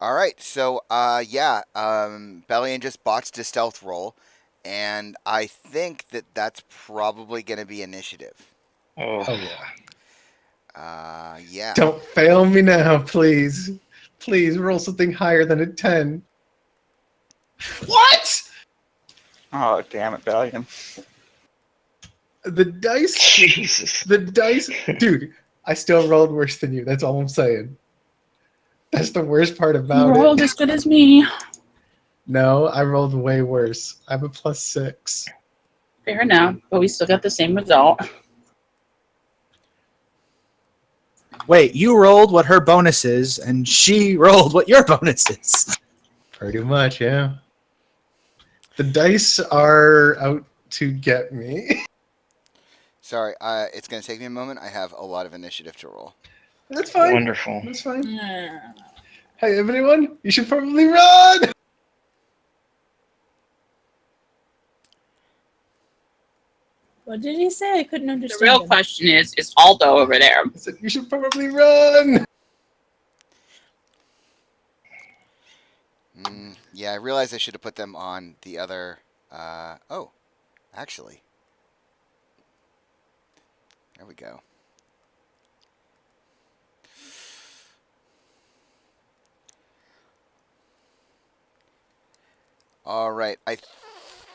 All right, so Bellion just botched a stealth roll, and I think that that's probably going to be initiative. Oh, Oh yeah. Yeah. Don't fail me now, please. Please roll something higher than a 10. What? Oh, damn it, Valiant. The dice. Jesus. The dice. Dude, I still rolled worse than you. That's all I'm saying. That's the worst part You about rolled it. as good as me. No, I rolled way worse. I have a +6. Fair enough, but we still got the same result. Wait, you rolled what her bonus is, and she rolled what your bonus is. Pretty much, yeah. The dice are out to get me. Sorry, it's going to take me a moment. I have a lot of initiative to roll. That's fine. Wonderful. That's fine. Hey, everyone, you should probably run! What did he say? I couldn't The understand. real him. question is Aldo over there? I said, you should probably run! Yeah, I realized I should have put them on the other. Actually. There we go. All right. I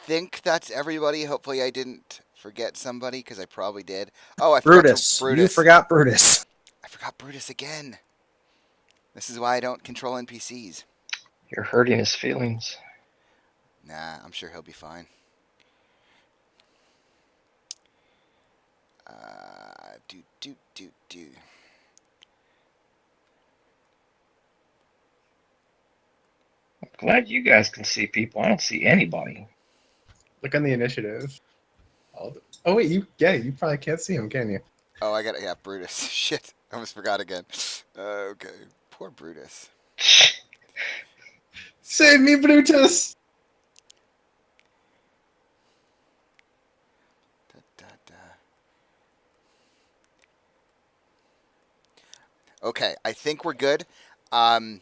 think that's everybody. Hopefully, I didn't forget somebody because I probably did. Oh, I forgot Brutus. Brutus. You forgot Brutus. I forgot Brutus again. This is why I don't control NPCs. You're hurting his feelings. Nah, I'm sure he'll be fine. Do. I'm glad you guys can see people. I don't see anybody. Look on the initiative. Oh, wait, you probably can't see him, can you? Oh, yeah, Brutus. Shit, I almost forgot again. Okay, poor Brutus. Save me, Brutus! Okay, I think we're good. I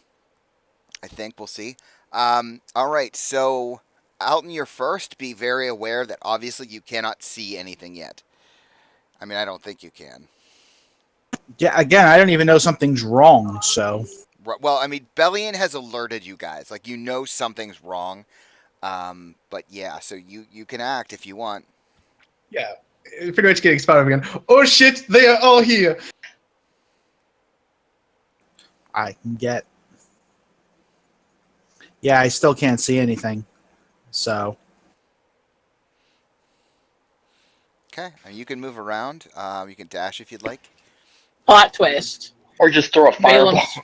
think we'll see. All right, so Alton, you're first. Be very aware that obviously you cannot see anything yet. I mean, I don't think you can. Yeah, again, I don't even know something's wrong, so. Well, I mean, Bellion has alerted you guys. Like, you know something's wrong. But yeah, so you can act if you want. Yeah, pretty much getting spotted again. Oh shit, they are all here! I can get. Yeah, I still can't see anything. So. Okay, I mean, you can move around. You can dash if you'd like. Plot twist. Or just throw a fireball. Balaam's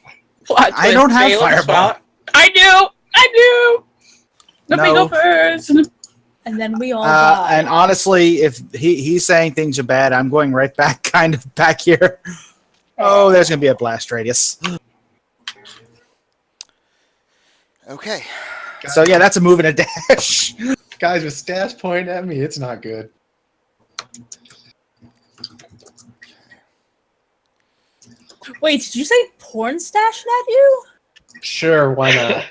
plot twist. I don't have Balaam's fireball. fault. I do. Let me go No. first. And then we all die. And honestly, if he's saying things are bad, I'm going right back, kind of back here. Oh, there's going to be a blast radius. Okay. So yeah, that's a move and a dash. Guys with stash pointing at me, it's not good. Wait, did you say porn stashed at you? Sure, why not?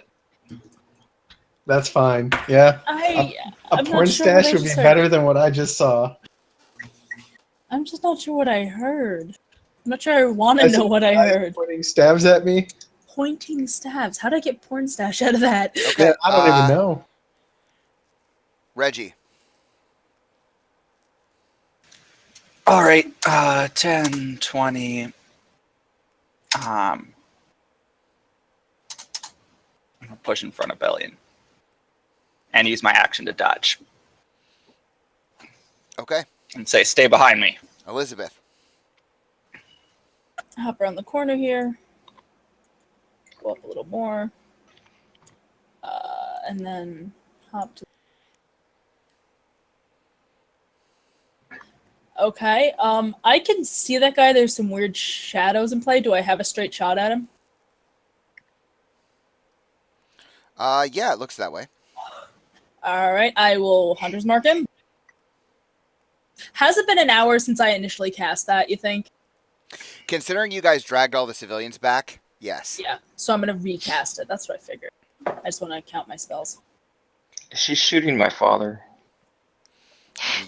That's fine. Yeah. A A porn stash would be better than what I just saw. I'm just not sure what I heard. I'm not sure I want to know what I heard. Pointing stabs at me? Pointing stabs. How did I get porn stash out of that? Okay. Yeah, I don't even know. Reggie. All right, 10, 20. I'm gonna push in front of Bellion and use my action to dodge Okay. and say, "Stay behind me." Elizabeth. Hop around the corner here. Go up a little more. And then hop to... Okay, I can see that guy. There's some weird shadows in play. Do I have a straight shot at him? Yeah, it looks that way. Alright, I will Hunter's Mark him. Has it been an hour since I initially cast that, you think? Considering you guys dragged all the civilians back, Yes. Yeah. So I'm gonna recast it. That's what I figured. I just want to count my spells. She's shooting my father.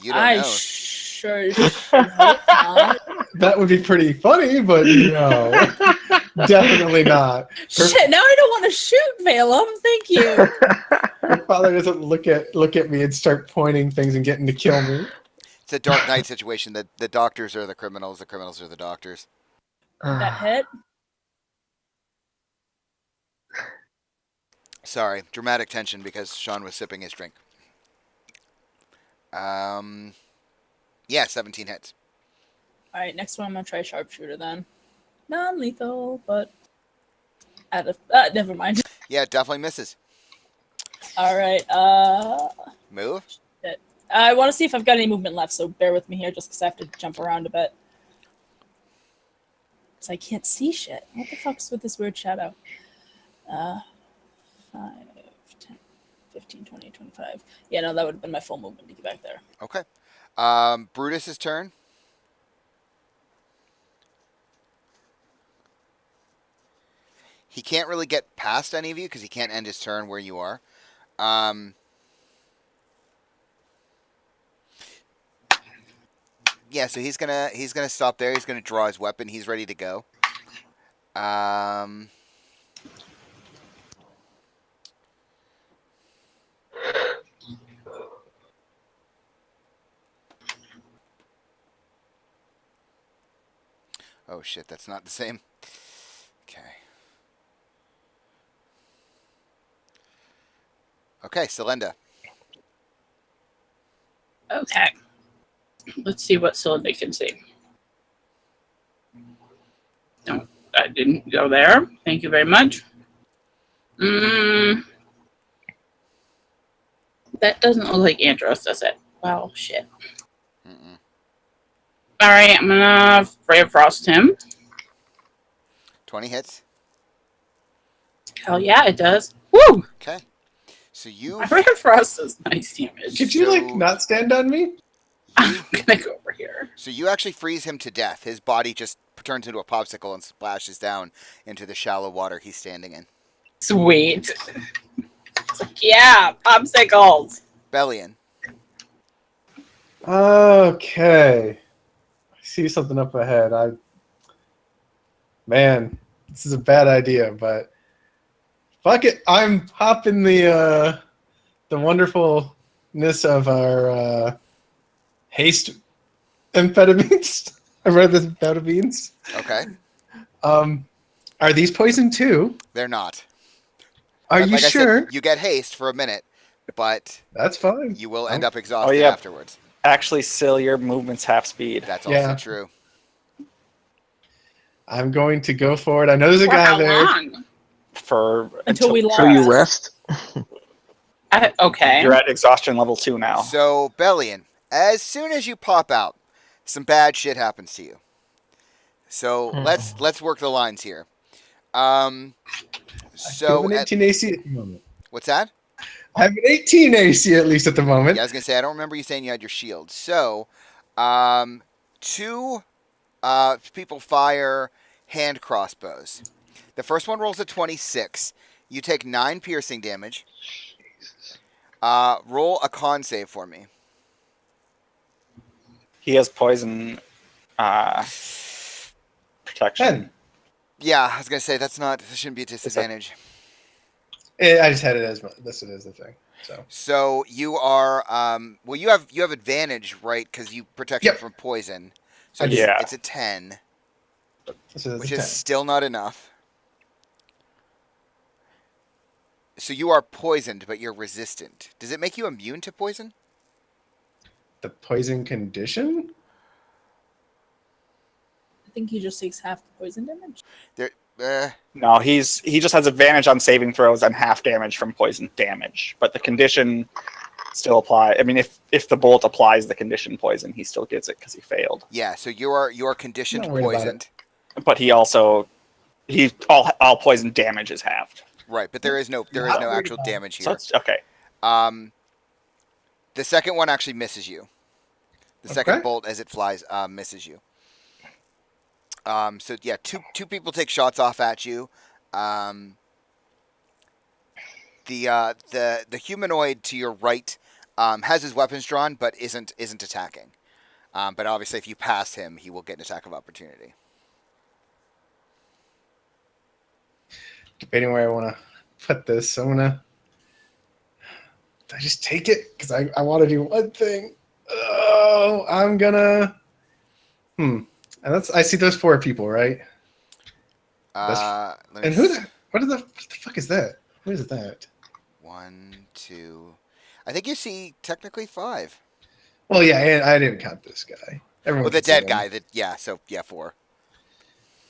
You don't I know. sure hope not. That would be pretty funny, but no, definitely not. Shit, now I don't want to shoot Balaam. Thank you. Her father doesn't look at me and start pointing things and getting to kill me. It's a Dark Knight situation. The doctors are the criminals are the doctors. That hit. Sorry, dramatic tension because Sean was sipping his drink. Yeah, 17 hits. All right, next one I'm gonna try sharpshooter then. Non-lethal, but never mind. Yeah, it definitely misses. All right. Move. I want to see if I've got any movement left, so bear with me here, just because I have to jump around a bit. Because I can't see shit. What the fuck's with this weird shadow? 5, 10, 15, 20, 25. Yeah, no, that would have been my full movement to get back there. Okay. Brutus's turn. He can't really get past any of you because he can't end his turn where you are. Yeah, so he's gonna stop there. He's gonna draw his weapon. He's ready to go. Oh shit, that's not the same. Okay. Okay, Selenda. Okay. Let's see what Cylinder can see. No, I didn't go there. Thank you very much. That doesn't look like Andros, does it? Well, shit. Mm-mm. Alright, I'm gonna Ray of Frost him. 20 hits. Hell yeah, it does. Woo! Okay. So you My Ray of Frost is nice damage. Could you like not stand on me? I'm gonna go over here. So you actually freeze him to death. His body just turns into a popsicle and splashes down into the shallow water he's standing in. Sweet. It's like, yeah, popsicles. Bellion. Okay. I see something up ahead. Man, this is a bad idea, but fuck it. I'm hopping the wonderfulness of our haste amphetamines. I read this amphetamines. Okay. Are these poison too? They're not. Are But you like I sure? said, you get haste for a minute, but That's fine. you will end up exhausted yeah. afterwards. Actually, Sil, your movement's half speed. That's also Yeah. true. I'm going to go for it. I know there's a For guy how there. long? For Until we lost. So you rest? Okay. You're at exhaustion level 2 now. So, Bellion, as soon as you pop out, some bad shit happens to you. So let's work the lines here. I have an 18 AC at the moment. What's that? I have an 18 AC at least at the moment. Yeah, I was gonna say I don't remember you saying you had your shield. So, two people fire hand crossbows. The first one rolls a 26. You take 9 piercing damage. Roll a con save for me. He has poison protection. 10. Yeah, I was gonna say that shouldn't be a disadvantage. I just had it as listed as the thing. So you are well, you have advantage, right? Because you protect him Yep. from poison. So I it's, do. Yeah. it's a 10, This is which 10. is still not enough. So you are poisoned, but you're resistant. Does it make you immune to poison? The poison condition? I think he just takes half the poison damage. No, he just has advantage on saving throws and half damage from poison damage. But the condition still apply. I mean, if the bullet applies the condition poison, he still gets it because he failed. Yeah. So you are conditioned Not worried about poisoned. But all poison damage is halved. Right, but there is no Not worried actual about it. damage here. So it's okay. The second one actually misses you. The second Okay. bolt, as it flies, misses you. So yeah, two people take shots off at you. Um, the humanoid to your right has his weapons drawn, but isn't attacking. But obviously, if you pass him, he will get an attack of opportunity. Debating where I want to put this. I'm gonna. Do I just take it? Because I want to do one thing. Oh, I'm gonna. And I see those 4 people, right? Let me And what the fuck is that? Who is that? 1, 2. I think you see technically 5. Well, yeah, I didn't count this guy. Everyone Well, the can see dead him. guy. So yeah, 4.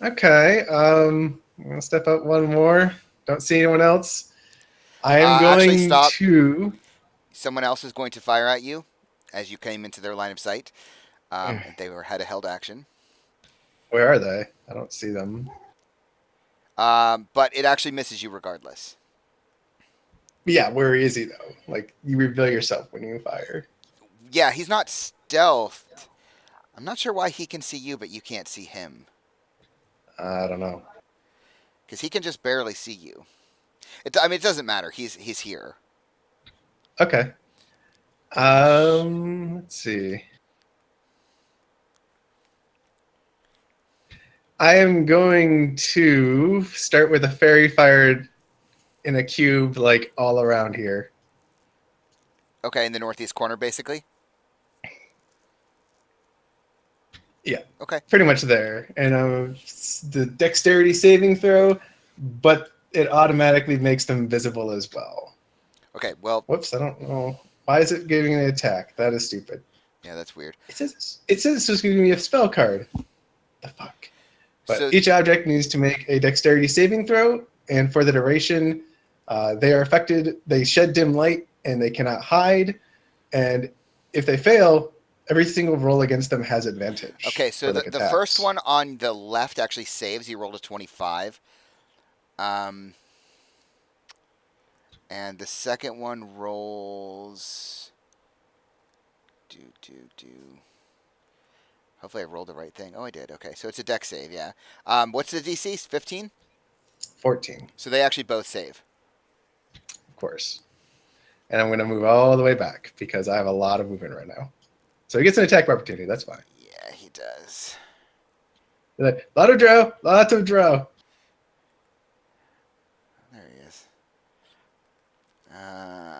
Okay. I'm gonna step up one more. Don't see anyone else. I am Actually, going stop. to. Someone else is going to fire at you as you came into their line of sight. And they had a held action. Where are they? I don't see them. But it actually misses you regardless. Yeah, where is he though? Like you reveal yourself when you fire. Yeah, he's not stealthed. I'm not sure why he can see you, but you can't see him. I don't know. Because he can just barely see you. It doesn't matter. He's here. Okay. Let's see. I am going to start with a fairy fire in a cube, like all around here. Okay, in the northeast corner, basically. Yeah. Okay. Pretty much there. And the dexterity saving throw, but it automatically makes them visible as well. Okay. Well. Whoops, I don't know. Why is it giving an attack? That is stupid. Yeah, that's weird. It says it's just giving me a spell card. The fuck? But So- each object needs to make a dexterity saving throw, and for the duration, they are affected. They shed dim light, and they cannot hide. And if they fail, every single roll against them has advantage. Okay, so for, the like, first attacks. one on the left actually saves. He rolled a 25. And the second one rolls. Hopefully I rolled the right thing. Oh, I did. Okay, so it's a dex save, yeah. What's the DC? 15? 14, So they actually both save. of course. And I'm going to move all the way back because I have a lot of movement right now. So he gets an attack opportunity. That's fine. Yeah, he does. Lot of draw. Lots of draw. There he is.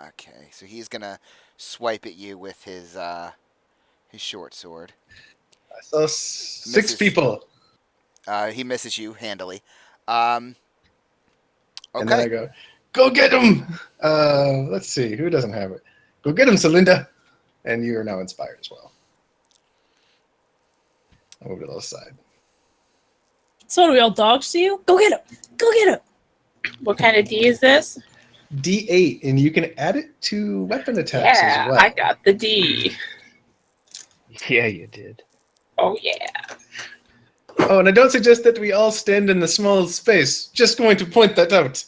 Okay, so he's gonna swipe at you with his short sword. So 6 Misses. people. He misses you handily. And then I Okay. go get him. Let's see. Who doesn't have it? Go get him, Celinda. And you are now inspired as well. I'll move to the other side. So do we all dogs to you? Go get him! Go get him! What kind of D is this? D8, and you can add it to weapon attacks Yeah, as well. I got the D. Yeah, you did. Oh yeah. Oh, and I don't suggest that we all stand in the small space. Just going to point that out.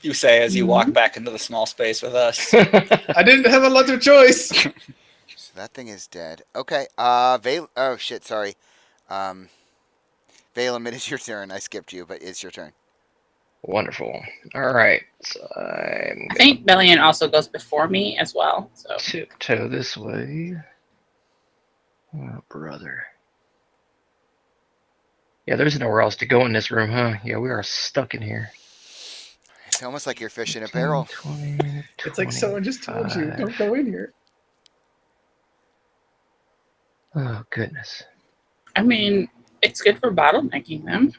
You say as you walk back into the small space with us. I didn't have a lot of choice. So that thing is dead. Okay. Oh shit. Sorry. Valen, it is your turn. I skipped you, but it's your turn. Wonderful. All right. So I'm I think Bellion also goes before me as well. So tiptoe this way. Oh, brother. Yeah, there's nowhere else to go in this room, huh? Yeah, we are stuck in here. It's almost like you're fishing a barrel. 20, It's like someone just told you, 25. don't go in here. Oh, goodness. I mean, it's good for bottlenecking them.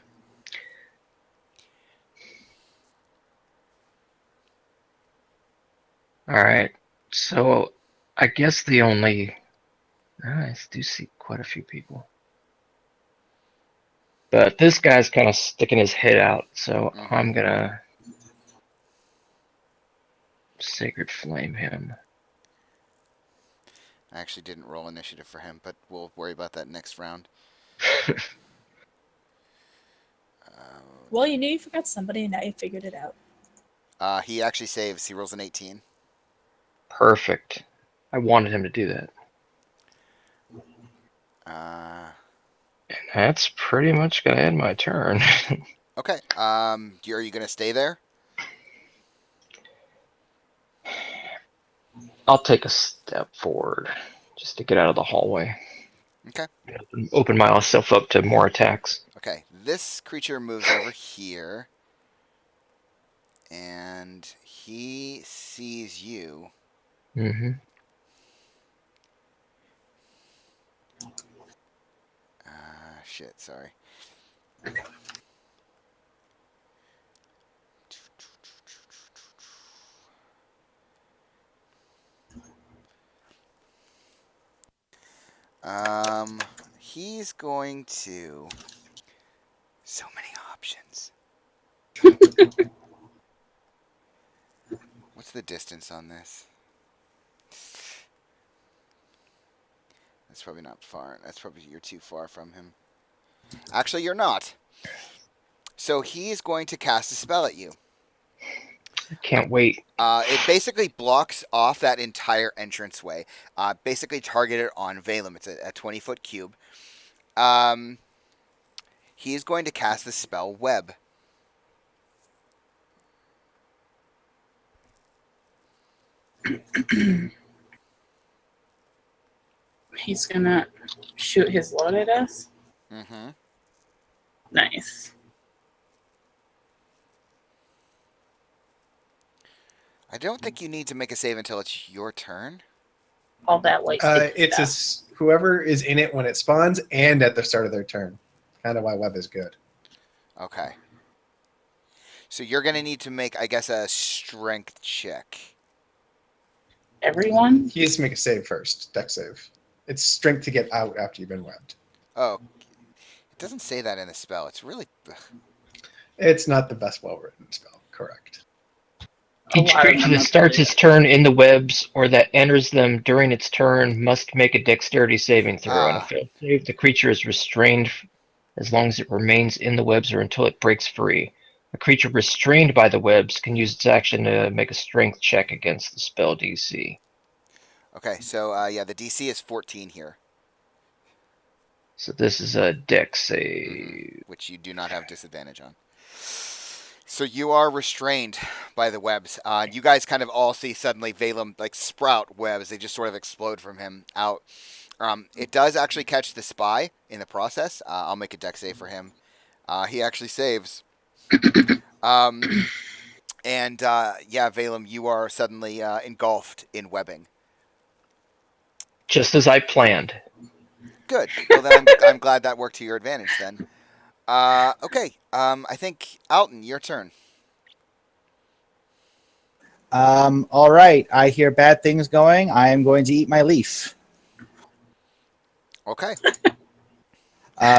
All right. So I guess the only. I do see quite a few people. But this guy's kind of sticking his head out, so Mhm. I'm gonna Sacred Flame him. I actually didn't roll initiative for him, but we'll worry about that next round. Well, you knew you forgot somebody, and now you figured it out. He actually saves. He rolls an 18. Perfect. I wanted him to do that. That's pretty much gonna end my turn. Okay. Are you gonna stay there? I'll take a step forward just to get out of the hallway. Okay. Open myself up to more attacks. Okay. This creature moves over here, and he sees you. Mm-hmm. Shit. Sorry. He's going to. So many options. What's the distance on this? That's probably not far. That's probably you're too far from him. Actually, you're not. So he's going to cast a spell at you. I can't wait. It basically blocks off that entire entranceway. Basically targeted on Valem. It's a 20-foot cube. He's going to cast the spell Web. He's gonna shoot his load at us. Mm-hmm. Nice. I don't think you need to make a save until it's your turn. All that light. It's whoever is in it when it spawns and at the start of their turn. Kind of why web is good. Okay. So you're going to need to make, I guess, a strength check. Everyone. He has to make a save first, deck save. It's strength to get out after you've been webbed. Oh. It doesn't say that in the spell. It's really... It's not the best well-written spell, correct. Each creature that starts its turn in the webs or that enters them during its turn must make a dexterity saving throw. On a failed save, the creature is restrained as long as it remains in the webs or until it breaks free. A creature restrained by the webs can use its action to make a strength check against the spell DC. Okay, so yeah, the DC is 14 here. So this is a dex save. Which you do not have disadvantage on. So you are restrained by the webs. You guys kind of all see suddenly Valem like sprout webs. They just sort of explode from him out. It does actually catch the spy in the process. I'll make a dex save for him. He actually saves. Yeah, Valem, you are suddenly engulfed in webbing. Just as I planned. Good. Well, then I'm glad that worked to your advantage then. Okay. I think Alton, your turn. All right. I hear bad things going. I am going to eat my leaf. Okay.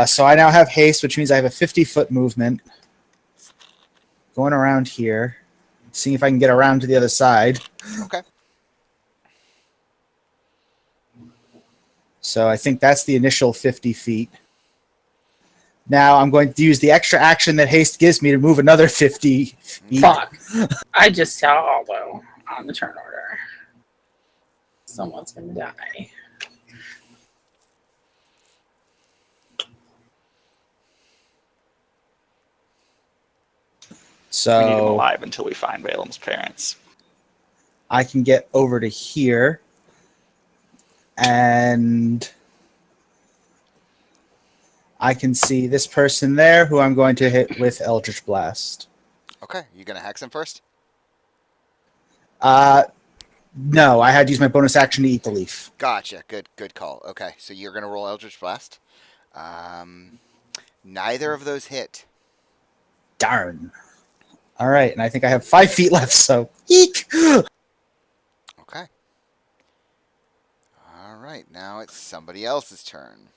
So I now have haste, which means I have a 50-foot movement. Going around here. Seeing if I can get around to the other side. Okay. So I think that's the initial 50 feet. Now I'm going to use the extra action that haste gives me to move another 50 feet. Fuck. I just saw Aldo on the turn order. Someone's gonna die. So We need him alive until we find Valem's parents. I can get over to here. And I can see this person there who I'm going to hit with Eldritch Blast. Okay. You gonna hex him first? No, I had to use my bonus action to eat the leaf. Gotcha. Good call. Okay. So you're gonna roll Eldritch Blast. Neither of those hit. Darn. All right, and I think I have 5 feet left, so eek! Okay. All right. Now it's somebody else's turn.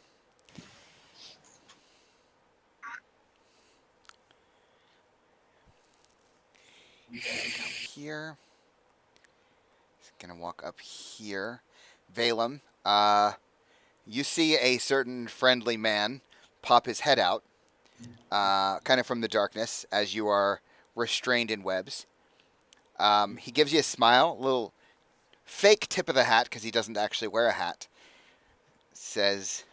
Come here. He's gonna walk up here. Valem, you see a certain friendly man pop his head out, kind of from the darkness as you are restrained in webs. He gives you a smile, a little fake tip of the hat because he doesn't actually wear a hat. Says,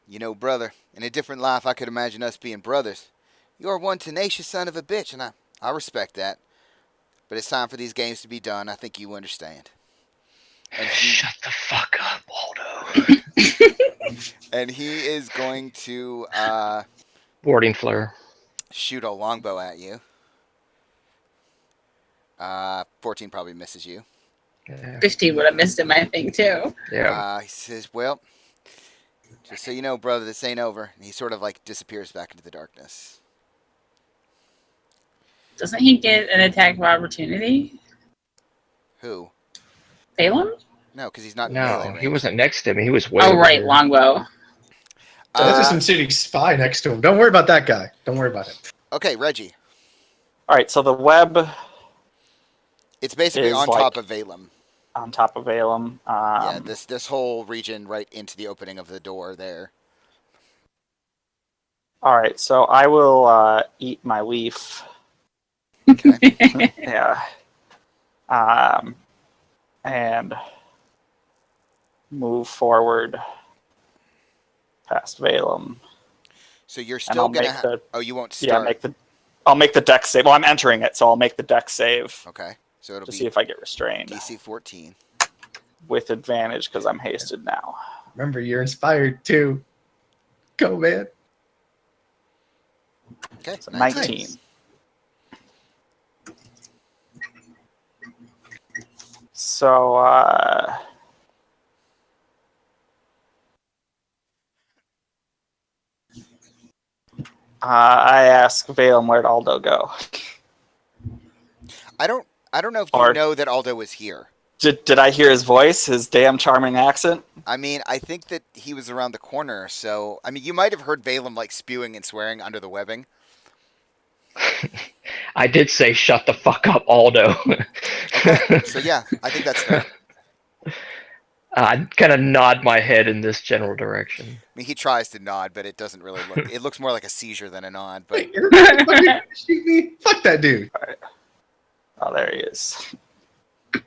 You know, brother, in a different life, I could imagine us being brothers. You're one tenacious son of a bitch, and I respect that. But it's time for these games to be done. I think you understand. And Shut the fuck up, Waldo. and he is going to Boarding flare. shoot a longbow at you. 14 probably misses you. Yeah. 50 would have missed him, I think, too. Yeah. He says, well, just so you know, brother, this ain't over. And he sort of like disappears back into the darkness. Doesn't he get an attack of opportunity? Who? Balaam? No, because he's not in No, melee he range. wasn't next to me. He was way Oh, over right, here. longbow. That's just some shitty spy next to him. Don't worry about that guy. Don't worry about him. Okay, Reggie. All right, so the web It's basically Is on like- top of Valem. on top of Valem. Yeah, this whole region right into the opening of the door there. All right, so I will eat my leaf. Okay. Yeah. And move forward past Valem. So you're And still I'll gonna. make the Oh, you won't yeah start. I'll make the deck save. Well, I'm entering it, so I'll make the deck save Okay. So it'll to be see if I get restrained DC 14. with advantage because I'm hasted now. Remember, you're inspired too. Go, man. Okay. So 19. 19. So I ask Valem, where'd Aldo go? I don't know if you Or- know that Aldo was here. Did I hear his voice, his damn charming accent? I mean, I think that he was around the corner. So, I mean, you might have heard Valem like spewing and swearing under the webbing. I did say shut the fuck up, Aldo. Okay. So yeah, I think that's fair. I kind of nod my head in this general direction. I mean, he tries to nod, but it doesn't really look. It looks more like a seizure than a nod. But Wait, you're fucking shoot me? Fuck that dude. Oh, there he is.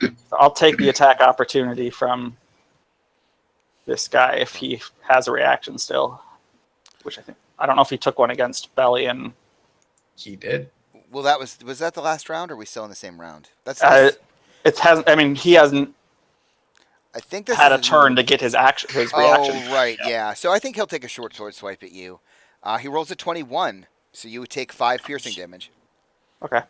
So I'll take the attack opportunity from this guy if he has a reaction still. Which I don't know if he took one against Belly and He did. well, was that the last round, or are we still in the same round? That's. it hasn't. I mean, he hasn't I think this had is a turn to get his action, his reaction. Oh right, yeah. So I think he'll take a short sword swipe at you. He rolls a 21, so you would take 5 piercing damage. Okay.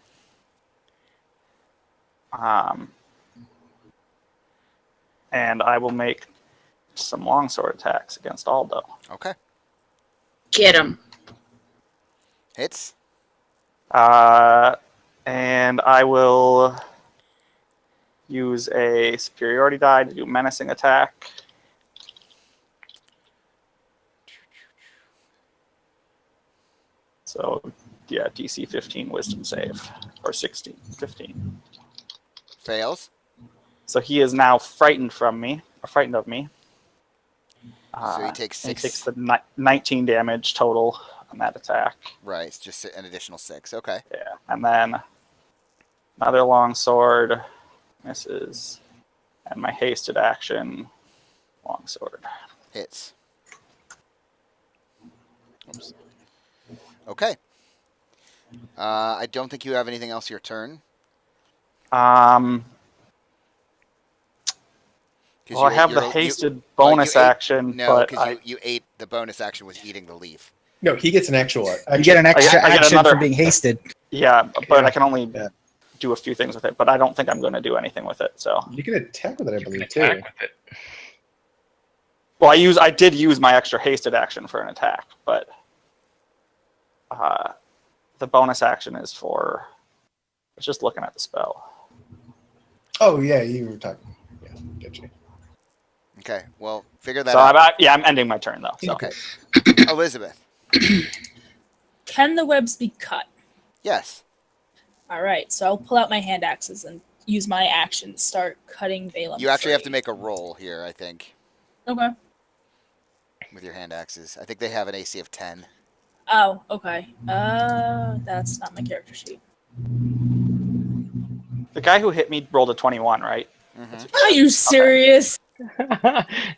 And I will make some longsword attacks against Aldo. Okay, Get him. hits. And I will use a superiority die to do menacing attack. So, yeah, DC 15 wisdom save. Or 16, 15. Fails. So he is now frightened of me. So he takes and 6. He takes the 19 damage total on that attack. Right, it's just an additional 6. Okay. Yeah, and then another longsword misses, and my hasted action longsword. Hits. Oops. Okay. I don't think you have anything else your turn. 'Cause you well, I ate have your- the you- hasted oh, you bonus ate- action, No, but because I, you ate the bonus action was eating the leaf. No, he gets an actual. You get an extra I get action another- for being hasted. yeah, but Yeah. I can only Yeah. do a few things with it. But I don't think I'm going to do anything with it. So, You can attack with it, I You can believe, attack too. with it. well, I did use my extra hasted action for an attack, but the bonus action is for. It's just looking at the spell. Oh yeah, you were talking. Yeah, get you. Okay, well, figure that So out. I'm ending my turn though. So. Okay. Elizabeth. Can the webs be cut? Yes. All right, so I'll pull out my hand axes and use my action to start cutting Valem. You actually have to free. make a roll here, I think, Okay. with your hand axes. I think they have an AC of 10. Oh, okay. That's not my character sheet. The guy who hit me rolled a 21, right? Mm-hmm. Are you serious?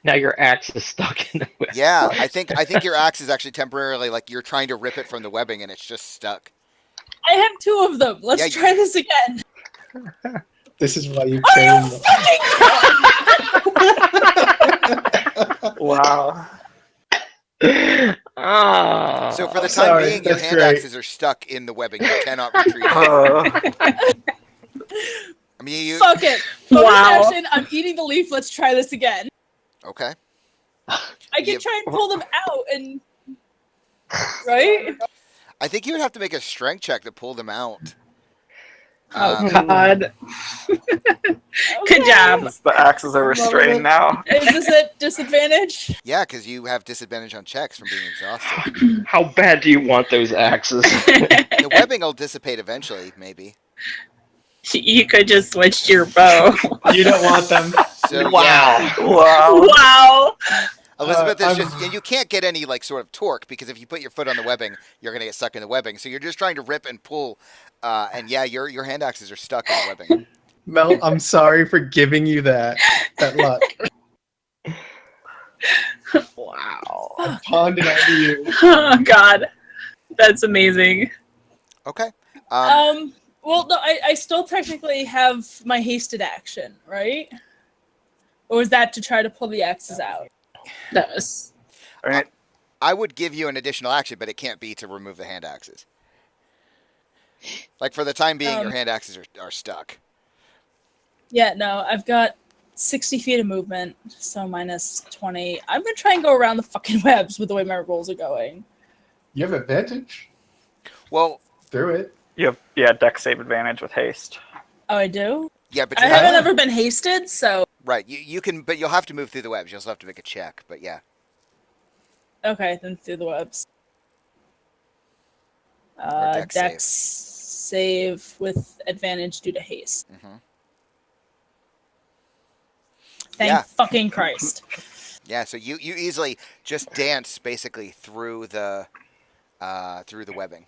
Now your axe is stuck in the web. Yeah, I think your axe is actually temporarily like you're trying to rip it from the webbing and it's just stuck. I have 2 of them. Let's Yeah, try this again. This is why you Are you train. fucking Wow. Ah. So for the time sorry, being, your that's hand great. axes are stuck in the webbing. You cannot retrieve it. I mean, you Fuck it. Bonus Wow. action. I'm eating the leaf. Let's try this again. okay? I can Yeah. try and pull them out and right. I think you would have to make a strength check to pull them out. Oh Um, God. Good Okay. job. The axes are restrained now. Is this a disadvantage? Yeah, because you have disadvantage on checks from being exhausted. How bad do you want those axes? The webbing will dissipate eventually, maybe. You could just switch to your bow. You don't want them. So Wow. Wow. Wow. Elizabeth is I'm- just you can't get any like sort of torque because if you put your foot on the webbing, you're gonna get stuck in the webbing. So you're just trying to rip and pull, and yeah, your hand axes are stuck in the webbing. Mel, I'm sorry for giving you that luck. Wow. I pawned it out to you. Oh God. That's amazing. Okay. Well, no, I still technically have my hasted action, right? Or is that to try to pull the axes out? That was I mean, I would give you an additional action, but it can't be to remove the hand axes. Like for the time being, your hand axes are stuck. Yeah, no, I've got 60 feet of movement, so minus 20. I'm gonna try and go around the fucking webs with the way my rolls are going. You have advantage Well, through it. you have deck save advantage with haste. Oh, I do? yeah, but I you haven't have, ever been hasted, so right. You can, but you'll have to move through the webs. You'll also have to make a check. But yeah, okay, then through the webs. dex Dex save with advantage due to haste. hmm Thank Yeah. fucking Christ. yeah. So you easily just dance basically through the webbing.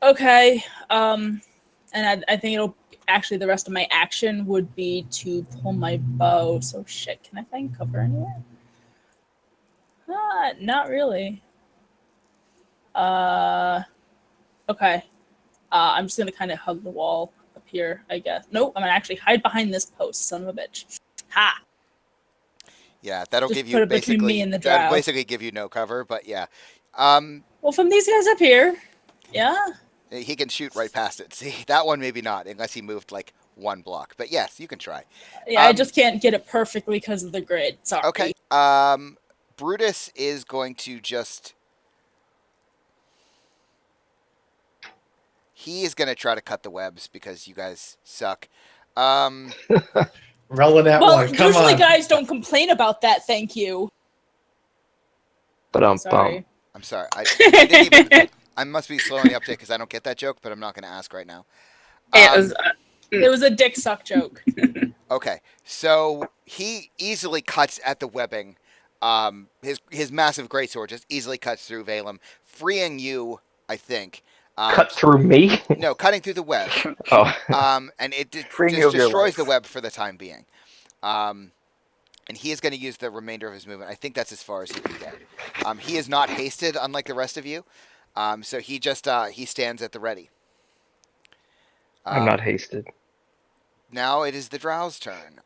Okay, and I think it'll actually the rest of my action would be to pull my bow. So shit, can I find cover anywhere? Not really. Okay. I'm just gonna kind of hug the wall up here, I guess. Nope, I'm gonna actually hide behind this post, son of a bitch. Ha! Yeah, that'll Just give put you it between basically me and the that'll drow. basically give you no cover. But yeah, Well, from these guys up here, yeah. he can shoot right past it. See, that one maybe not, unless he moved like one block. But yes, you can try. Yeah, I Um, just can't get it perfectly because of the grid. Sorry. Okay. Brutus is going to just. He is going to try to cut the webs because you guys suck. Rolling that Well, one. Come usually on. guys don't complain about that. Thank you. But Sorry. I'm sorry. I didn't even. I must be slow on the uptake because I don't get that joke, but I'm not going to ask right now. It was It was a dick suck joke. Okay, so he easily cuts at the webbing. His massive greatsword just easily cuts through Valem, freeing you. I think. cut through me. No, cutting through the web. Oh, And it Freeing you just of your destroys the life. web for the time being. And he is going to use the remainder of his movement. I think that's as far as he can get. He is not hasted, unlike the rest of you. So he just he stands at the ready. I'm not hasted. Now it is the Drow's turn.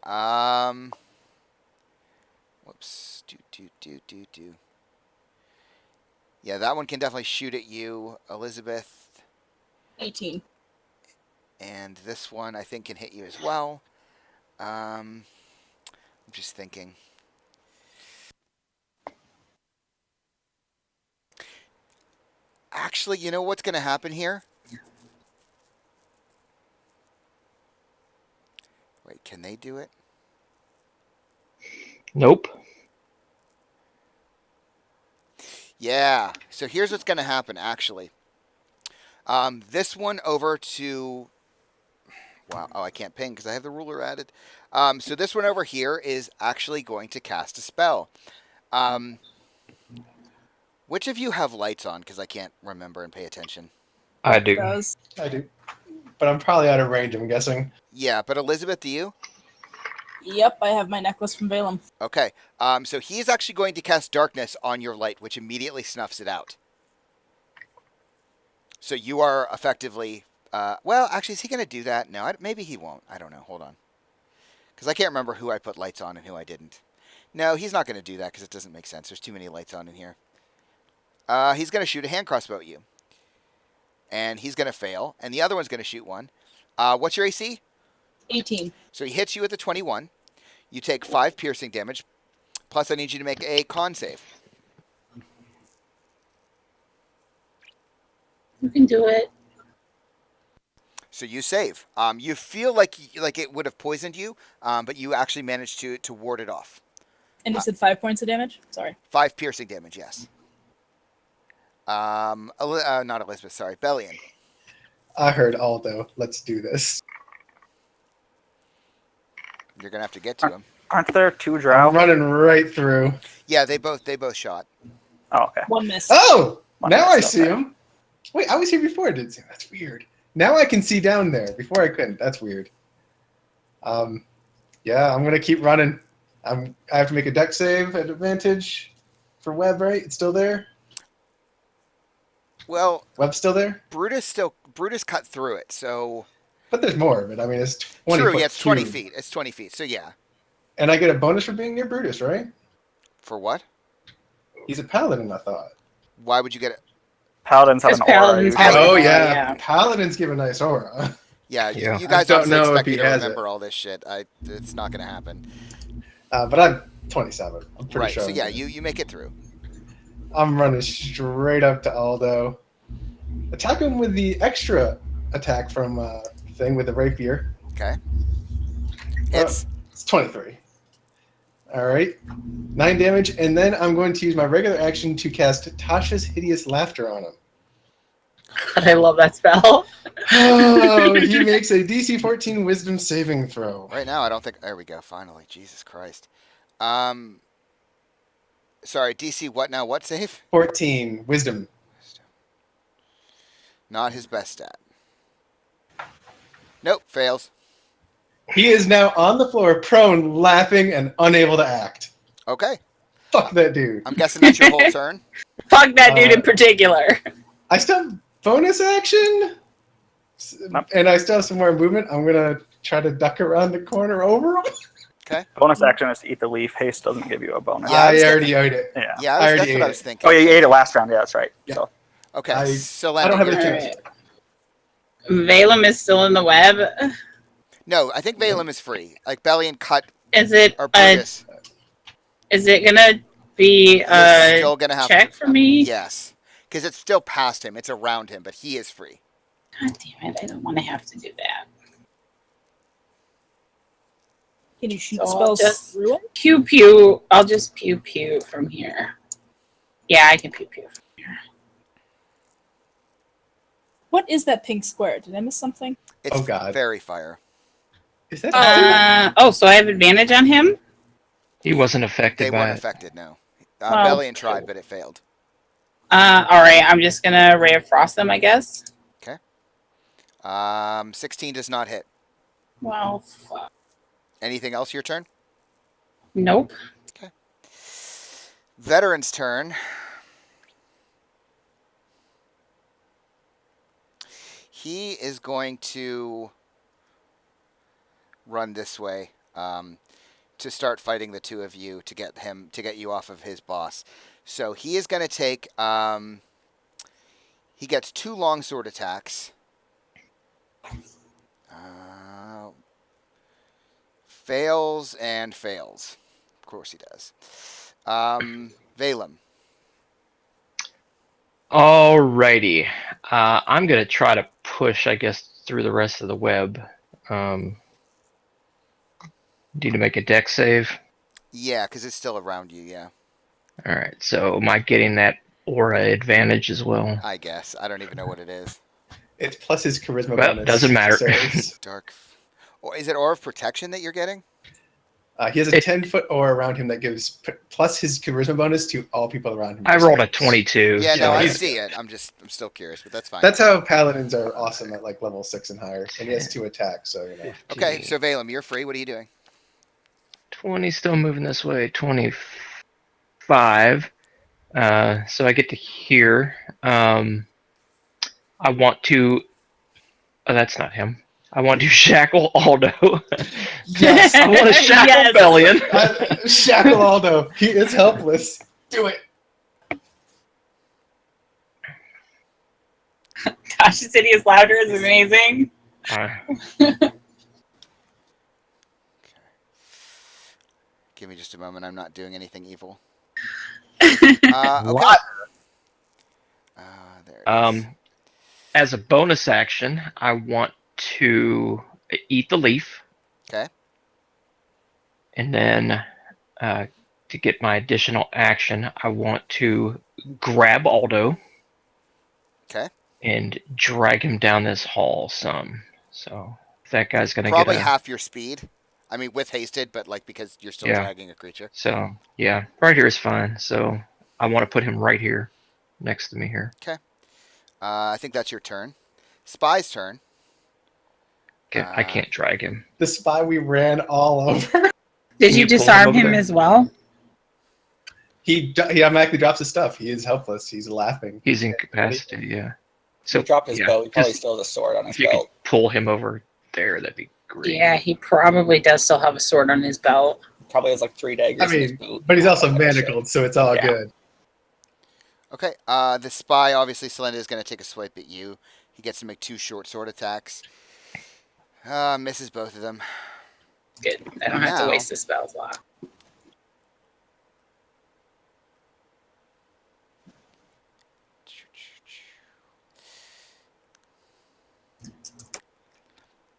Whoops. Do. Yeah, that one can definitely shoot at you, Elizabeth. 18. And this one I think can hit you as well. I'm just thinking. Actually, you know what's going to happen here? Wait, can they do it? Nope. Yeah. So here's what's going to happen, actually. This one over to... Wow. Oh, I can't ping because I have the ruler added. So this one over here is actually going to cast a spell. Which of you have lights on? Because I can't remember and pay attention. I do. Does. I do. But I'm probably out of range, I'm guessing. Yeah, but Elizabeth, do you? Yep, I have my necklace from Balaam. Okay. So he is actually going to cast darkness on your light, which immediately snuffs it out. So you are effectively. Well, actually, is he going to do that? No, maybe he won't. I don't know. Hold on. Because I can't remember who I put lights on and who I didn't. No, he's not going to do that because it doesn't make sense. There's too many lights on in here. He's going to shoot a hand crossbow at you. And he's going to fail. And the other one's going to shoot one. What's your AC? 18. So he hits you with a 21. You take 5 piercing damage. Plus, I need you to make a con save. You can do it. So you save. You feel like it would have poisoned you, but you actually managed to ward it off. And you said 5 points of damage? Sorry. 5 piercing damage, yes. Not Elizabeth, sorry. Bellion. I heard Aldo. Let's do this. You're going to have to get to him. Aren't there 2 I'm drow? running right through. Yeah, they both shot. Oh, okay. One miss. Oh! One Now I missed, see okay. him. Wait, I was here before. I didn't see him. That's weird. Now I can see down there. Before I couldn't. That's weird. Yeah, I'm gonna keep running. I have to make a deck save at advantage for Webb, right? It's still there. Well, Webb's still there, Brutus cut through it, so but there's more of it. I mean, it's 20. true. foot Yeah, it's 20 cube. feet. It's 20 feet. So yeah. And I get a bonus for being near Brutus, right? For what? He's a paladin, I thought. Why would you get it? Paladins have an Because aura. paladins usually. have Oh an aura, yeah. yeah. Paladins give a nice aura. Yeah, Yeah. you guys I don't honestly know if expect he me to has remember all this shit. It's not going to happen. But I'm 27. I'm pretty Right. sure. So I'm yeah, good. you make it through. I'm running straight up to Aldo. Attack him with the extra attack from thing with the rapier. Okay. It's It's 23. All right. 9 damage, and then I'm going to use my regular action to cast Tasha's Hideous Laughter on him. God, I love that spell. Oh, he makes a DC 14 Wisdom saving throw. right now. I don't think. There we go. Finally, Jesus Christ. Sorry, DC. What now? What save? 14 Wisdom. Not his best stat. Nope. Fails. He is now on the floor, prone, laughing, and unable to act. Okay. Fuck that dude. I'm guessing that's your whole turn. Fuck that dude in particular. I still have bonus action, Nope. and I still have some more movement. I'm gonna try to duck around the corner over him. Bonus action is to eat the leaf. Haste doesn't give you a bonus. Yeah, I I was already ate it. Yeah. Yeah, I that's already what I ate was it. thinking. Oh, yeah, you ate it last round. Yeah, that's right. Yeah. So Okay. I So don't have Lenny, any you're- chance. Valem is still in the web. No, I think Valem is free. Like Bellion cut Is it or Brutus. is it gonna be He's a still gonna have check for me? Yes, because it's still past him. It's around him, but he is free. God damn it! I don't want to have to do that. Can you shoot So I'll spells just- through it? Pew pew. I'll just pew pew from here. Yeah, I can pew pew. What is that pink square? Did I miss something? It's Oh, God. fairy fire. Is that So I have advantage on him. He wasn't affected They by weren't it. affected. No. Well, Bellion tried, but it failed. All right. I'm just gonna ray of frost them, I guess. 16 does not hit. Well, fuck. Anything else your turn? Nope. Veteran's turn. He is going to run this way to start fighting the two of you to get you off of his boss. So he is going to take. He gets 2 longsword attacks. Fails and fails. Of course he does. Valem. Alrighty. I'm gonna try to push, I guess, through the rest of the web. Need to make a deck save. Yeah, because it's still around you. Yeah, Alright, so am I getting that aura advantage as well? I guess. I don't even know what it is. It's plus his charisma Well, bonus. doesn't matter. So it's- Dark. Or is it Aura of Protection that you're getting? he has a 10-foot aura around him that gives plus his charisma bonus to all people around him. I rolled a 22. Yeah, no, Yeah, I he's- see it. I'm still curious, but that's fine. That's how paladins are awesome at like level 6 and higher, and he has 2 attacks. So you know. Okay, so Valem, you're free. What are you doing? 20 still moving this way. 25. So I get to here. I want to. Oh, that's not him. I want to shackle Aldo. Yes. I want to shackle Yes. Bellion. Shackle Aldo. He is helpless. Do it. Gosh, the city is louder is amazing. Give me just a moment. I'm not doing anything evil. Okay. Okay. What? There it is. As a bonus action, I want to eat the leaf. Okay. And then to get my additional action, I want to grab Aldo. Okay. And drag him down this hall some. So that guy's gonna Probably get half your speed. I mean, with hasted, but like because you're still dragging a creature. So yeah, right here is fine. So I want to put him right here, next to me here. I think that's your turn. Spy's turn. Okay, I can't drag him. The spy we ran all over. Did Can you you pull him disarm over him there? as well? He automatically drops his stuff. He is helpless. He's laughing. He's incapacitated. Yeah. So So he dropped his yeah, belt. He probably just- still has a sword on his if you could belt. pull him over there, that'd be great. Yeah, he probably does still have a sword on his belt. Probably has like 3 daggers I in his mean, boot. but he's also All that shit. manacled, so it's all Yeah. good. Okay. The spy, obviously, Selena is going to take a swipe at you. He gets to make 2 short sword attacks. Misses both of them. Good. I don't have to Now- waste the spell slot.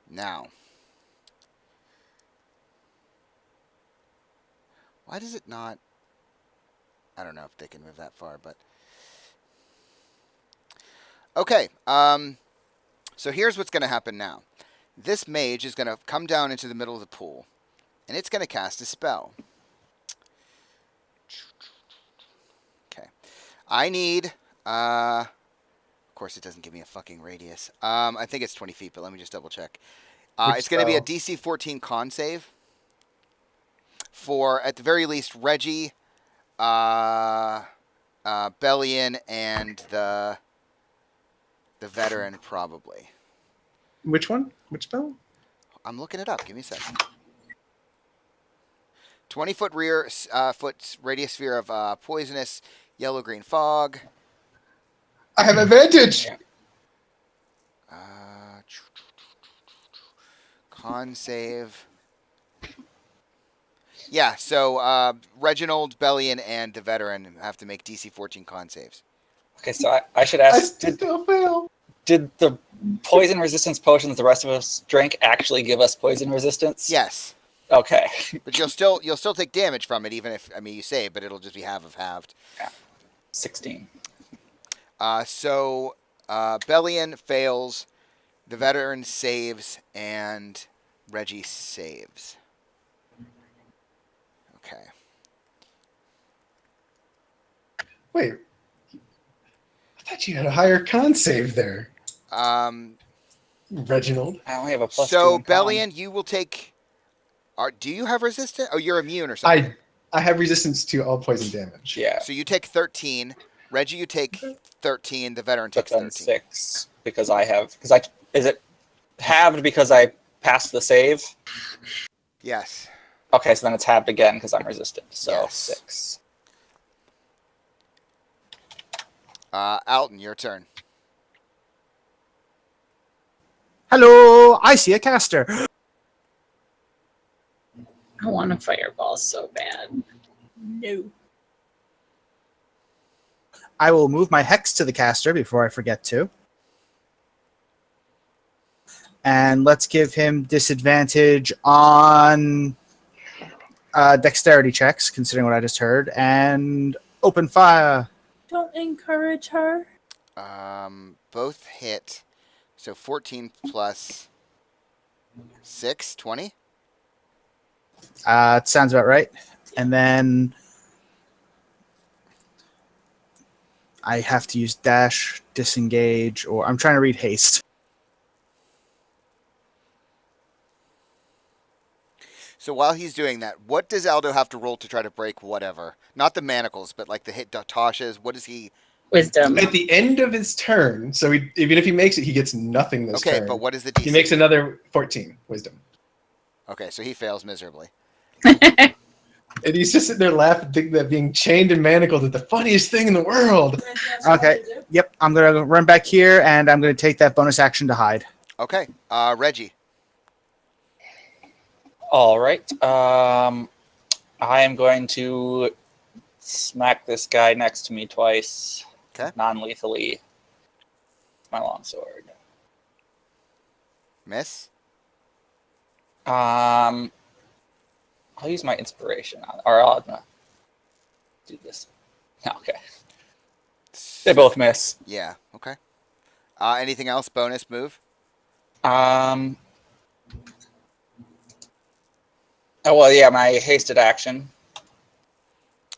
Now. Why does it not... I don't know if they can move that far, but... Okay, so here's what's going to happen now. This mage is going to come down into the middle of the pool, and it's going to cast a spell. Okay. I need... of course, it doesn't give me a fucking radius. I think it's 20 feet, but let me just double check. Which It's going to be a spell? DC 14 con save. For, at the very least, Reggie, Bellion, and the veteran, probably. Which one? Which spell? I'm looking it up. Give me a second. 20-foot rear, foot radius sphere of poisonous yellow-green fog. I have advantage. Con save. Yeah, so Reginald, Bellion, and the veteran have to make DC 14 con saves. Okay, so I should I ask: still fail. did the poison resistance potions the rest of us drank actually give us poison resistance? Yes, Okay. but you'll still take damage from it, even if you save, but it'll just be half of halved. 16. So Bellion fails, the veteran saves, and Reggie saves. Okay. Wait. I thought you had a higher con save there, Reginald. I only have a +2. So in con. Bellion, you will take. Do you have resistance? Oh, you're immune or something. I have resistance to all poison damage. Yeah. So you take 13. Reggie, you take 13. The veteran But takes then 13. 6 because I have is it halved because I passed the save? Yes. Okay, so then it's halved again because I'm resistant. So Yes. 6. Alton, your turn. Hello, I see a caster. I want a fireball so bad. No. I will move my hex to the caster before I forget to. And let's give him disadvantage on dexterity checks, considering what I just heard, and open fire. Don't encourage her. Both hit. So 14 plus 6, 20. It sounds about right. And then I have to use dash, disengage, or I'm trying to read haste. So while he's doing that, what does Aldo have to roll to try to break whatever? Not the manacles, but like the hit Tasha's. What is he? Wisdom. At the end of his turn, so even if he makes it, he gets nothing this Okay, turn. but what is the DC? He makes another 14 wisdom. Okay, so he fails miserably. And he's just sitting there laughing, thinking that being chained and manacled is the funniest thing in the world. Okay. Yep. I'm gonna run back here, and I'm gonna take that bonus action to hide. Okay, Reggie. All right. I am going to smack this guy next to me twice. Okay. Non-lethally. My longsword. Miss. I'll use my inspiration on, or I'll do this. Okay. They both miss. Yeah. Okay. Anything else? Bonus move? Oh well, yeah, my hasted action.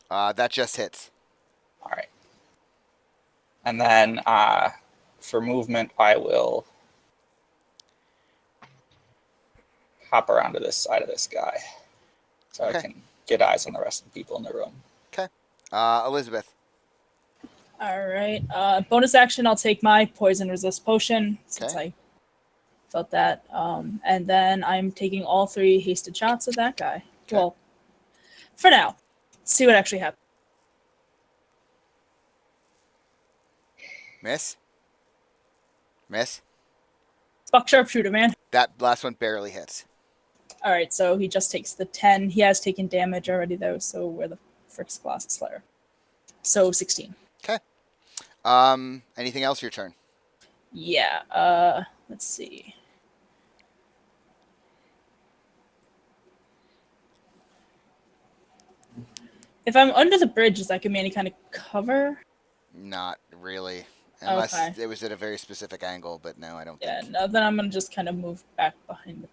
That just hits. All right. And then for movement, I will hop around to this side of this guy, so Okay. I can get eyes on the rest of the people in the room. Elizabeth. All right. Bonus action. I'll take my poison resist potion since Okay. I felt that. And then I'm taking all 3 hasted shots at that guy. Okay. Well, for now. See what actually happens. Miss. Miss. Buck sharpshooter, man. That last one barely hits. All right, so he just takes the 10. He has taken damage already, though, so where the frick's Colossus Slayer? So 16. Anything else? Your turn. Yeah, let's see. If I'm under the bridge, does that give me any kind of cover? Not really. Unless Okay. it was at a very specific angle, but no, I don't Yeah, think. no, then I'm going to just kind of move back behind the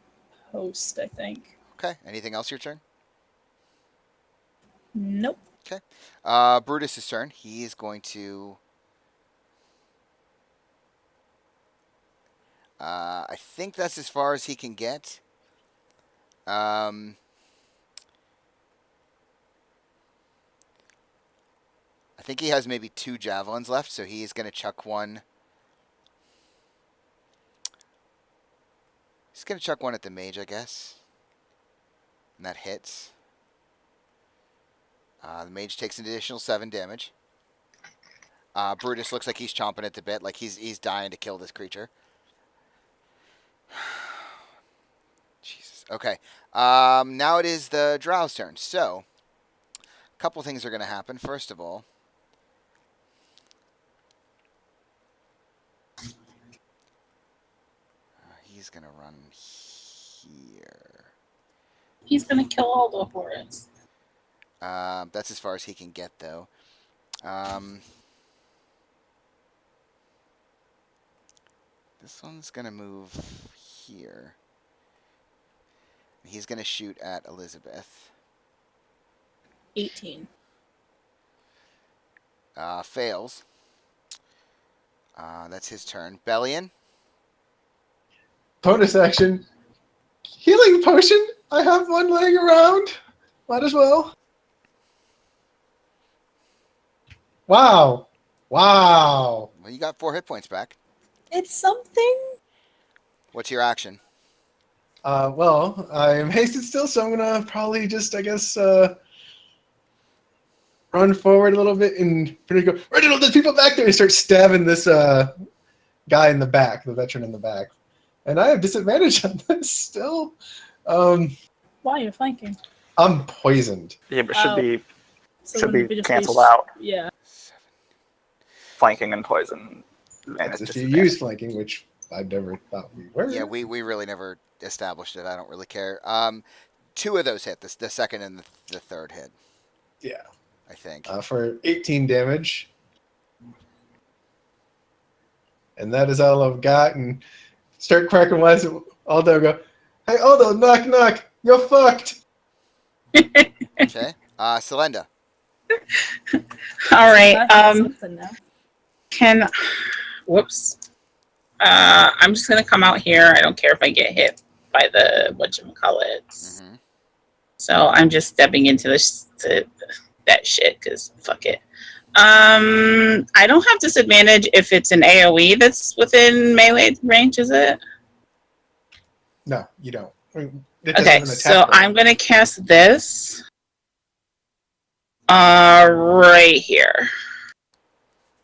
post, I think. Okay. Anything else? Your turn. Nope. Brutus's turn. He is going to. I think that's as far as he can get. I think he has maybe 2 javelins left, so he's going to chuck one. He's going to chuck one at the mage, I guess. And that hits. The mage takes an additional 7 damage. Brutus looks like he's chomping at the bit, like he's dying to kill this creature. Jesus. Okay. Now it is the Drow's turn. So, a couple things are going to happen. First of all, he's going to run here. He's gonna kill all the horrors. That's as far as he can get, though. This one's going to move here. He's going to shoot at Elizabeth. 18. Fails. That's his turn. Bellion. Bonus action. Healing potion. I have one laying around. Might as well. Wow. Wow. Well, you got 4 hit points back. It's something. What's your action? Well, I'm hasted still, so I'm gonna probably just, I guess, run forward a little bit and go, Reginald, there's people back there, and start stabbing this guy in the back, the veteran in the back. And I have disadvantage on this still. Why? You're flanking. I'm poisoned. Yeah, but Oh. So should wouldn't be it just canceled out. Yeah. Flanking and poison. And That's it's if you disadvantage. use flanking, which I never thought we were. Yeah, we really never established it. I don't really care. 2 of those hit. The second and the third hit, Yeah. I think. For 18 damage. And that is all I've got. And start cracking wise at Aldo. Go, hey, Aldo, knock, knock. You're fucked. Okay. Selenda. All right. That's something now. Whoops. I'm just gonna come out here. I don't care if I get hit by the whatchamacallit. Mm-hmm. So I'm just stepping into that shit because fuck it. I don't have disadvantage if it's an AoE that's within melee range, is it? No, you don't. It doesn't Okay, have an attack so roll. I'm gonna cast this right here.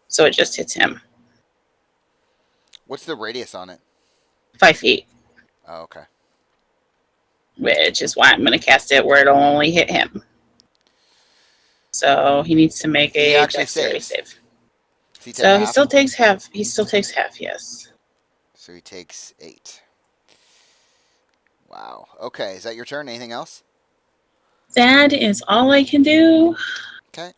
So it just hits him. What's the radius on it? 5 feet, Oh, okay. which is why I'm gonna cast it where it'll only hit him. So he needs to make He a actually dexterity saves. save. Does he take So he half? still takes half. He still takes half, yes. So he takes 8. Wow. Okay, is that your turn? Anything else? That is all I can do. Okay.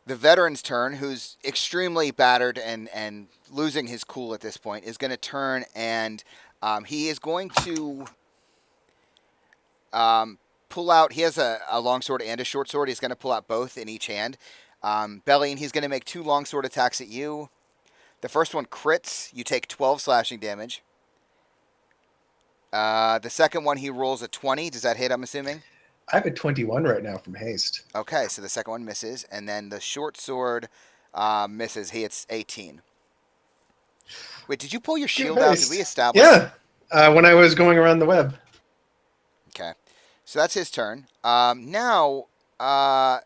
The veteran's turn, who's extremely battered and losing his cool at this point, is going to turn and he is going to pull out. He has a longsword and a short sword. He's going to pull out both in each hand. Belly, and he's going to make 2 longsword attacks at you. The first one crits. You take 12 slashing damage. The second one, he rolls a 20. Does that hit, I'm assuming? I have a 21 right now from haste. Okay, so the second one misses. And then the short sword misses. He hits 18. Wait, did you pull your shield out? Did we establish? Yeah, when I was going around the web. Okay. So that's his turn. Now, I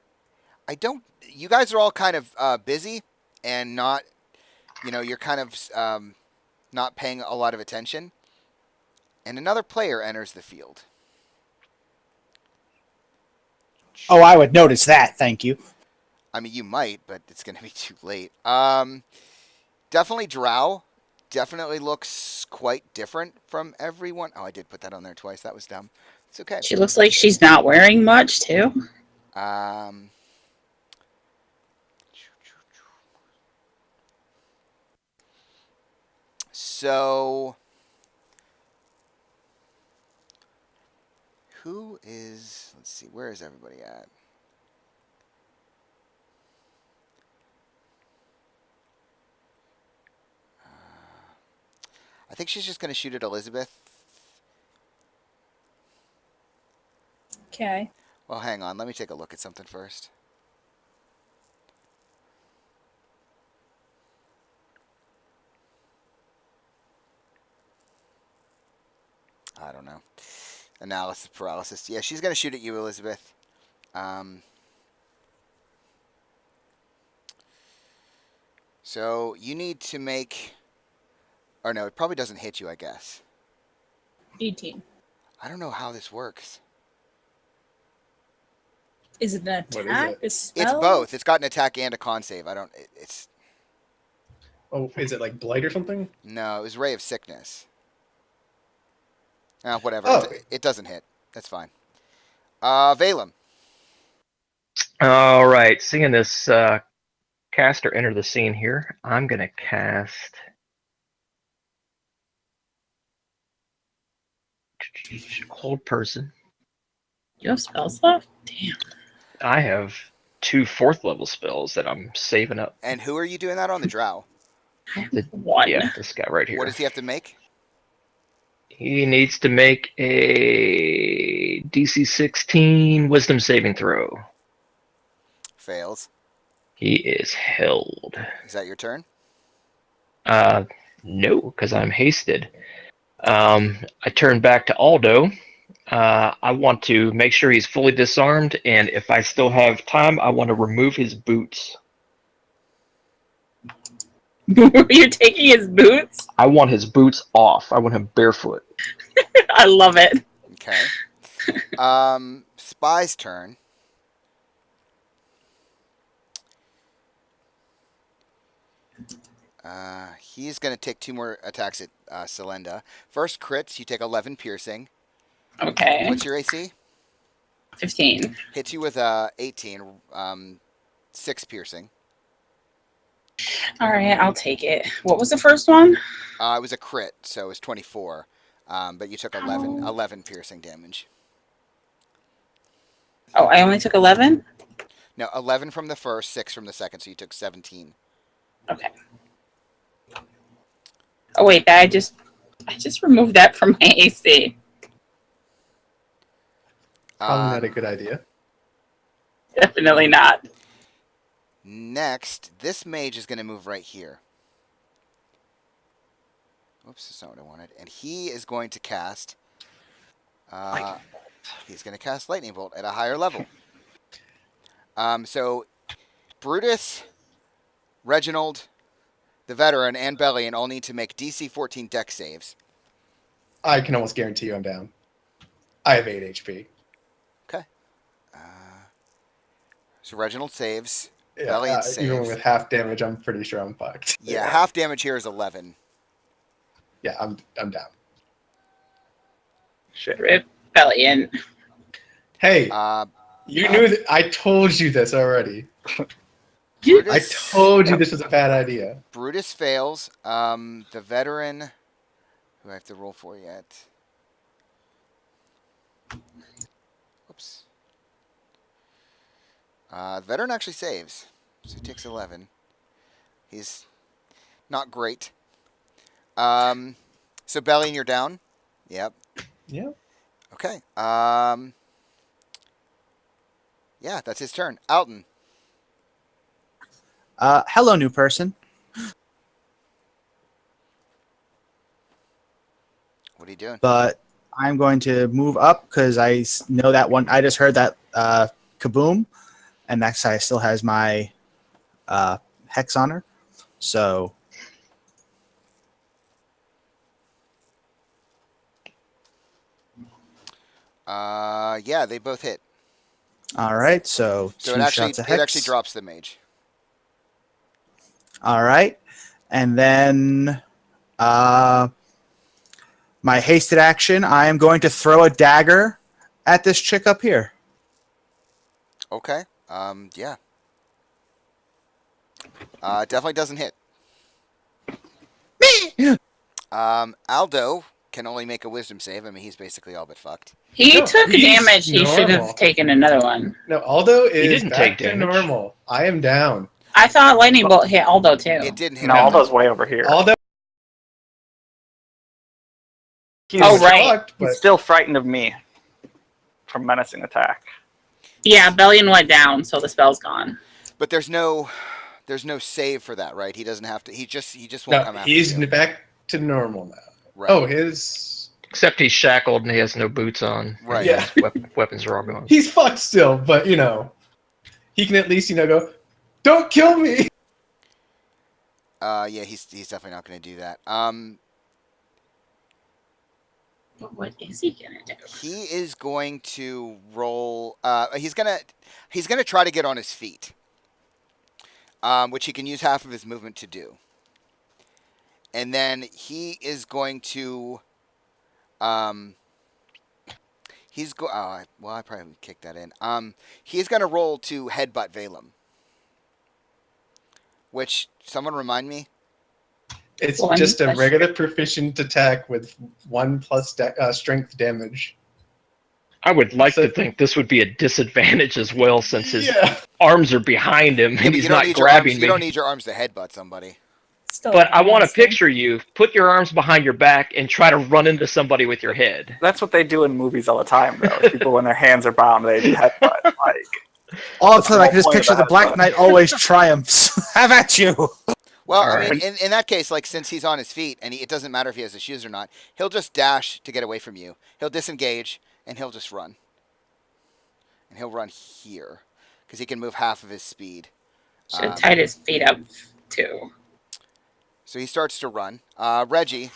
don't... You guys are all kind of busy and not... you're kind of not paying a lot of attention. And another player enters the field. Oh, I would notice that. Thank you. I mean, you might, but it's going to be too late. Definitely Drow. Definitely looks quite different from everyone. Oh, I did put that on there twice. That was dumb. It's okay. She looks like she's not wearing much, too. So, who is... Let's see. Where is everybody at? I think she's just going to shoot at Elizabeth. Okay. Well, hang on. Let me take a look at something first. I don't know. Analysis paralysis. Yeah, she's going to shoot at you, Elizabeth. So you need to make... Or no, it probably doesn't hit you, I guess. 18. I don't know how this works. Is it an What is attack? it? A spell? It's both. It's got an attack and a con save. I don't... It's... Oh, is it like blight or something? No, it was Ray of Sickness. Whatever. Oh. It doesn't hit. That's fine. Valem. All right, seeing this caster enter the scene here, I'm gonna cast. Hold person. You have spells left? Damn. I have 2 4th level spells that I'm saving up. And who are you doing that on? The Drow. One. Yeah, this guy right here. What does he have to make? He needs to make a DC 16 Wisdom saving throw. Fails. He is held. Is that your turn? No, because I'm hasted. I turn back to Aldo. I want to make sure he's fully disarmed, and if I still have time, I want to remove his boots. You're taking his boots? I want his boots off. I want him barefoot. I love it. Okay. Spy's turn. He's going to take 2 more attacks at Selenda. First crits, you take 11 piercing. Okay. What's your AC? 15. Hits you with 18, 6 piercing. All right, I'll take it. What was the first one? It was a crit, so it was 24. But you took 11 piercing damage. Oh, I only took 11? No, 11 from the first, 6 from the second, so you took 17. Okay. Oh wait, I just removed that from my AC. Probably not a good idea. Definitely not. Next, this mage is going to move right here. Oops, that's not what I wanted. And he is going to cast. He's going to cast Lightning Bolt at a higher level. So, Brutus, Reginald, the veteran, and Bellion all need to make DC 14 deck saves. I can almost guarantee you I'm down. I have 8 HP. Okay. So Reginald saves. Yeah, Bellion even saves. with half damage, I'm pretty sure I'm fucked. Yeah, half damage here is 11. Yeah, I'm down. Shit. Rebellion. Hey, Uh, you knew that. I told you this already. Brutus, I told you this was a bad idea. Brutus fails. The veteran, who I have to roll for yet. Whoops. The veteran actually saves, so he takes 11. He's not great. So Bellion, you're down. Yep. Yeah. Okay. Yeah, that's his turn. Alton. Hello, new person. What are you doing? But I'm going to move up because I know that one. I just heard that kaboom, and that guy still has my hex on her. So Yeah, they both hit. all right, so So two it actually shots of hex. drops the mage. All right, and then my hasted action. I am going to throw a dagger at this chick up here. Okay. Yeah. Definitely doesn't hit. Aldo can only make a wisdom save. I mean, he's basically all but fucked. He No, took he's damage. He should normal. have taken another one. No, Aldo is didn't back take to damage. normal. I am down. I thought lightning bolt hit Aldo too. It didn't hit. No, Aldo. Aldo's way over here. Aldo. He's, Oh, right. fucked, he's but still frightened of me from menacing attack. Yeah, Bellion went down, so the spell's gone. But there's no save for that, right? He doesn't have to. He just won't come no, after he's you. back to normal now. Right. Oh, his Except he's shackled and he has no boots on. Right. Yeah. His weapons are all gone. he's fucked still, but he can at least go, don't kill me. Yeah, he's definitely not going to do that. But what is he gonna do? He is going to roll. He's gonna try to get on his feet, which he can use half of his movement to do. And then he is going to. I probably kicked that in. He's going to roll to headbutt Valem. Which, someone remind me? It's One just a plus regular proficient attack with 1+ strength damage. I would like So- to think this would be a disadvantage as well, since his Yeah. arms are behind him Yeah, and but he's you don't not need your arms. grabbing You me. don't need your arms to headbutt somebody. Still But I want to honestly. picture you put your arms behind your back and try to run into somebody with your head. That's what they do in movies all the time, though. People, when their hands are bound, they do headbutt. Like, All of a sudden, I can just Point picture the about Black that. Knight always triumphs. Have at you. Well, All I mean, in that case, like, since he's on his feet and it doesn't matter if he has his shoes or not, he'll just dash to get away from you. He'll disengage and he'll just run. And he'll run here because he can move half of his speed. Should have tied his feet up too. So he starts to run. Reggie,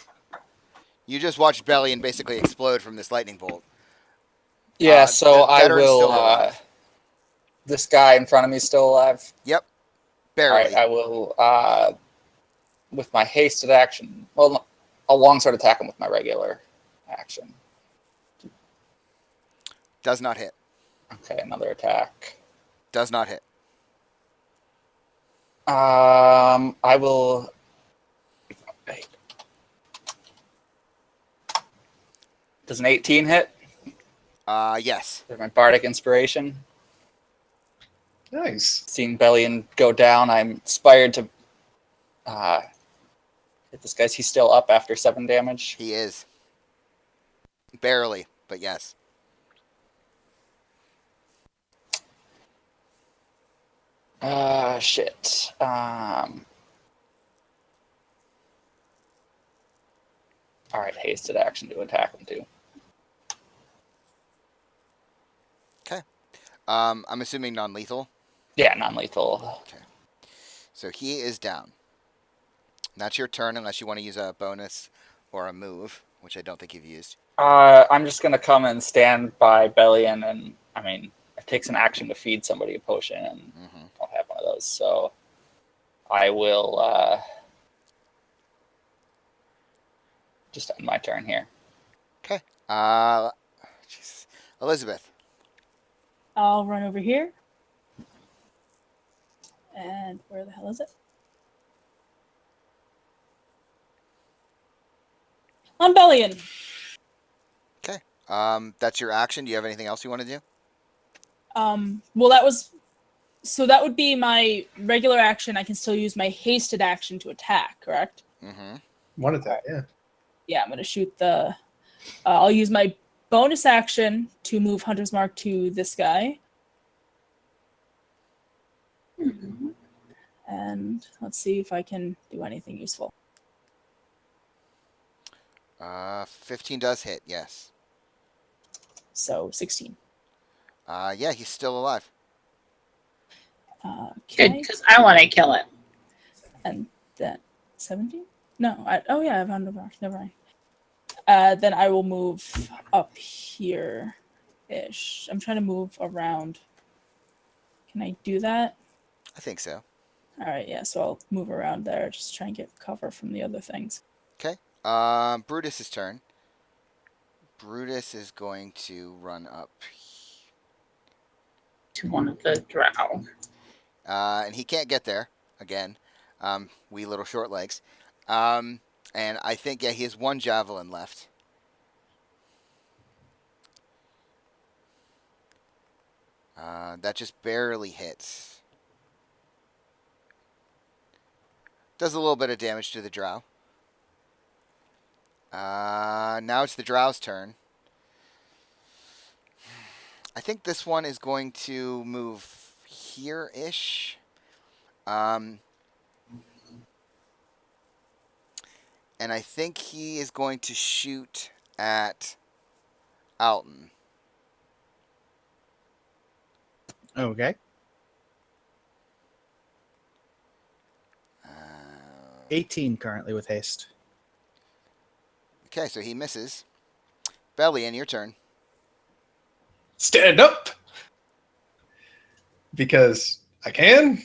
you just watched Bellion basically explode from this lightning bolt. Yeah, The so I veteran's will. still alive. This guy in front of me is still alive. Yep, All barely. right, I will, with my hasted action. Well, I'll longsword attack him with my regular action. Does not hit. Okay, another attack. Does not hit. I will. Does an 18 hit? Yes. With my bardic inspiration. Nice. Seeing Bellion go down, I'm inspired to hit this guy's. He's still up after 7 damage. He is. Barely, but yes. Shit. All right, hasted action to attack him too. I'm assuming non-lethal. Yeah, non-lethal. So he is down. That's your turn unless you want to use a bonus or a move, which I don't think you've used. I'm just gonna come and stand by Bellion, and I mean, it takes an action to feed somebody a potion, and Mm-hmm. I don't have one of those, so I will just end my turn here. Jesus. Elizabeth. I'll run over here. And where the hell is it? On Bellion. That's your action. Do you have anything else you want to do? Well, that would be my regular action. I can still use my hasted action to attack, correct? Mm-hmm. One attack, yeah. Yeah, I'm gonna shoot the. I'll use my bonus action to move Hunter's Mark to this guy, and let's see if I can do anything useful. 15 does hit, yes. So 16. Yeah, he's still alive. Good, Okay, because I want to kill it. and then 17. No, oh yeah, I have Hunter's Mark. Never mind. Then I will move up here, ish. I'm trying to move around. Can I do that? I think so. All right, yeah. So I'll move around there, just try and get cover from the other things. Brutus's turn. Brutus is going to run up. To one of the drow. And he can't get there again. Wee little short legs. And I think, yeah, he has one javelin left. That just barely hits. Does a little bit of damage to the drow. Now it's the drow's turn. I think this one is going to move here-ish. And I think he is going to shoot at Alton. Okay. Uh, 18 currently with haste. okay, so he misses. Bellion, your turn. Stand up! Because I can.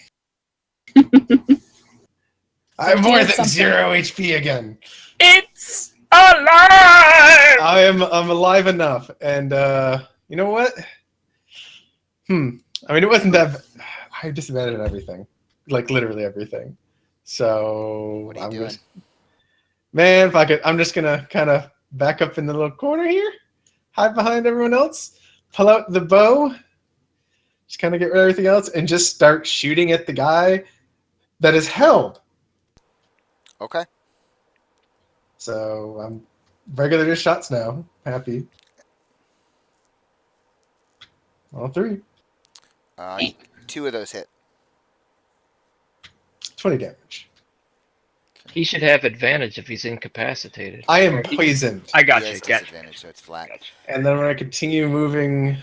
I have more than Something. 0 HP again. It's alive! I'm alive enough, and you know what? I mean, it wasn't that. I have disadvantage on everything, like literally everything. So What are you doing? Man, fuck it. I'm just gonna kind of back up in the little corner here, hide behind everyone else, pull out the bow, just kind of get rid of everything else, and just start shooting at the guy that is held. Okay. So I'm regular just shots now. Happy. All 3. 2 of those hit. 20 damage. He should have advantage if he's incapacitated. I am poisoned. I got He you. has Got you. disadvantage, so it's flat. And then I'm going to continue moving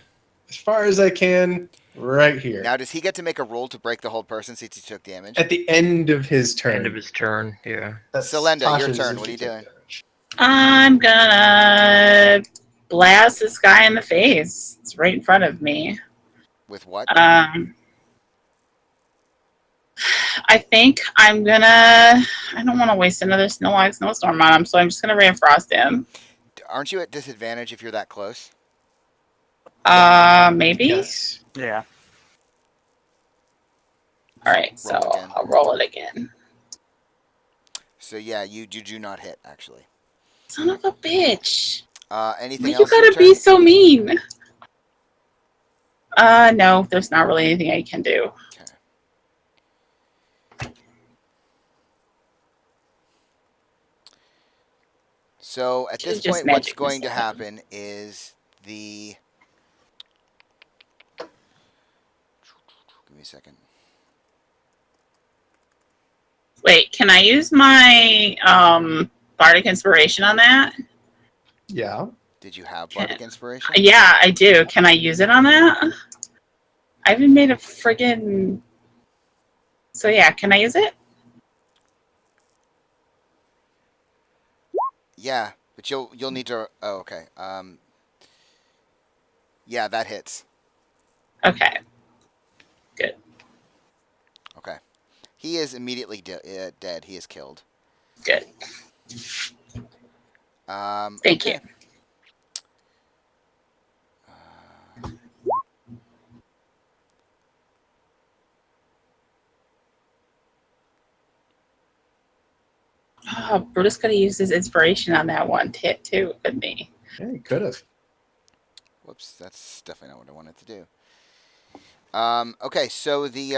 as far as I can right here. Now, does he get to make a roll to break the hold person since he took damage? At the end of his turn. End of his turn, yeah. That's Selenda, your Tasha's turn. if What are you she took doing? damage. I'm gonna blast this guy in the face. It's right in front of me. With what? I think I'm gonna. I don't want to waste another snowstorm on him, so I'm just gonna rainfrost him. Aren't you at disadvantage if you're that close? Maybe. Yes. Yeah. All right, so Roll again. I'll roll it again. So yeah, you do not hit actually. Son of a bitch! Anything You else? in your gotta be turn? so mean. No, there's not really anything I can do. So at this It's just point, what's magic going to missile. happen is the. Give me a second. Wait, can I use my bardic inspiration on that? Yeah. Did you have bardic inspiration? Yeah, I do. Can I use it on that? I haven't made a friggin'. So yeah, can I use it? Yeah, but you'll need to. Oh, okay. Yeah, that hits. Okay. Okay. He is immediately dead. He is killed. Good. Thank Okay. you. Oh, Brutus could have used his inspiration on that one hit too, couldn't he? Yeah, you could have. Whoops, that's definitely not what I wanted to do. Okay, so the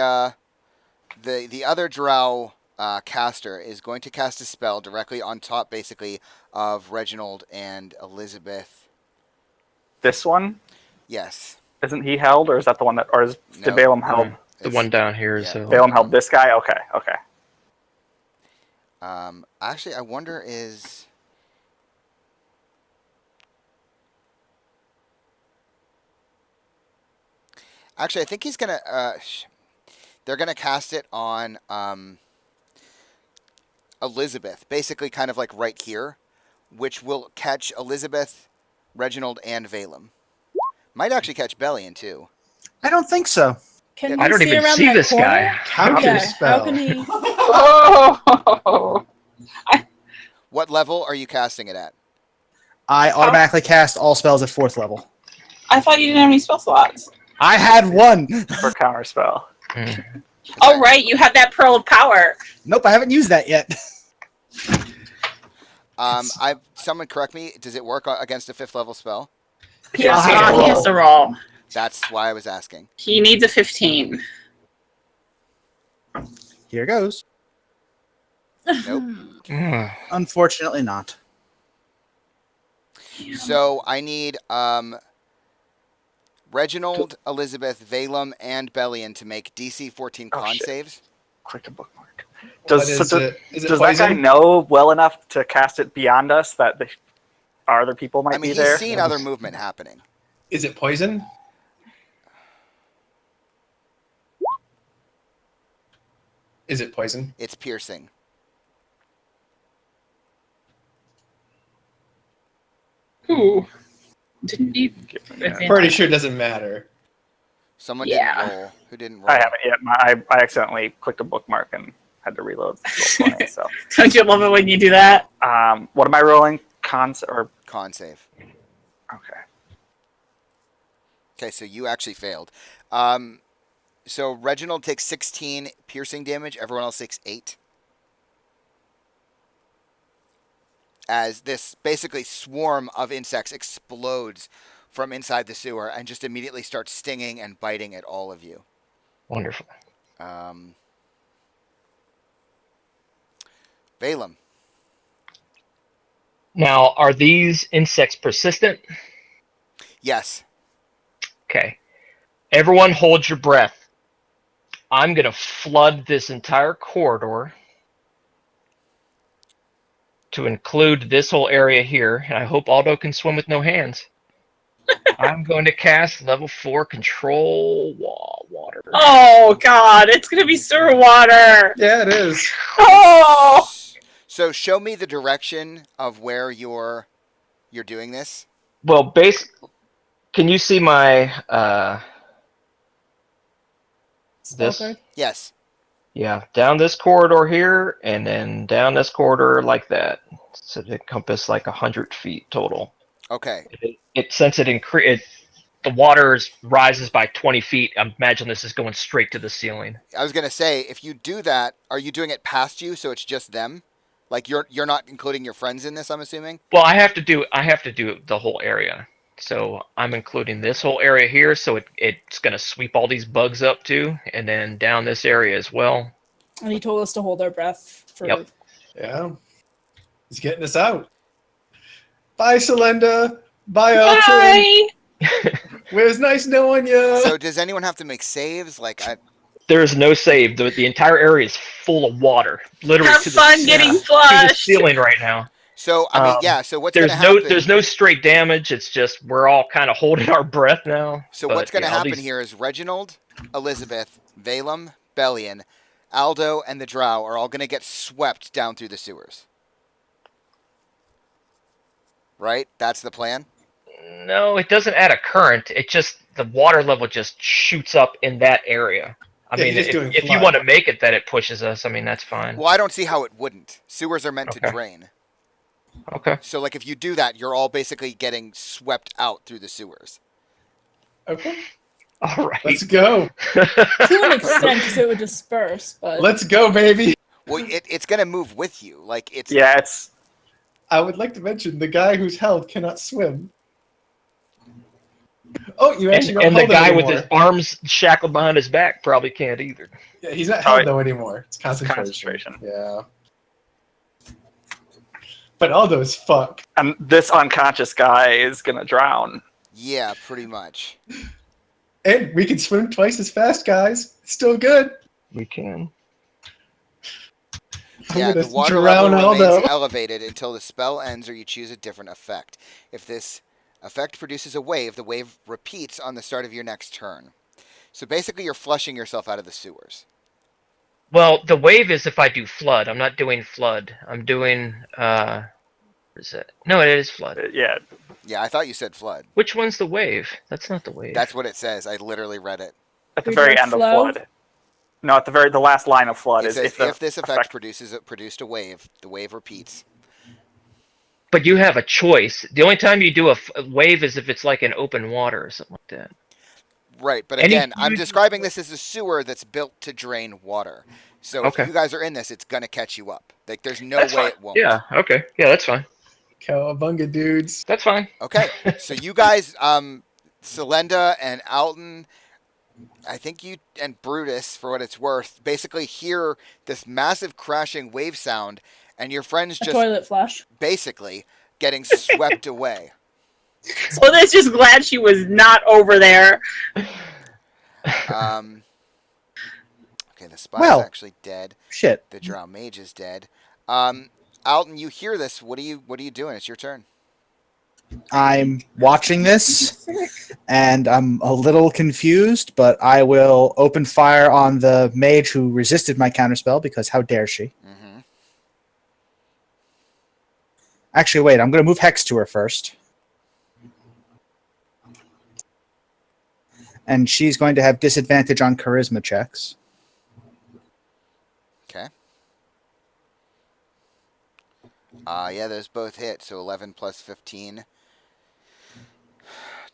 other drow caster is going to cast a spell directly on top, basically, of Reginald and Elizabeth. This one, Yes. isn't he held, or is that the one that, or is No. Balaam held? The one down here is Yeah. Balaam held this guy. Okay. Actually, I wonder is. Actually, I think he's gonna. They're gonna cast it on Elizabeth, basically, kind of like right here, which will catch Elizabeth, Reginald, and Valem. Might actually catch Bellion too. I don't think so. Can I you don't see even around see that this corner? guy. Counter Yeah, spell. how can he? Oh, What level are you casting it at? I automatically cast all spells at 4th level. I thought you didn't have any spell slots. I had one. For counter spell. Oh, right, you had that pearl of power. Nope, I haven't used that yet. Someone correct me. Does it work against a 5th level spell? He has, I'll have to he has to roll. That's why I was asking. He needs a 15. Here goes. Nope. Unfortunately not. So I need Reginald, Elizabeth, Valem, and Bellion to make DC 14 Oh, con shit. saves. Click a bookmark. What is it? Is it Does that guy poison? know well enough to cast it beyond us that our other people might I mean, be he's there? seen other movement happening. Is it poison? Is it poison? It's piercing. Ooh. Didn't you? Pretty sure it doesn't matter. Someone Yeah. didn't roll. Who didn't roll? I haven't yet. I accidentally clicked a bookmark and had to reload. So, Don't you love it when you do that? what am I rolling? Cons or Con save. okay? Okay, so you actually failed. So Reginald takes 16 piercing damage. Everyone else takes 8. As this basically swarm of insects explodes from inside the sewer and just immediately starts stinging and biting at all of you. Wonderful. Valem. Now, are these insects persistent? Yes. Okay. Everyone hold your breath. I'm going to flood this entire corridor to include this whole area here, and I hope Aldo can swim with no hands. I'm going to cast level 4 control water. Oh God, it's gonna be sewer water. Yeah, it is. Oh, So show me the direction of where you're doing this. Well, can you see my this? Spell card? Yes. Yeah, down this corridor here, and then down this corridor like that. So it encompass like 100 feet total. Okay. Since the water rises by 20 feet, I imagine this is going straight to the ceiling. I was gonna say, if you do that, are you doing it past you so it's just them? Like you're not including your friends in this, I'm assuming? Well, I have to do the whole area. So I'm including this whole area here, so it's going to sweep all these bugs up too, and then down this area as well. And he told us to hold our breath for. Yep. Yeah. He's getting us out. Bye, Selenda. Bye, Elton. hi. It was nice knowing you. So does anyone have to make saves? Like There's no save. The entire area is full of water, literally Have to fun the, getting to the flushed. ceiling right now. So I mean, Um, yeah. So what's going There's to happen? there's no straight damage. It's just we're all kind of holding our breath now. So But, what's going to yeah, all happen these- here is Reginald, Elizabeth, Valem, Bellion, Aldo, and the Drow are all going to get swept down through the sewers. Right? That's the plan? No, it doesn't add a current. It just the water level just shoots up in that area. I Yeah, mean, you're just doing if you flood. want to make it that it pushes us, I mean that's fine. Well, I don't see how it wouldn't. Sewers are meant to Okay. drain. Okay. So, like, if you do that, you're all basically getting swept out through the sewers. Okay, All right. let's go. To an extent, because it would disperse, but Let's go, baby. Well, it's going to move with you. Like, it's... Yeah, it's I would like to mention the guy who's held cannot swim. Oh, you actually And don't the hold guy him with anymore. his arms shackled behind his back probably can't either. Yeah, he's not Oh, held it- though anymore. It's concentration. concentration. Yeah. But Aldo's fuck. and this unconscious guy is gonna drown. Yeah, pretty much. And we can swim twice as fast, guys. It's still good. We can. I'm Yeah, the gonna water drown level remains Aldo. elevated until the spell ends or you choose a different effect. If this effect produces a wave, the wave repeats on the start of your next turn. So basically, you're flushing yourself out of the sewers. Well, the wave is if I do flood. I'm not doing flood. I'm doing what is it? No, it is flood. Yeah, Yeah, I thought you said flood. Which one's the wave? That's not the wave. That's what it says. I literally read it. at the We very did end flow? of flood. No, at the last line of flood It is says if the if this effect produced a wave, the wave repeats. But you have a choice. The only time you do a wave is if it's like in open water or something like that. Right, but Any again, I'm huge- describing this as a sewer that's built to drain water. So Okay. if you guys are in this, it's gonna catch you up. Like there's no That's way fine. it won't. Yeah. Okay. Yeah, that's fine. Cowabunga, dudes. That's fine. Okay, so you guys, Selenda and Alton, I think you and Brutus, for what it's worth, basically hear this massive crashing wave sound, and your friends a just toilet flush. basically getting swept away. So that's just glad she was not over there. Okay, the spy's Well. actually dead. Shit. The drow mage is dead. Alton, you hear this? What are you doing? It's your turn. I'm watching this, and I'm a little confused, but I will open fire on the mage who resisted my counterspell, because how dare she? Mm-hmm. Actually, wait, I'm going to move Hex to her first. And she's going to have disadvantage on charisma checks. Okay. Yeah, those both hit. So 11 plus 15.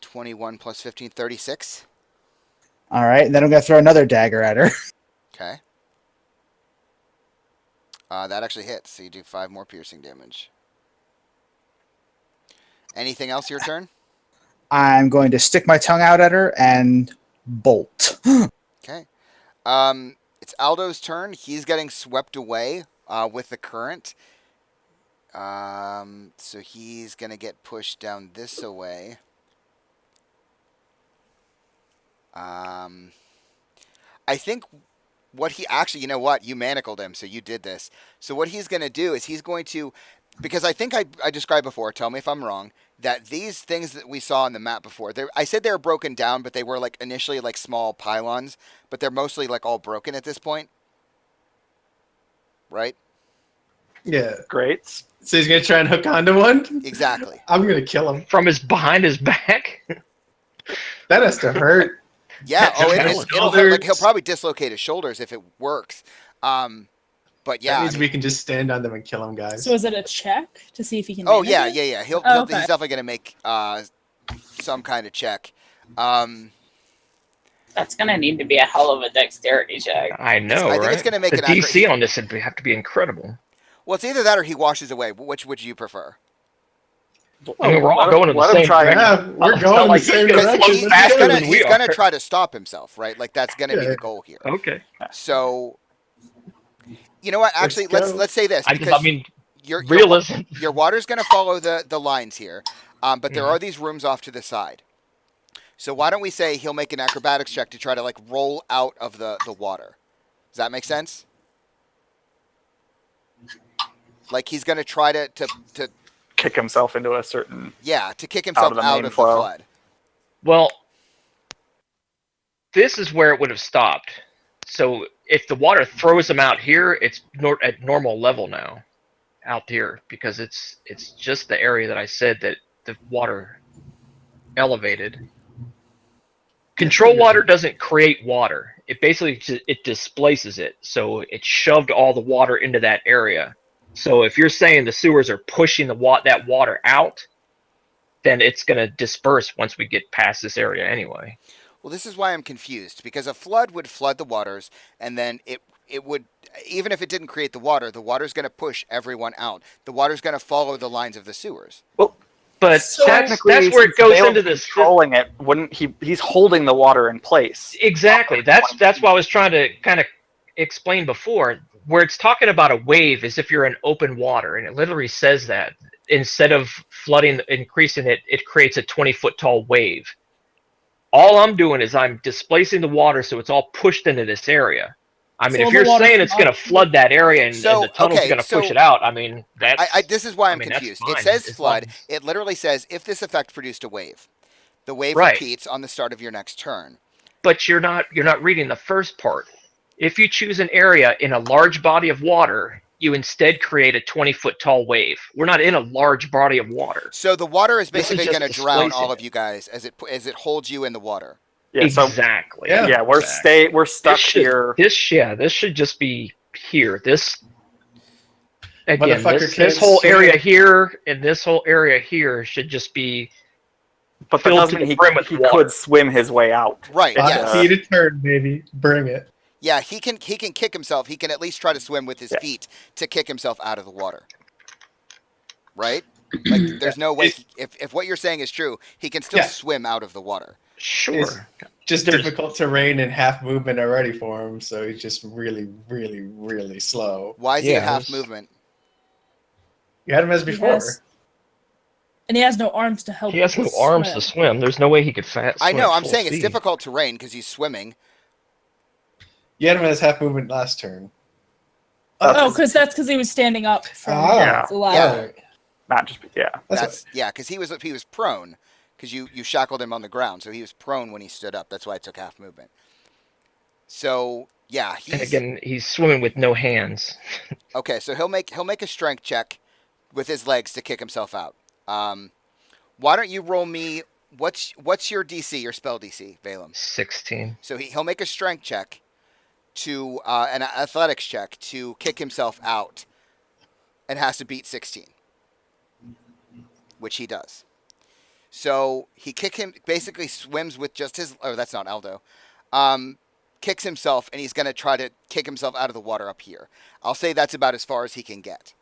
21 plus 15, 36. All right, and then I'm going to throw another dagger at her. Okay. That actually hits, so you do 5 more piercing damage. Anything else your turn? I'm going to stick my tongue out at her and bolt. Okay. It's Aldo's turn. He's getting swept away with the current. So he's going to get pushed down this away. I think what he actually, you know what? You manacled him, so you did this. So what he's going to do is he's going to, because I think I described before, tell me if I'm wrong, that these things that we saw on the map before, I said they were broken down, but they were like initially like small pylons, but they're mostly like all broken at this point. Right? Yeah. great. So he's gonna try and hook onto one. Exactly. I'm gonna kill him. From behind his back. That has to hurt. Yeah. Oh, His it'll shoulders. like he'll probably dislocate his shoulders if it works. But yeah. That I means mean- we can just stand on them and kill him, guys. So is it a check to see if he can? oh manage yeah, it? yeah. He's Oh, okay. definitely gonna make some kind of check. That's gonna need to be a hell of a dexterity check. I know, I think right? it's gonna make the an accurate- DC on this would have to be incredible. Well, it's either that or he washes away. Which would you prefer? I mean, we're all Let him- going in the let him same try and- Yeah, we're It's going not in like the same he's gonna direction. float He's faster gonna than we he's gonna are. try to stop himself, right? Like that's gonna be Yeah. the goal here. Okay. So, you know what? Actually, let's go. say this I because mean, your realism. your water's gonna follow the lines here, but there Mhm. are these rooms off to the side. So why don't we say he'll make an acrobatics check to try to like roll out of the water? Does that make sense? Like he's gonna try to Kick himself into a certain. to kick himself the out main of the flow. flood. Well, this is where it would have stopped. So if the water throws him out here, it's at normal level now, out here, because it's just the area that I said that the water elevated. Control water doesn't create water. It basically it displaces it. So it shoved all the water into that area. So if you're saying the sewers are pushing that water out, then it's going to disperse once we get past this area anyway. Well, this is why I'm confused, because a flood would flood the waters, and then it would, even if it didn't create the water's going to push everyone out. The water's going to follow the lines of the sewers. Well, But So- that's where it goes into this. Controlling it, wouldn't he? He's holding the water in place. Exactly. That's what I was trying to kind of explain before. Where it's talking about a wave is if you're in open water, and it literally says that instead of flooding, increasing it, it creates a 20-foot tall wave. All I'm doing is I'm displacing the water, so it's all pushed into this area. I mean, So if the you're water's saying it's going to not- flood that area and So, the tunnel's okay, going to push so it out, I mean, that's. This is why I'm I mean, that's confused. fine. It says As flood. long as- It literally says if this effect produced a wave. The wave Right. repeats on the start of your next turn. But you're not reading the first part. If you choose an area in a large body of water, you instead create a 20-foot tall wave. We're not in a large body of water. So the water is This is basically just going to drown displacing all of it. you guys as it holds you in the water. Yeah. So Exactly. Yeah. we're Exactly. we're stuck here. This should just be here. This again, Motherfucker this can't whole swim. area here and this whole area here should just be. But that filled doesn't to mean the brim with he water. could swim his way out. Right. It's, Yes. 5 feet a turn, baby. Bring it. Yeah. He can kick himself. He can at least try to swim with his Yeah. feet to kick himself out of the water. Right. Like there's no way. If what you're saying is true, he can still Yeah. swim out of the water. Sure. It's just There's- difficult terrain and half movement already for him, so he's just really, really, really slow. Why is he Yeah, at half there's- movement? You had him as He before. has- And he has no arms to help. He has no him arms swim. to swim. There's no way he could swim. I know. I'm full saying it's speed. difficult terrain because he's swimming. You had him as half movement last turn. Oh, because that's he was standing up from Ah, the ladder. Yeah. Alright. Not just yeah. That's Yeah, because he was prone because you shackled him on the ground, so he was prone when he stood up. That's why it took half movement. So yeah, And he's again, he's swimming with no hands. okay. So he'll make a strength check with his legs to kick himself out. Why don't you roll me? What's your DC? Your spell DC, Valem? 16. So he'll make a strength check to an athletics check to kick himself out, and has to beat 16, which he does. So he basically swims with just his. Oh, that's not Aldo. Kicks himself, and he's going to try to kick himself out of the water up here. I'll say that's about as far as he can get.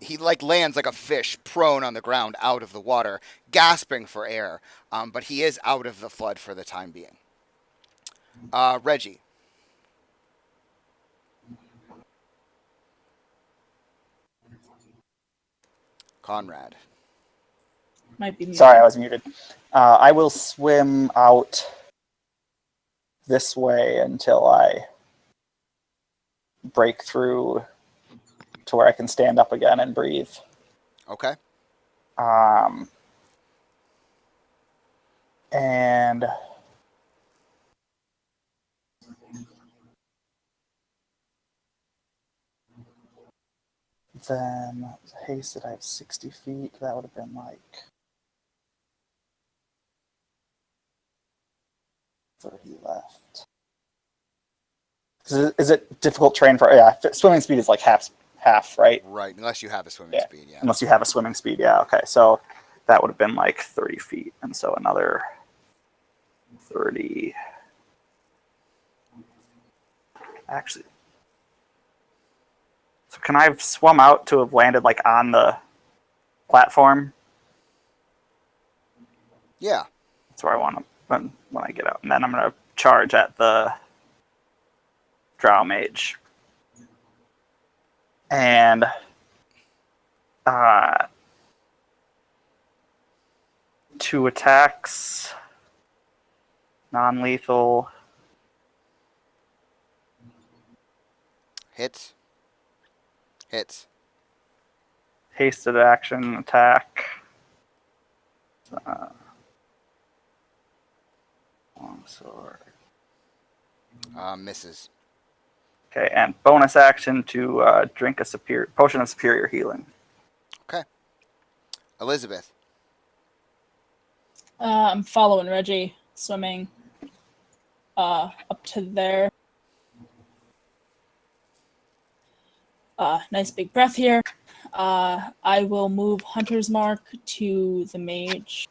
He lands like a fish, prone on the ground, out of the water, gasping for air. But he is out of the flood for the time being. Reggie. Conrad. Might be. Sorry, I was muted. I will swim out this way until I break through to where I can stand up again and breathe. Okay. And then hasted, I have 60 feet. That would have been like 30 left. Is it difficult terrain for? Yeah, swimming speed is like half, right? Right, unless you have a swimming Yeah. speed, yeah. Unless you have a swimming speed, yeah. Okay, so that would have been like 30 feet, and so another 30. Actually, so can I have swum out to have landed like on the platform? Yeah. That's where I want to when I get out, and then I'm gonna charge at the Drow Mage, and 2 attacks. Non-lethal. Hits. Hits. Hasted action attack. Longsword. Misses. Okay, and bonus action to drink a potion of superior healing. Elizabeth. I'm following Reggie, swimming up to there. Nice big breath here. I will move Hunter's Mark to the mage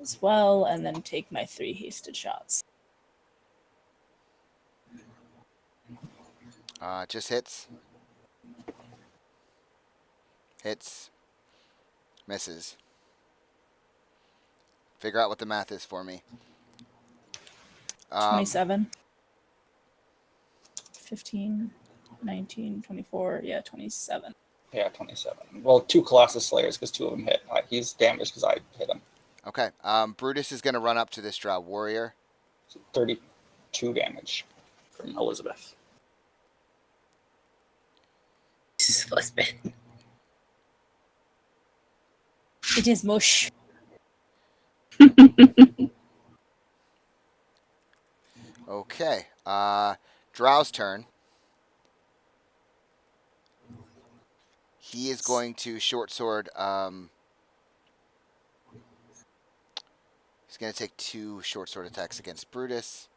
as well, and then take my 3 hasted shots. Just hits. Hits. Misses. Figure out what the math is for me. 27. 15, 19, 24, yeah, 27. Yeah, 27. Well, 2 Colossus Slayers because 2 of them hit. He's damaged because I hit him. Okay. Brutus is going to run up to this Drow warrior. So 32 damage from Elizabeth. Elizabeth. It is mush. Okay. Drow's turn. He is going to short sword. He's going to take 2 short sword attacks against Brutus.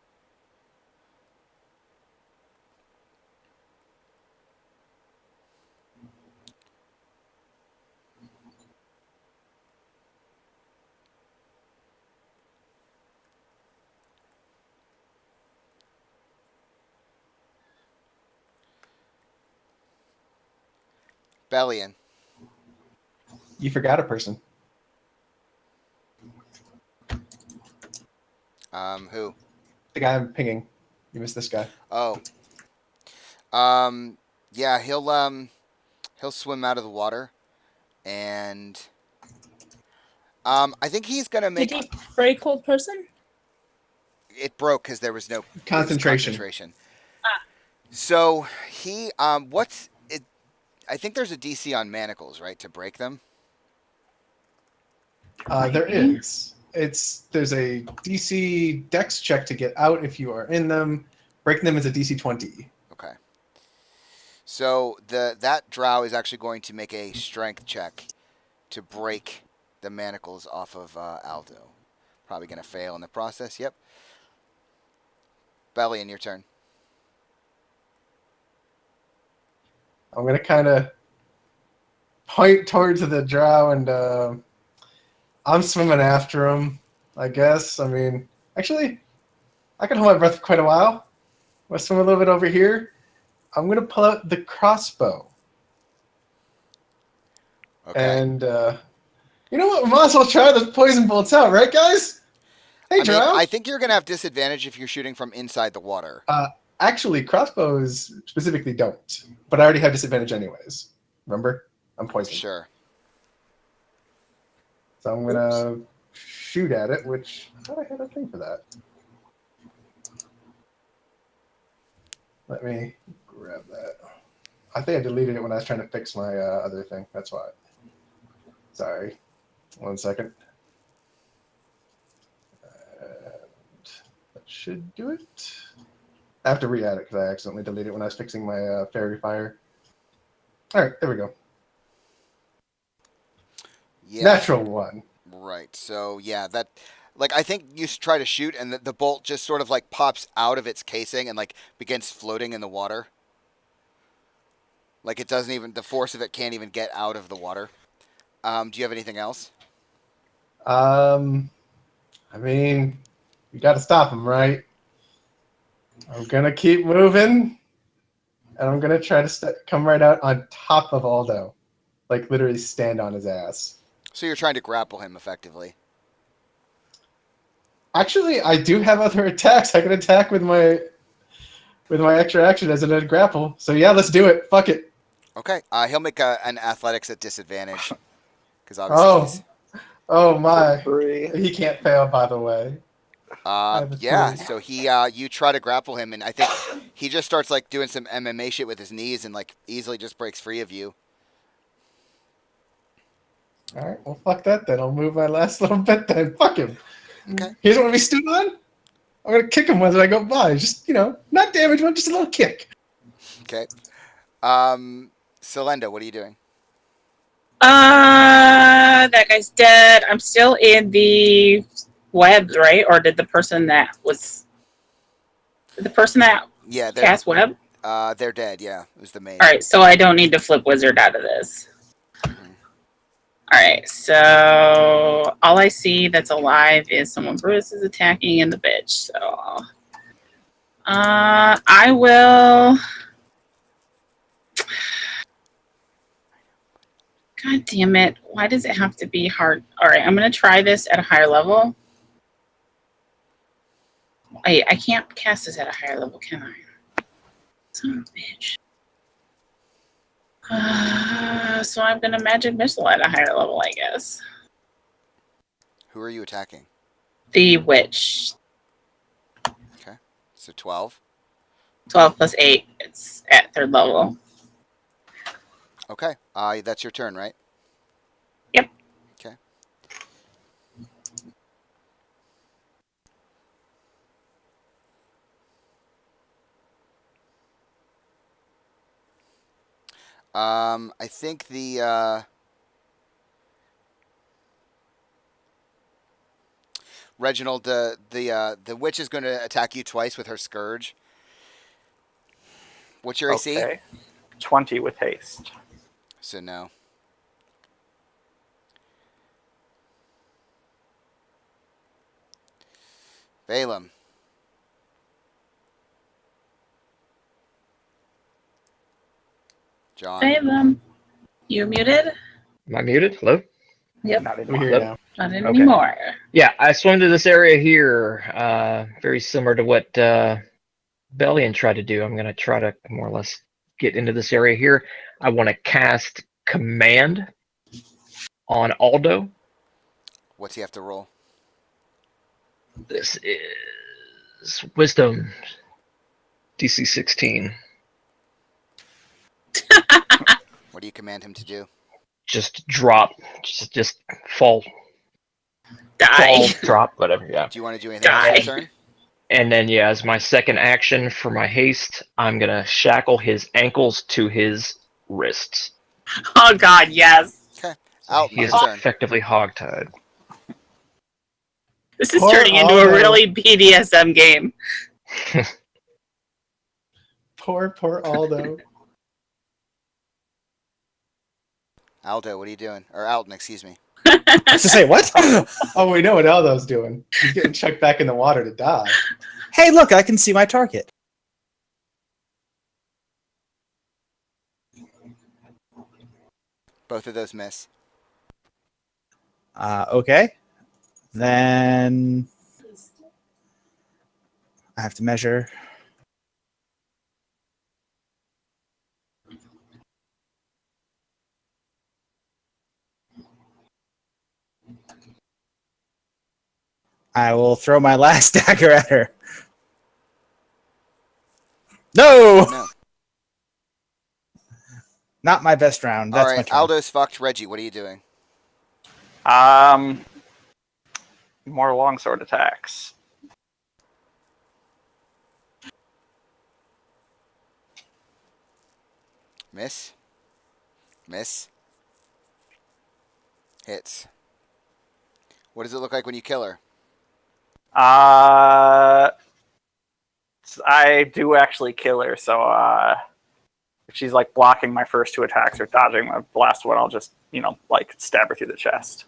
Bellion. You forgot a person. Who? The guy I'm pinging. You missed this guy. Oh. Yeah, he'll swim out of the water, and I think he's gonna make Did he break hold person? it broke because there was no Concentration. concentration. So he what's it? I think there's a DC on manacles, right, to break them. There is. There's a DC Dex check to get out if you are in them. Breaking them is a DC 20. Okay. So that drow is actually going to make a strength check to break the manacles off of Aldo. Probably going to fail in the process. Yep. Bellion, your turn. I'm gonna kind of point towards the drow, and I'm swimming after him. I guess. I mean, actually, I can hold my breath for quite a while. I'm gonna swim a little bit over here. I'm gonna pull out the crossbow, Okay. and you know what? We might as well try the poison bolts out, right, guys? Hey, I mean, drow. I think you're going to have disadvantage if you're shooting from inside the water. Actually, crossbows specifically don't, but I already have disadvantage anyways. Remember, I'm poisoned. Sure. So I'm gonna shoot at it, which I thought I had a thing for that. Let me grab that. I think I deleted it when I was trying to fix my other thing. That's why. Sorry. 1 second. And that should do it. I have to re-add it because I accidentally deleted it when I was fixing my fairy fire. All right, there we go. Yeah. Natural one. Right. So yeah, that like I think you try to shoot and the bolt just sort of like pops out of its casing and like begins floating in the water. Like it doesn't even the force of it can't even get out of the water. Do you have anything else? I mean, you got to stop him, right? I'm gonna keep moving, and I'm gonna try to come right out on top of Aldo, like literally stand on his ass. So you're trying to grapple him effectively. Actually, I do have other attacks. I can attack with my extra action as a grapple. So yeah, let's do it. Fuck it. Okay. He'll make an athletics at disadvantage. Because obviously Oh, he's. oh my! 3. He can't fail, by the way. have a Yeah. three. So he, you try to grapple him, and I think he just starts like doing some MMA shit with his knees, and like easily just breaks free of you. All right, well, fuck that then. I'll move my last little bit then. Fuck him. Okay. He doesn't want to be stood on? I'm going to kick him whether I go by. Just, not damage one, just a little kick. Okay. Selenda, what are you doing? That guy's dead. I'm still in the webs, right? Or did the person that Yeah, cast web? they're dead. Yeah, it was the main. All right, so I don't need to flip wizard out of this. Mhm. All right, so all I see that's alive is someone Bruce is attacking and the bitch. So, I will. God damn it! Why does it have to be hard? All right, I'm gonna try this at a higher level. Wait, I can't cast this at a higher level, can I? Son of a bitch. So I'm gonna magic missile at a higher level, I guess. Who are you attacking? The witch. So 12. 12 plus 8. It's at third level. Okay. That's your turn, right? Yep. Okay. I think the Reginald, the witch is going to attack you twice with her scourge. What's your AC? Okay. 20 with haste. So no. Balaam. John. Balaam, you muted? Am I muted? Hello? Yep. Not We anymore. hear you Yep. now. Not Okay. anymore. Yeah, I swim to this area here, very similar to what Bellion tried to do. I'm going to try to more or less get into this area here. I want to cast Command on Aldo. What's he have to roll? This is Wisdom, DC 16. What do you command him to do? Just drop, just fall, Die. drop, whatever, yeah. Do you want to do anything else on your turn? And then, yeah, as my second action for my haste, I'm going to shackle his ankles to his wrists. Oh god, yes. Alton, He your is turn. effectively hogtied. This is Poor turning into a Aldo. really BDSM game. Poor Aldo. Aldo, what are you doing? Or Alton, excuse me. To say what? Oh, we know what Aldo's doing. He's getting chucked back in the water to die. Hey, look, I can see my target. Both of those miss. Okay. Then I have to measure. I will throw my last dagger at her. No! No. Not my best round. All That's my right, turn. Aldo's fucked. Reggie, what are you doing? More longsword attacks. Miss. Miss. Hits. What does it look like when you kill her? I do actually kill her, so if she's like blocking my first 2 attacks or dodging my last one, I'll just, like stab her through the chest.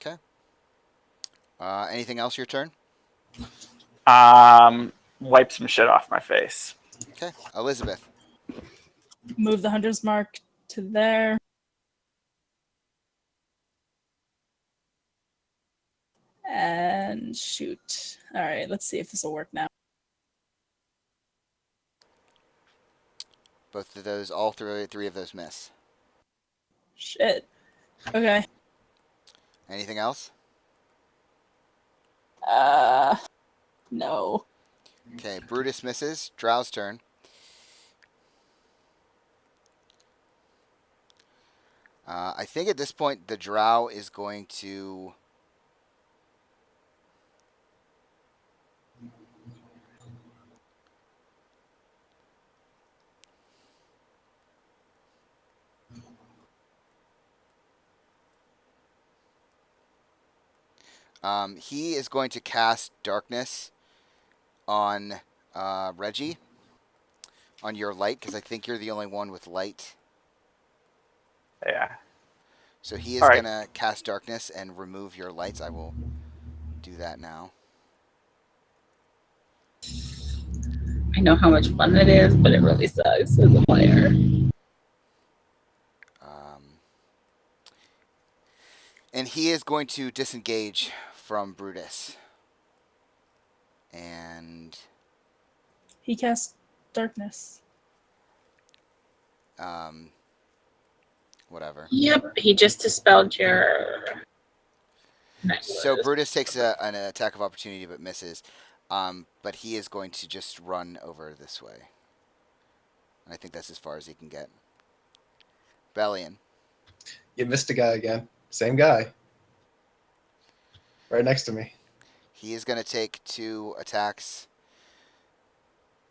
Okay. Anything else your turn? Wipe some shit off my face. Okay. Elizabeth. Move the hunter's mark to there. And shoot. All right, let's see if this will work now. Both of those, all three of those miss. Shit. Okay. Anything else? No. Okay, Brutus misses. Drow's turn. I think at this point the Drow is going to. He is going to cast darkness on Reggie, on your light, because I think you're the only one with light. Yeah. So he is All right. going to cast darkness and remove your lights. I will do that now. I know how much fun it is, but it really sucks as a player. And he is going to disengage from Brutus. And He cast darkness. whatever. Yep, he just dispelled your necklace. So Brutus takes an attack of opportunity but misses. But he is going to just run over this way. I think that's as far as he can get. Bellion. You missed a guy again. Same guy. Right next to me. He is going to take 2 attacks.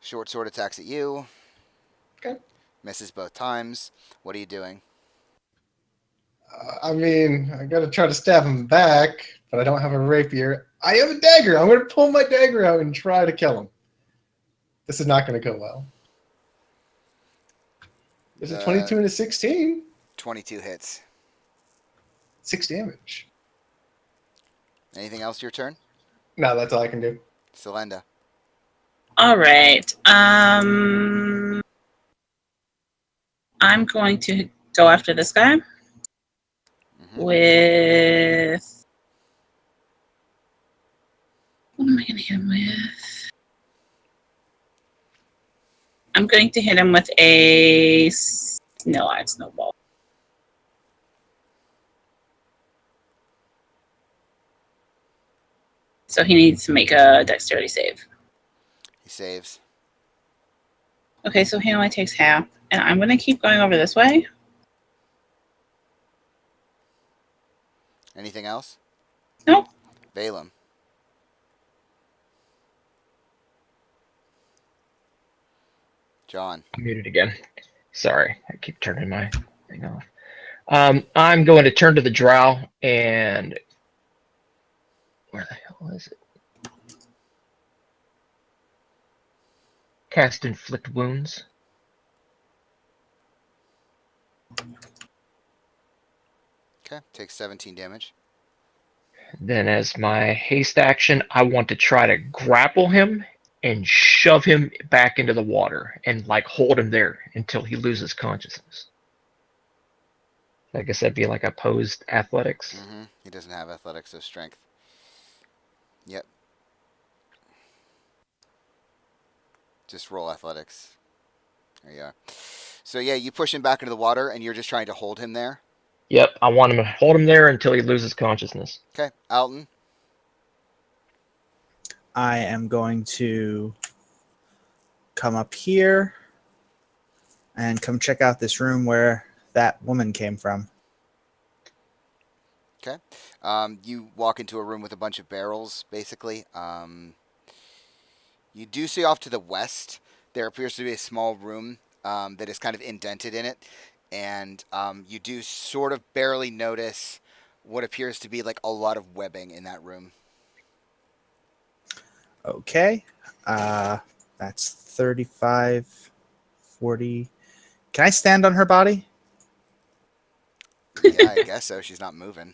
Short sword attacks at you. Okay. Misses both times. What are you doing? I mean, I gotta try to stab him back, but I don't have a rapier. I have a dagger. I'm gonna pull my dagger out and try to kill him. This is not gonna go well. There's a 22 and a 16. 22 hits. 6 damage. Anything else your turn? No, that's all I can do. Selenda. All right. I'm going to go after this guy with. What am I going to hit him with? I'm going to hit him with a snowball. So he needs to make a dexterity save. He saves. Okay, so he only takes half. And I'm going to keep going over this way. Anything else? Nope. Balaam. John. I'm muted again. Sorry, I keep turning my thing off. I'm going to turn to the Drow and where the hell is it? Cast Inflict Wounds. Okay, takes 17 damage. Then as my haste action, I want to try to grapple him and shove him back into the water and like hold him there until he loses consciousness. I guess that'd be like opposed athletics. He doesn't have athletics, so strength. Yep. Just roll athletics. There you are. So yeah, you push him back into the water and you're just trying to hold him there? Yep, I want him to hold him there until he loses consciousness. Okay, Alton. I am going to come up here and come check out this room where that woman came from. Okay. You walk into a room with a bunch of barrels, basically. You do see off to the west, there appears to be a small room that is kind of indented in it. And you do sort of barely notice what appears to be like a lot of webbing in that room. Okay. That's 35, 40. Can I stand on her body? Yeah, I guess so. She's not moving.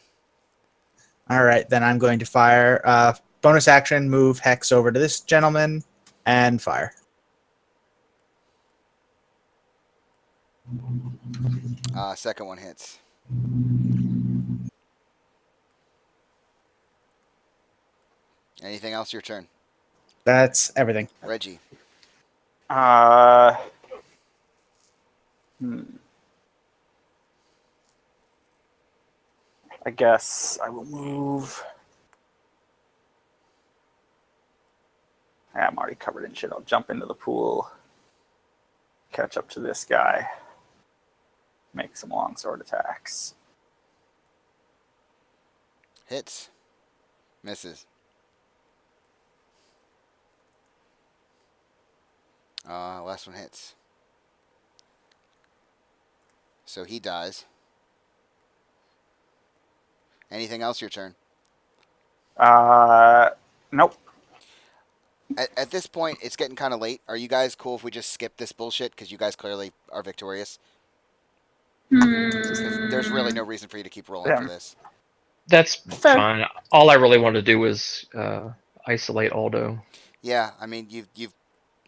All right, then I'm going to fire. Bonus action, move Hex over to this gentleman and fire. Second one hits. Anything else? Your turn. That's everything. Reggie. I guess I will move. Yeah, I'm already covered in shit. I'll jump into the pool, catch up to this guy, make some longsword attacks. Hits. Misses. Last one hits. So he dies. Anything else your turn? Nope. At this point, it's getting kind of late. Are you guys cool if we just skip this bullshit? Because you guys clearly are victorious. There's really no reason for you to keep rolling Yeah. for this. That's Fair. fine. All I really want to do is isolate Aldo. Yeah, I mean,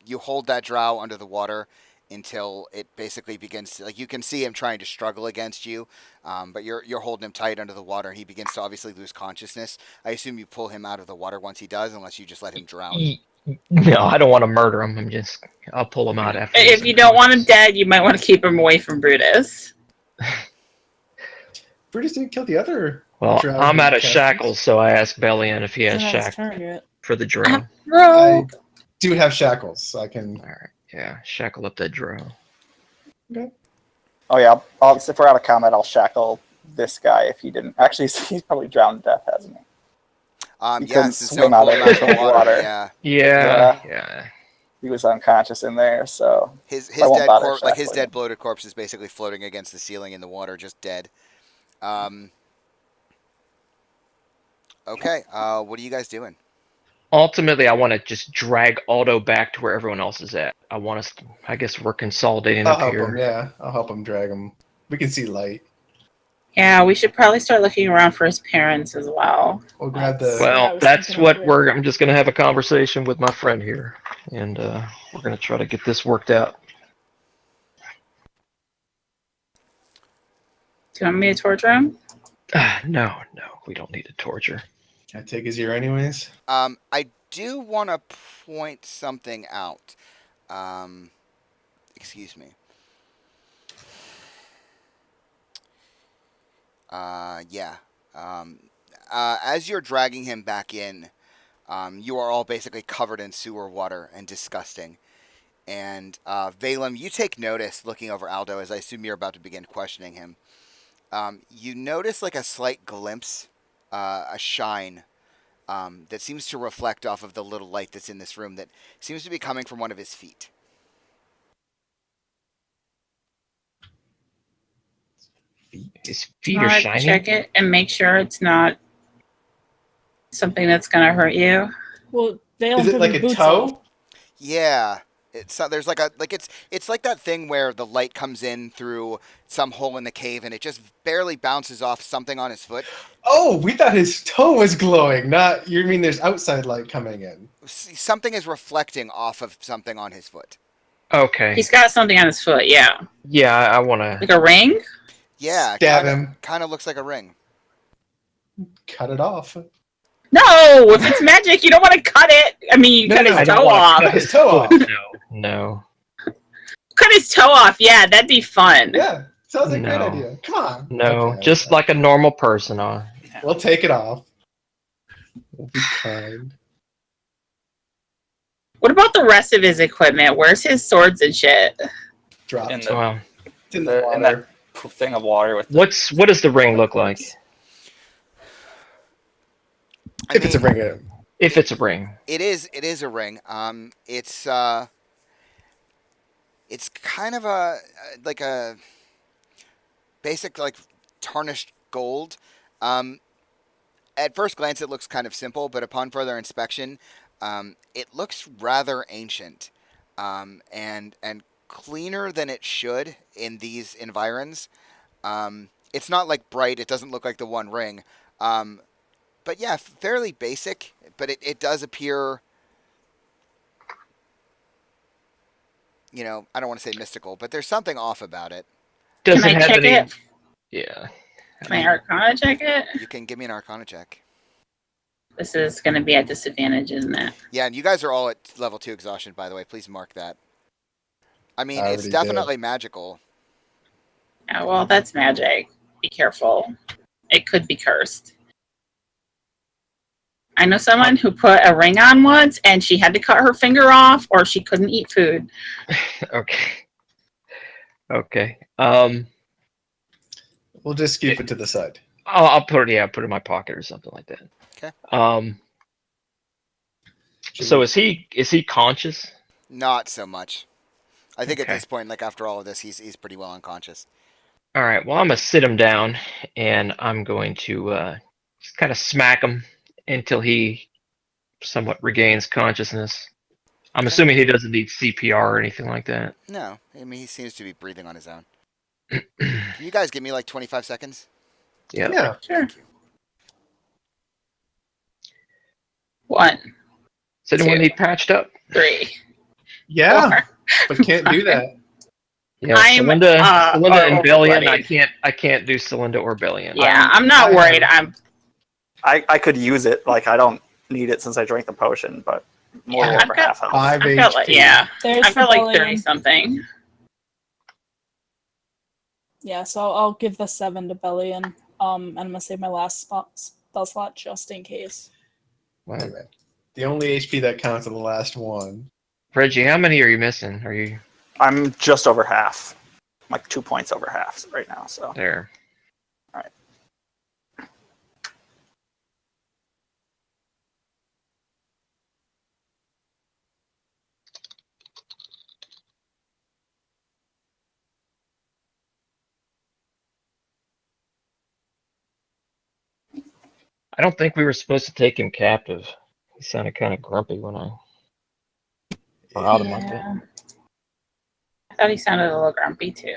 you hold that drow under the water until it basically begins to, like, you can see him trying to struggle against you, but you're holding him tight under the water, and he begins to obviously lose consciousness. I assume you pull him out of the water once he does, unless you just let him drown. No, I don't want to murder him. I'll pull him out after. If you don't want him dead, you might want to keep him away from Brutus. Brutus didn't kill the other. Well, drow I'm out of casters. shackles, so I asked Bellion if he has It's not his shackles turn yet. for the drow. I Bro. do have shackles, so I can. All right, yeah, shackle up that drow. Oh yeah, if we're out of combat, I'll shackle this guy if he didn't. Actually, he's probably drowned to death, hasn't he? He couldn't Yes, it's swim no out pull of him out of the the water. water. Yeah, Yeah. He was unconscious in there, so his I won't dead bother corpse, like his shackling dead him. bloated corpse, is basically floating against the ceiling in the water, just dead. Okay, what are you guys doing? Ultimately, I want to just drag Aldo back to where everyone else is at. I guess we're consolidating I'll up help here. him. Yeah, I'll help him drag him. We can see light. Yeah, we should probably start looking around for his parents as well. We'll grab the. What I Well, was that's thinking what over I'm just gonna have a conversation with my friend here, and we're gonna try to get this worked out. Do you want me to torture him? No, we don't need to torture. Can I take his ear anyways? I do want to point something out. Excuse me. Yeah. As you're dragging him back in, you are all basically covered in sewer water and disgusting. And Valem, you take notice looking over Aldo as I assume you're about to begin questioning him. You notice like a slight glimpse, a shine that seems to reflect off of the little light that's in this room that seems to be coming from one of his feet. His feet are Wanna shiny. check it and make sure it's not something that's gonna hurt you. Well, they Is it like a toe? Yeah. There's like it's like that thing where the light comes in through some hole in the cave and it just barely bounces off something on his foot. Oh, we thought his toe was glowing. Not you mean there's outside light coming in? Something is reflecting off of something on his foot. Okay. He's got something on his foot, yeah. Yeah, I want to. Like a ring? Yeah, Stab him. Kind of looks like a ring. Cut it off. No! If it's magic, you don't want to cut it. I mean, you No, cut no, his I don't toe wanna off. Cut his toe off. No. Cut his toe off, yeah, that'd be fun. Yeah, sounds like a great No. idea. Come on. No. Okay. Just like a normal person. We'll take it off. We'll be kind. What about the rest of his equipment? Where's his swords and shit? Drop. In It's the- Well, in the in water. that thing of water with. what does the ring look like? If it's a ring. If it's a ring. It is a ring. It's kind of a like a basic like tarnished gold. At first glance, it looks kind of simple, but upon further inspection, it looks rather ancient, and cleaner than it should in these environs. It's not like bright. It doesn't look like the One Ring. But yeah, fairly basic, but it does appear, you know, I don't want to say mystical, but there's something off about it. Does Can it I have check any? it? Yeah. Can I Arcana check it? You can give me an Arcana check. This is going to be at disadvantage, isn't it? Yeah, and you guys are all at level 2 exhaustion, by the way. Please mark that. I mean, I it's already definitely magical. Oh, well, that's magic. Be careful. it could be cursed. I know someone who put a ring on once, and she had to cut her finger off, or she couldn't eat food. Okay. Okay. We'll just keep it to the side. I'll put it. Yeah, put it in my pocket or something like that. Okay. So is he conscious? Not so much. I think at Okay. this point, like after all of this, he's pretty well unconscious. All right. Well, I'm gonna sit him down, and I'm going to just kind of smack him until he somewhat regains consciousness. I'm Okay. assuming he doesn't need CPR or anything like that. No, I mean he seems to be breathing on his own. Can you guys give me like 25 seconds? Yeah. Yeah. Sure. Thank you. 1, Does anyone 2. need patched up? 3. Yeah, 4. but can't do that. Yeah, I'm, Celinda and or Bellion. bloodied. I can't do Celinda or Bellion. Yeah, I'm not I worried. am. I could use it. Like I don't need it since I drank the potion, but more Yeah, than I've over got- half health. 5 I've got like, HP. yeah, There's I've got like 30 Rebellion. something. Yeah, so I'll give the 7 to Bellion. And I'm gonna save my last spell slot just in case. Wow. The only HP that counts are the last one. Reggie, how many are you missing? Are you I'm just over half, like 2 points over half right now. So there? Alright. I don't think we were supposed to take him captive. He sounded kind of grumpy when I brought him like that. Yeah. I thought he sounded a little grumpy too.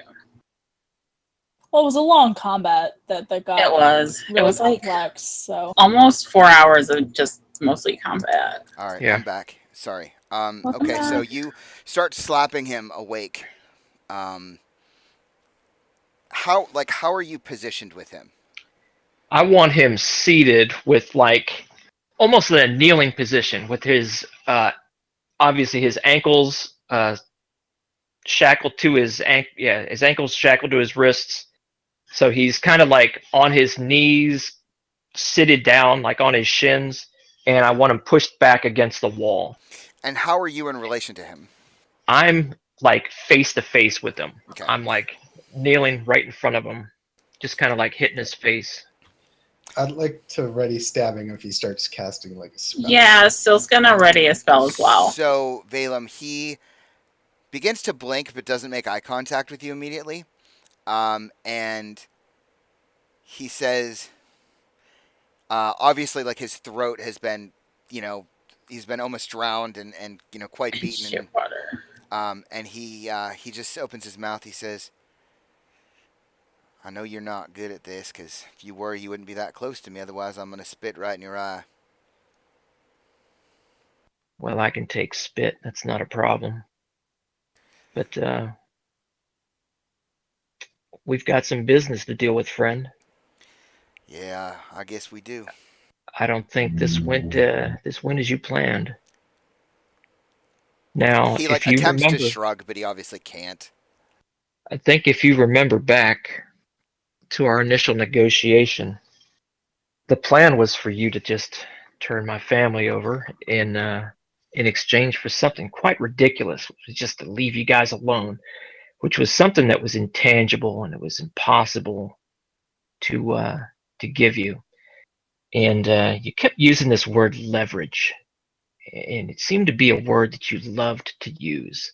Well, it was a long combat that got It was. really It was like complex, so almost 4 hours of just mostly combat. All right, Yeah. I'm back. Sorry. Welcome Okay, so back. you start slapping him awake. How are you positioned with him? I want him seated with like almost in a kneeling position with his obviously his ankles shackled to his his ankles shackled to his wrists. So he's kind of like on his knees, seated down like on his shins, and I want him pushed back against the wall. And how are you in relation to him? I'm like face to face with him. Okay. I'm like kneeling right in front of him, just kind of like hitting his face. I'd like to ready stabbing if he starts casting like a spell. Yeah, Syl's gonna ready a spell as well. So, Valem, he begins to blink but doesn't make eye contact with you immediately. And he says, obviously, like his throat has been, he's been almost drowned and quite beaten. Shit water. And he just opens his mouth. He says, I know you're not good at this, because if you were, you wouldn't be that close to me. Otherwise, I'm going to spit right in your eye. Well, I can take spit. That's not a problem. But we've got some business to deal with, friend. Yeah, I guess we do. I don't think this went as you planned. Now, He if you attempts remember, to shrug, but he obviously can't. I think if you remember back to our initial negotiation, the plan was for you to just turn my family over in exchange for something quite ridiculous, which was just to leave you guys alone, which was something that was intangible and it was impossible to give you. And you kept using this word leverage, and it seemed to be a word that you loved to use.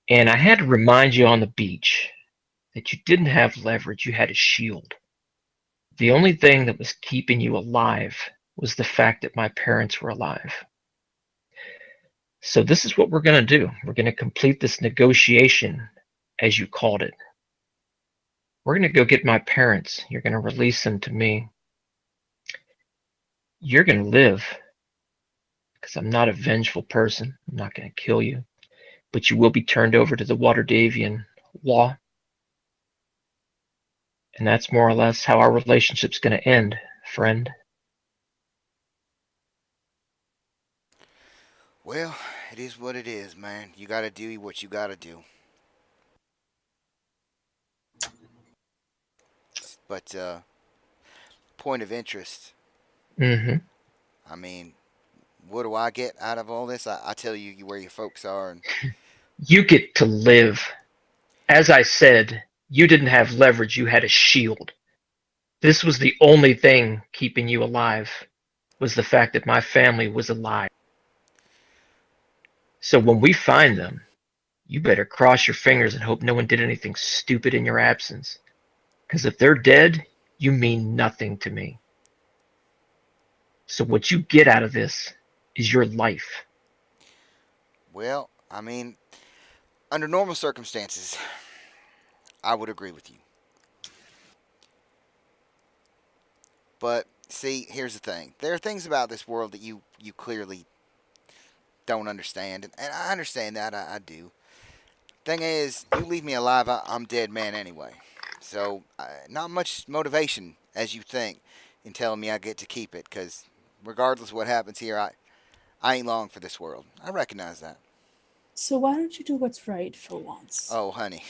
And I had to remind you on the beach that you didn't have leverage, you had a shield. The only thing that was keeping you alive was the fact that my parents were alive. So this is what we're going to do. We're going to complete this negotiation, as you called it. We're going to go get my parents. You're going to release them to me. You're going to live, because I'm not a vengeful person. I'm not going to kill you. But you will be turned over to the Waterdavian law. And that's more or less how our relationship's going to end, friend. Well, it is what it is, man. You gotta do what you gotta do. But, point of interest. Mm-hmm. I mean, what do I get out of all this? I tell you where your folks are, and You get to live. As I said, you didn't have leverage, you had a shield. This was the only thing keeping you alive, was the fact that my family was alive. So when we find them, you better cross your fingers and hope no one did anything stupid in your absence. Because if they're dead, you mean nothing to me. So what you get out of this is your life. well, I mean, under normal circumstances, I would agree with you. But see, here's the thing: there are things about this world that you clearly don't understand, and I understand that. I do. Thing is, you leave me alive, I'm dead man anyway. So, not much motivation as you think in telling me I get to keep it, because regardless of what happens here, I ain't long for this world. I recognize that. So why don't you do what's right for once? Oh, honey,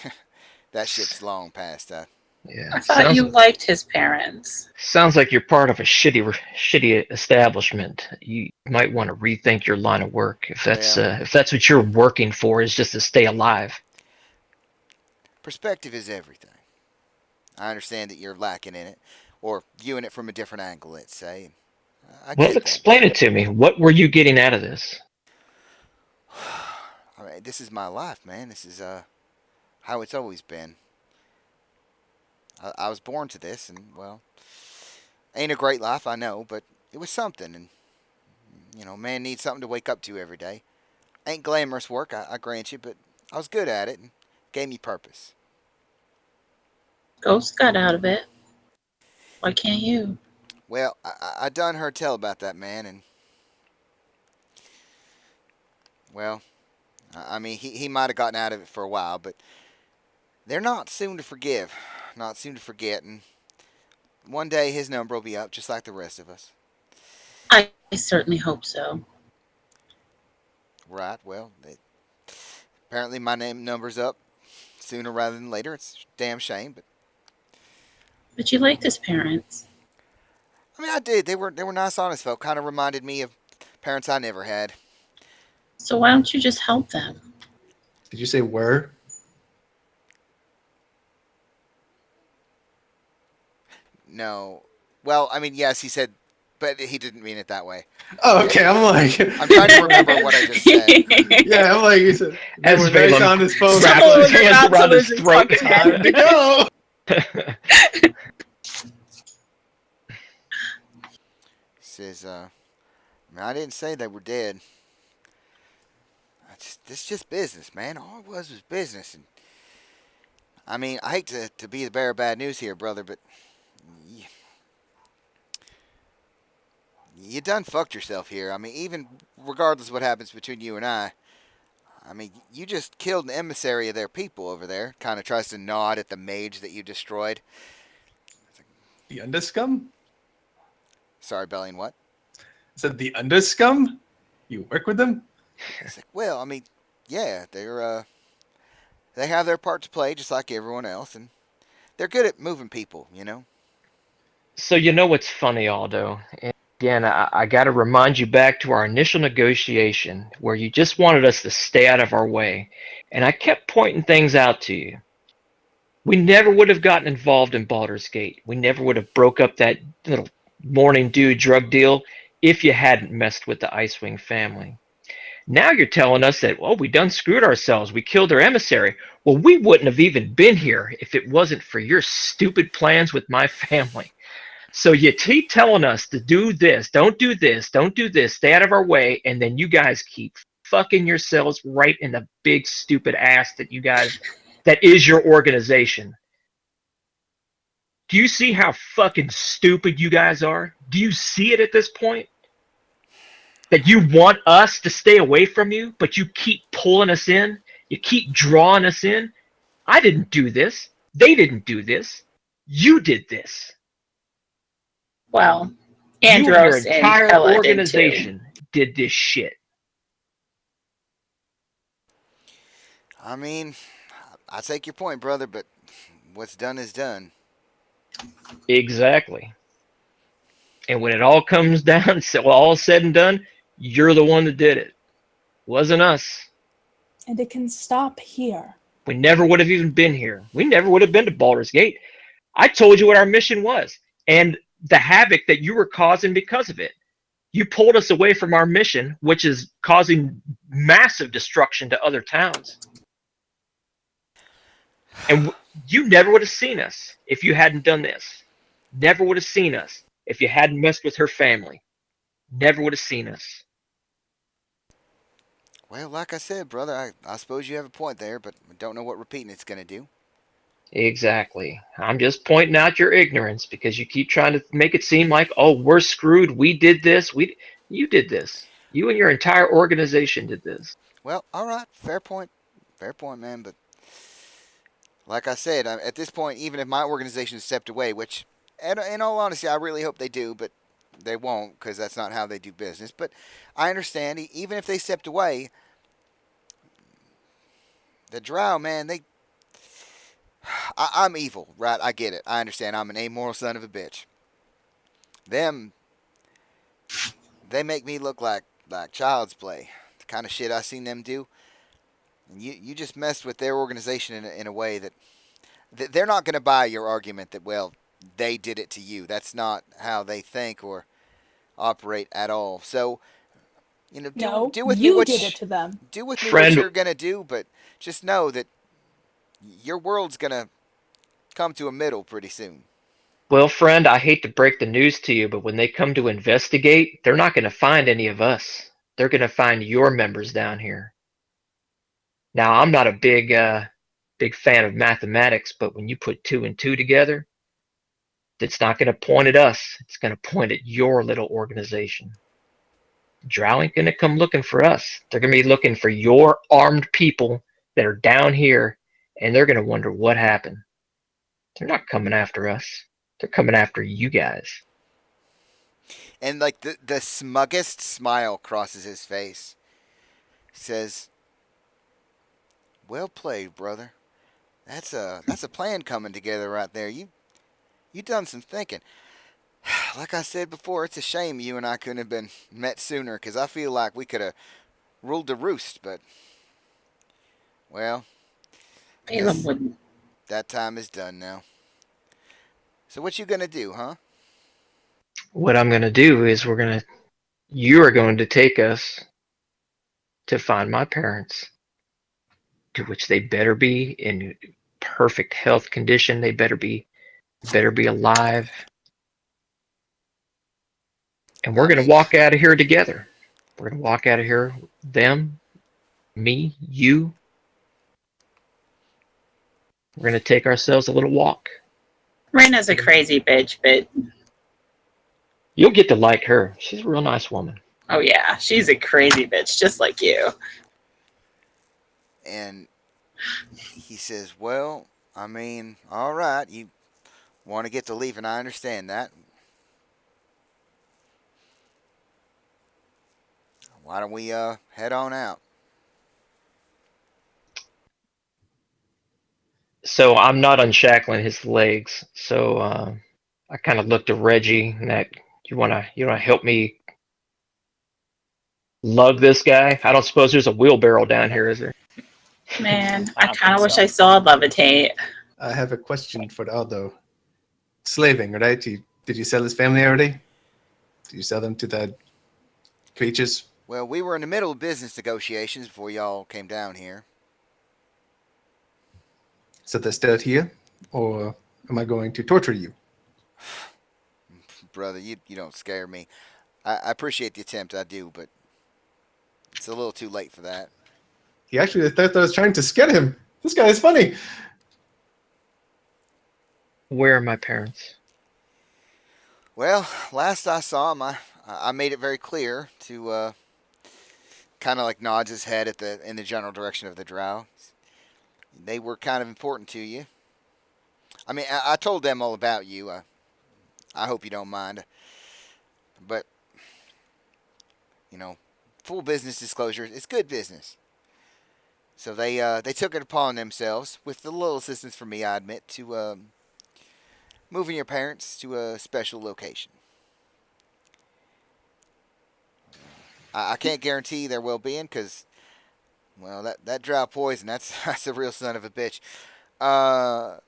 that ship's long past. Yeah. I thought you liked his parents. Sounds like you're part of a shitty establishment. You might want to rethink your line of work if that's what you're working for, is just to stay alive. Perspective is everything. I understand that you're lacking in it, or viewing it from a different angle, let's say. I Well, get that. explain it to me. What were you getting out of this? I mean, this is my life, man. This is how it's always been. I was born to this, and well, ain't a great life, I know, but it was something, and man needs something to wake up to every day. Ain't glamorous work, I grant you, but I was good at it and gave me purpose. Ghost got out of it. Why can't you? Well, I done heard tell about that man, and well, I mean, he might have gotten out of it for a while, but they're not soon to forgive, not soon to forget, and one day his number will be up just like the rest of us. I certainly hope so. Right, well, apparently my number's up sooner rather than later. It's a damn shame, But you liked his parents. I mean, I did. They were nice, honest folk. Kind of reminded me of parents I never had. So why don't you just help them? Did you say were? No. Well, I mean, yes, he said, but he didn't mean it that way. Oh, okay. I'm like, I'm trying to remember what I just said. yeah, I'm like, you said, they As were nice Valen on his phone. wraps I'm his like, hands around his throat. time to go. Says, I mean, I didn't say they were dead. This is just business, man. All it was business. And I mean, I hate to be the bearer of bad news here, brother, but you done fucked yourself here. I mean, even regardless of what happens between you and I mean, you just killed an emissary of their people over there. Kind of tries to nod at the mage that you destroyed. The Underscum? Sorry, Bellion, what? I said the Underscum? You work with them? It's like, well, I mean, yeah, they have their part to play just like everyone else, and they're good at moving people, you know? So you know what's funny, Aldo? And again, I got to remind you back to our initial negotiation where you just wanted us to stay out of our way, and I kept pointing things out to you. We never would have gotten involved in Baldur's Gate. We never would have broke up that little Morning Dew drug deal if you hadn't messed with the Icewing family. Now you're telling us that, well, we done screwed ourselves. We killed their emissary. Well, we wouldn't have even been here if it wasn't for your stupid plans with my family. So you keep telling us to do this, don't do this, don't do this, stay out of our way, and then you guys keep fucking yourselves right in the big stupid ass that is your organization. Do you see how fucking stupid you guys are? Do you see it at this point? That you want us to stay away from you, but you keep pulling us in? You keep drawing us in? I didn't do this. They didn't do this. You did this. Well, You and your Andros and entire Ella organization did this shit. I mean, I take your point, brother, but what's done is done. Exactly. And when it all comes down, so all said and done, you're the one that did it. Wasn't us. And it can stop here. We never would have even been here. We never would have been to Baldur's Gate. I told you what our mission was and the havoc that you were causing because of it. You pulled us away from our mission, which is causing massive destruction to other towns. And you never would have seen us if you hadn't done this. Never would have seen us if you hadn't messed with her family. Never would have seen us. Well, like I said, brother, I suppose you have a point there, but I don't know what repeating it's going to do. Exactly. I'm just pointing out your ignorance because you keep trying to make it seem like, oh, we're screwed. We did this. You did this. You and your entire organization did this. Well, all right, fair point. Fair point, man, but like I said, at this point, even if my organization stepped away, which, in all honesty, I really hope they do, but they won't because that's not how they do business. But I understand, even if they stepped away, the Drow, man, I'm evil, right? I get it. I understand. I'm an amoral son of a bitch. They make me look like child's play. The kind of shit I seen them do. And you just messed with their organization in a way that they're not going to buy your argument that, well, they did it to you. That's not how they think or operate at all. So, do with me you what did it to them. do with me what Friend- you're going to do, but just know that your world's going to come to a middle pretty soon. Well, friend, I hate to break the news to you, but when they come to investigate, they're not going to find any of us. They're going to find your members down here. Now, I'm not a big fan of mathematics, but when you put 2 and 2 together, it's not going to point at us. It's going to point at your little organization. Drow ain't going to come looking for us. They're going to be looking for your armed people that are down here, and they're going to wonder what happened. They're not coming after us. They're coming after you guys. And like the smuggest smile crosses his face. He says, "Well played, brother. That's a plan coming together right there. You done some thinking. Like I said before, it's a shame you and I couldn't have been met sooner, because I feel like we could have ruled the roost, but, well, Balaam wouldn't. that time is done now. So what you gonna do, huh?" What I'm going to do is you are going to take us to find my parents, to which they better be in perfect health condition. They better be alive. And we're going to walk out of here together. We're going to walk out of here, them, me, you. We're going to take ourselves a little walk. Rena's a crazy bitch, but You'll get to like her. She's a real nice woman. oh yeah, she's a crazy bitch, just like you. And he says, "Well, I mean, all right, you want to get to leaving, I understand that. Why don't we head on out?" So I'm not unshackling his legs. So I kind of looked at Reggie and that you wanna help me lug this guy? I don't suppose there's a wheelbarrow down here, is there? Man, I I don't kind of think wish so. I saw Levitate. I have a question for Aldo. Slaving, right? Did you sell his family already? Did you sell them to the creatures? Well, we were in the middle of business negotiations before y'all came down here. So they're still here? Or am I going to torture you? Brother, you don't scare me. I appreciate the attempt, I do, but it's a little too late for that. He actually thought I was trying to scare him. This guy is funny. Where are my parents? Well, last I saw him, I made it very clear to kind of like nods his head in the general direction of the Drow. They were kind of important to you. I mean, I told them all about you. I hope you don't mind. But, full business disclosure, it's good business. So they took it upon themselves, with a little assistance from me, I admit, to moving your parents to a special location. I can't guarantee there will be, because well, that drow poison, that's a real son of a bitch. Uh,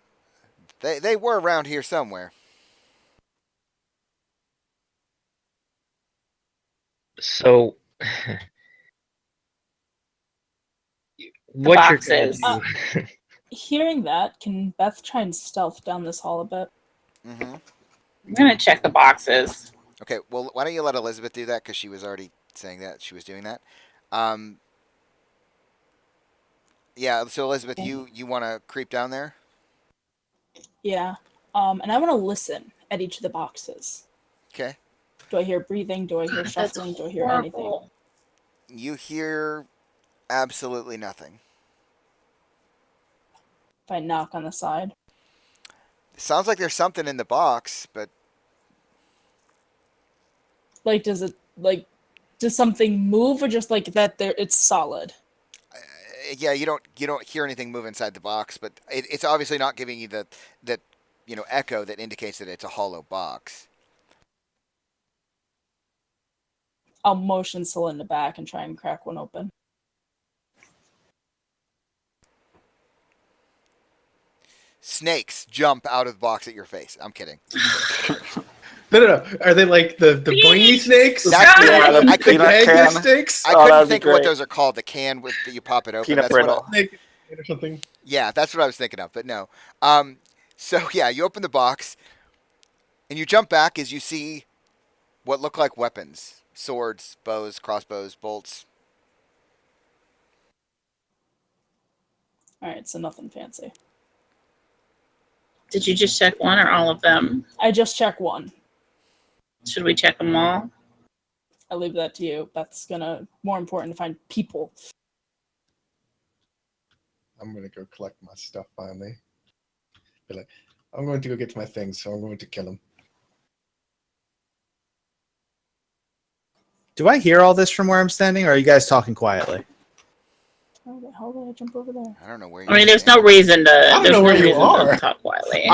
they were around here somewhere. So, what you're gonna boxes. do? Hearing that, can Beth try and stealth down this hall a bit? Mm-hmm. I'm gonna check the boxes. Okay, well, why don't you let Elizabeth do that, because she was already saying that she was doing that. Um, yeah, so Elizabeth, you want to creep down there? Yeah. And I want to listen at each of the boxes. Okay. Do I hear breathing? Do I hear That's shuffling? Do I hear anything? horrible. You hear absolutely nothing. If I knock on the side. Sounds like there's something in the box, but Like, does something move, or just like that there it's solid? yeah, you don't hear anything move inside the box, but it's obviously not giving you the echo that indicates that it's a hollow box. I'll motion Celinda back and try and crack one open. Snakes jump out of the box at your face. I'm kidding. No. Are they like the boingy snakes? That's Yeah, the, the I couldn't, peanut Egg can. snakes? I Oh, couldn't that'd be think of what great. those are called. The can with you pop it open. Peanut That's brittle. Snake or something. Yeah, that's what I was thinking of, but no. So yeah, you open the box, and you jump back as you see what look like weapons: swords, bows, crossbows, bolts. All right, so nothing fancy. Did you just check one or all of them? I just check one. Should we check them all? I leave that to you. That's gonna more important to find people. I'm gonna go collect my stuff finally. Be like, I'm going to go get to my things, so I'm going to kill him. Do I hear all this from where I'm standing, or are you guys talking quietly? How the hell did I jump over there? I don't know where. I mean, there's no reason to. don't There's know no where you reason are. to talk quietly.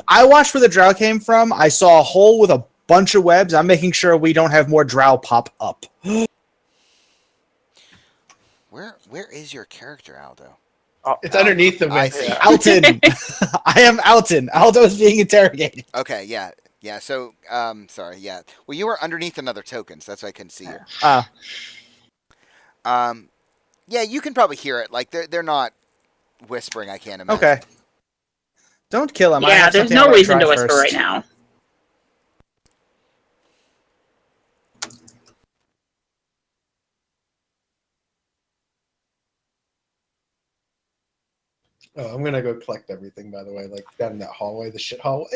I watched where the drow came from. I saw a hole with a bunch of webs. I'm making sure we don't have more drow pop up. Where is your character, Aldo? Oh, It's underneath the I window. see. Alton. I am Alton. Aldo is being interrogated. Okay, yeah. So, sorry, yeah. Well, you were underneath another token, so that's why I couldn't see you. Yeah, you can probably hear it. Like they're not whispering. I can't imagine. Okay. Don't kill him. I Yeah, have there's something I no wanna reason try to whisper first. right now. Oh, I'm gonna go collect everything. By the way, like down in that hallway, the shit hallway.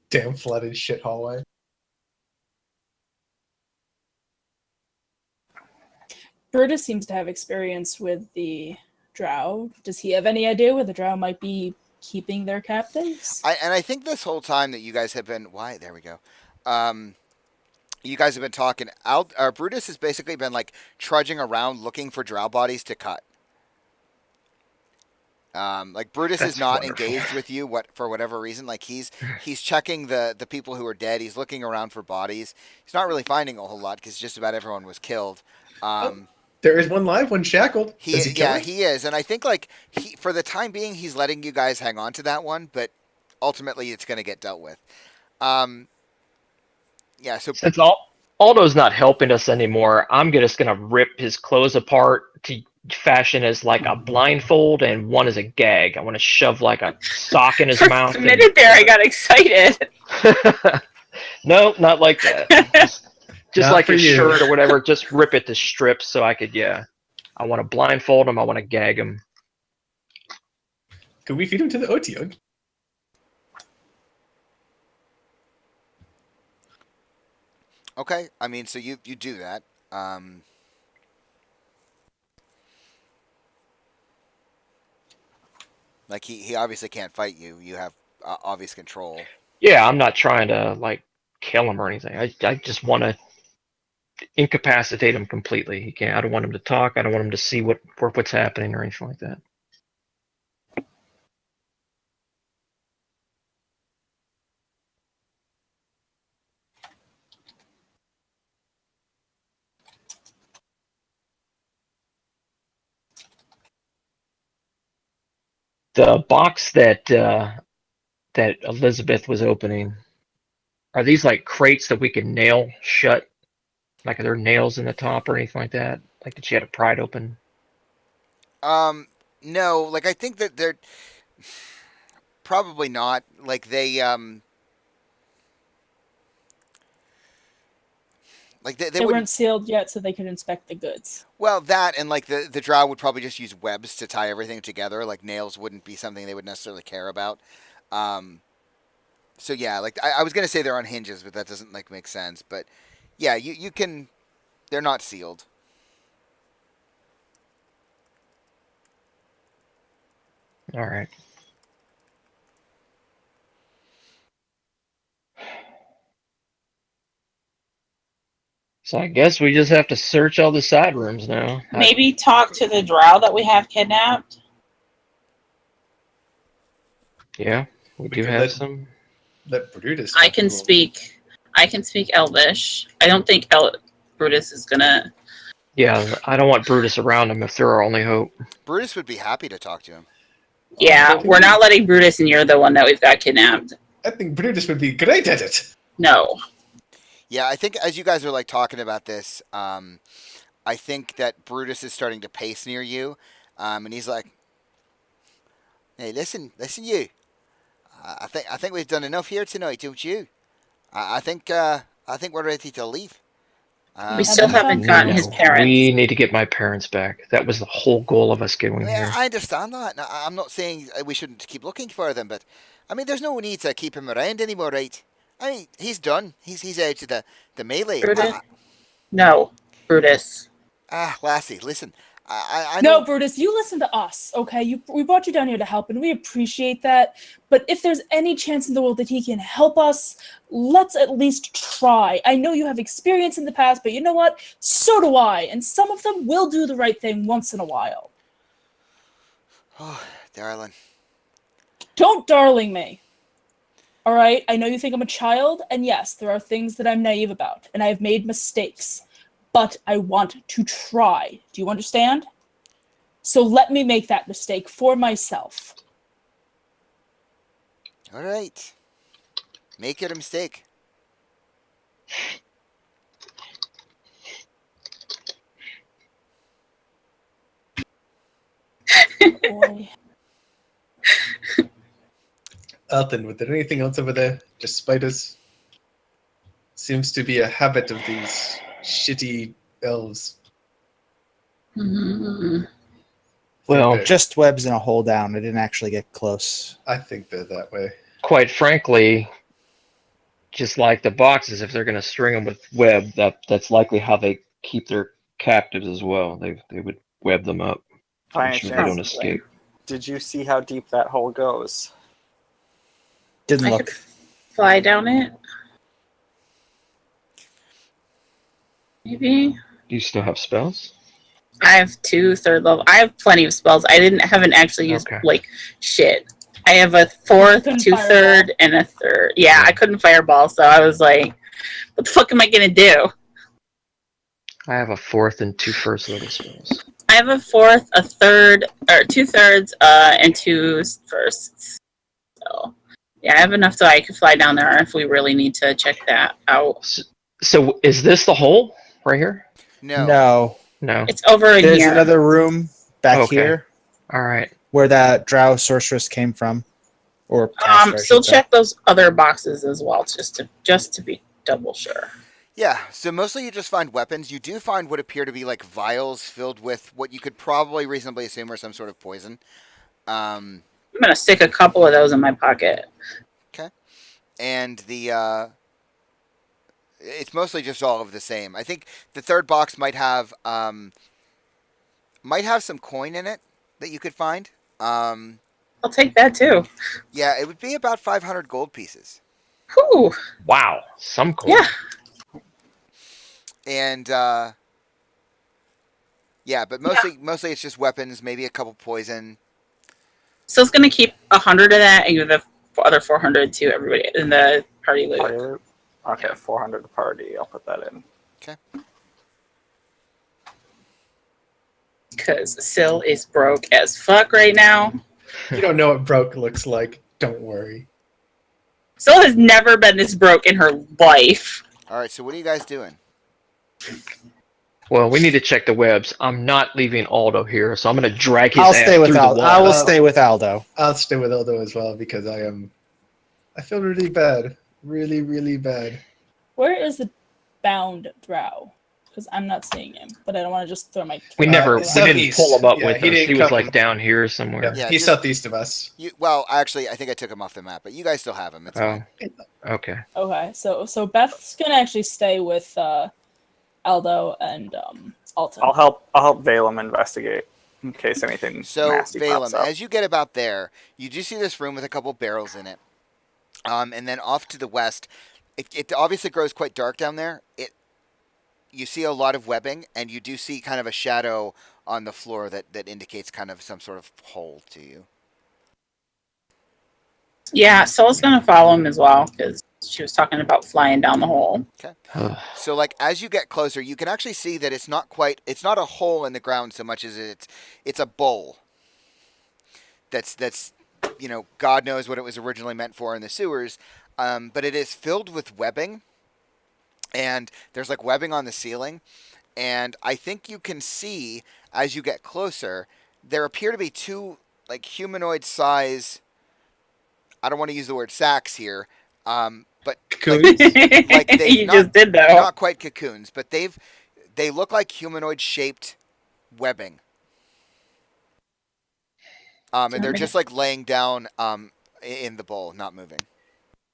Damn flooded shit hallway. Brutus seems to have experience with the drow. Does he have any idea where the drow might be keeping their captives? I think this whole time that you guys have been there we go. You guys have been talking. Brutus has basically been like trudging around looking for drow bodies to cut. Like Brutus That's is not wonderful. engaged with you for whatever reason. Like he's checking the people who are dead. He's looking around for bodies. He's not really finding a whole lot because just about everyone was killed. There is one live, one shackled. Does he kill it? He is, and I think like for the time being he's letting you guys hang on to that one, but ultimately it's going to get dealt with. Yeah. So Since Aldo's not helping us anymore, I'm just gonna rip his clothes apart to fashion as like a blindfold, and one as a gag. I want to shove like a sock in his For mouth. a minute there, I got excited. No, not like that. Just Not like for his you. shirt or whatever. Just rip it to strips so I could. Yeah, I want to blindfold him. I want to gag him. Could we feed him to the Otyug? okay, I mean, so you do that. Like he obviously can't fight you. You have obvious control. Yeah, I'm not trying to like kill him or anything. I just want to incapacitate him completely. He can't. I don't want him to talk. I don't want him to see what's happening or anything like that. The box that that Elizabeth was opening, are these like crates that we can nail shut? Like are there nails in the top or anything like that? Like that she had to pry it open? No, like I think that they're probably not. Like they They wouldn't. weren't sealed yet, so they could inspect the goods. Well, that and like the drow would probably just use webs to tie everything together. Like nails wouldn't be something they would necessarily care about. Um, so yeah, like I was gonna say they're on hinges, but that doesn't like make sense. But yeah, you can. They're not sealed. All right. So I guess we just have to search all the side rooms now. Maybe talk to the drow that we have kidnapped. Yeah, we do could have let- some. Let Brutus. I talk can to him. speak. I can speak Elvish. I don't think Brutus is gonna. Yeah, I don't want Brutus around him if they're our only hope. Brutus would be happy to talk to him. Yeah, we're not letting Brutus, and you're the one that we've got kidnapped. I think Brutus would be great at it. No. Yeah, I think as you guys are like talking about this, I think that Brutus is starting to pace near you, and he's like, "Hey, listen, you. I think we've done enough here tonight, don't you? I think we're ready to leave." We still haven't gotten his parents. We need to get my parents back. That was the whole goal of us getting Yeah, here. I understand that. Now, I'm not saying we shouldn't keep looking for them, but I mean, there's no need to keep him around anymore, right? I mean, he's done. He's out of the melee. Brutus? No, Brutus. Lassie, listen. I No, know. Brutus, you listen to us, okay? We brought you down here to help, and we appreciate that. But if there's any chance in the world that he can help us, let's at least try. I know you have experience in the past, but you know what? So do I. And some of them will do the right thing once in a while. Oh, darling. Don't darling me. All right? I know you think I'm a child, and yes, there are things that I'm naive about, and I have made mistakes. But I want to try. Do you understand? So let me make that mistake for myself. All right. Make it a mistake. Boy. Elton, was there anything else over there? Just spiders? Seems to be a habit of these shitty elves. Mhm. Well, Okay. Just webs and a hole down. I didn't actually get close. I think they're that way. quite frankly, just like the boxes, if they're going to string them with web, that's likely how they keep their captives as well. They would web them up to By make any sure they chance, don't escape. did you see how deep that hole goes? Didn't I look. could fly down it. Maybe. Do you still have spells? I have 2 third level. I have plenty of spells. I haven't actually used Okay. like shit. I have a 4th, Couldn't 2 fireball. third, and a 3rd. Yeah, I couldn't fireball, so I was like, "What the fuck am I gonna do?" I have a 4th and 2 first level spells. I have a 4th, a 3rd, or 2 thirds, and 2 firsts. So yeah, I have enough so I could fly down there if we really need to check that out. So is this the hole right here? No. No. No. It's over in There's here. another room back Okay. here All right. where that drow sorceress came from. Or caster, I Still should say. check those other boxes as well, just to be double sure. Yeah, so mostly you just find weapons. You do find what appear to be like vials filled with what you could probably reasonably assume are some sort of poison. I'm gonna stick a couple of those in my pocket. And it's mostly just all of the same. I think the third box might have some coin in it that you could find. I'll take that too. Yeah, it would be about 500 gold pieces. Whew. Wow. Some cool. Yeah. And yeah, but mostly it's just weapons, maybe a couple poison. So it's gonna keep 100 of that and give the other 400 to everybody in the party loot. Party loot? Okay, 400 to party. I'll put that in. Because Syl is broke as fuck right now. You don't know what broke looks like. Don't worry. Syl has never been this broke in her life. All right, so what are you guys doing? Well, we need to check the webs. I'm not leaving Aldo here, so I'm going to drag his I'll ass stay with through the Aldo. wall. I will stay with Aldo. I'll stay with Eldo as well because I feel really bad. Really, really bad. Where is the bound drow? Because I'm not seeing him, but I don't want to just throw my. We never, we didn't southeast. pull him up Yeah, with he us. didn't He was come- like down here somewhere. Yeah, Yeah, he's just- southeast of us. Well, actually, I think I took him off the map, but you guys still have him. It's Oh, fine. okay. Okay, so Beth's gonna actually stay with Aldo and Alton. I'll help Valem investigate in case anything So, nasty pops Valem, up. as you get about there, you do see this room with a couple barrels in it. And then off to the west, it obviously grows quite dark down there. You see a lot of webbing, and you do see kind of a shadow on the floor that indicates kind of some sort of hole to you. Yeah, Syl's gonna follow him as well because she was talking about flying down the hole. So, like, as you get closer, you can actually see that it's not a hole in the ground so much as it's a bowl. That's God knows what it was originally meant for in the sewers, but it is filled with webbing, and there's like webbing on the ceiling, and I think you can see as you get closer, there appear to be two like humanoid size. I don't want to use the word sacks here, but Cocoons? like they You just did though. not quite cocoons, but they look like humanoid shaped webbing. And they're just like laying down in the bowl, not moving.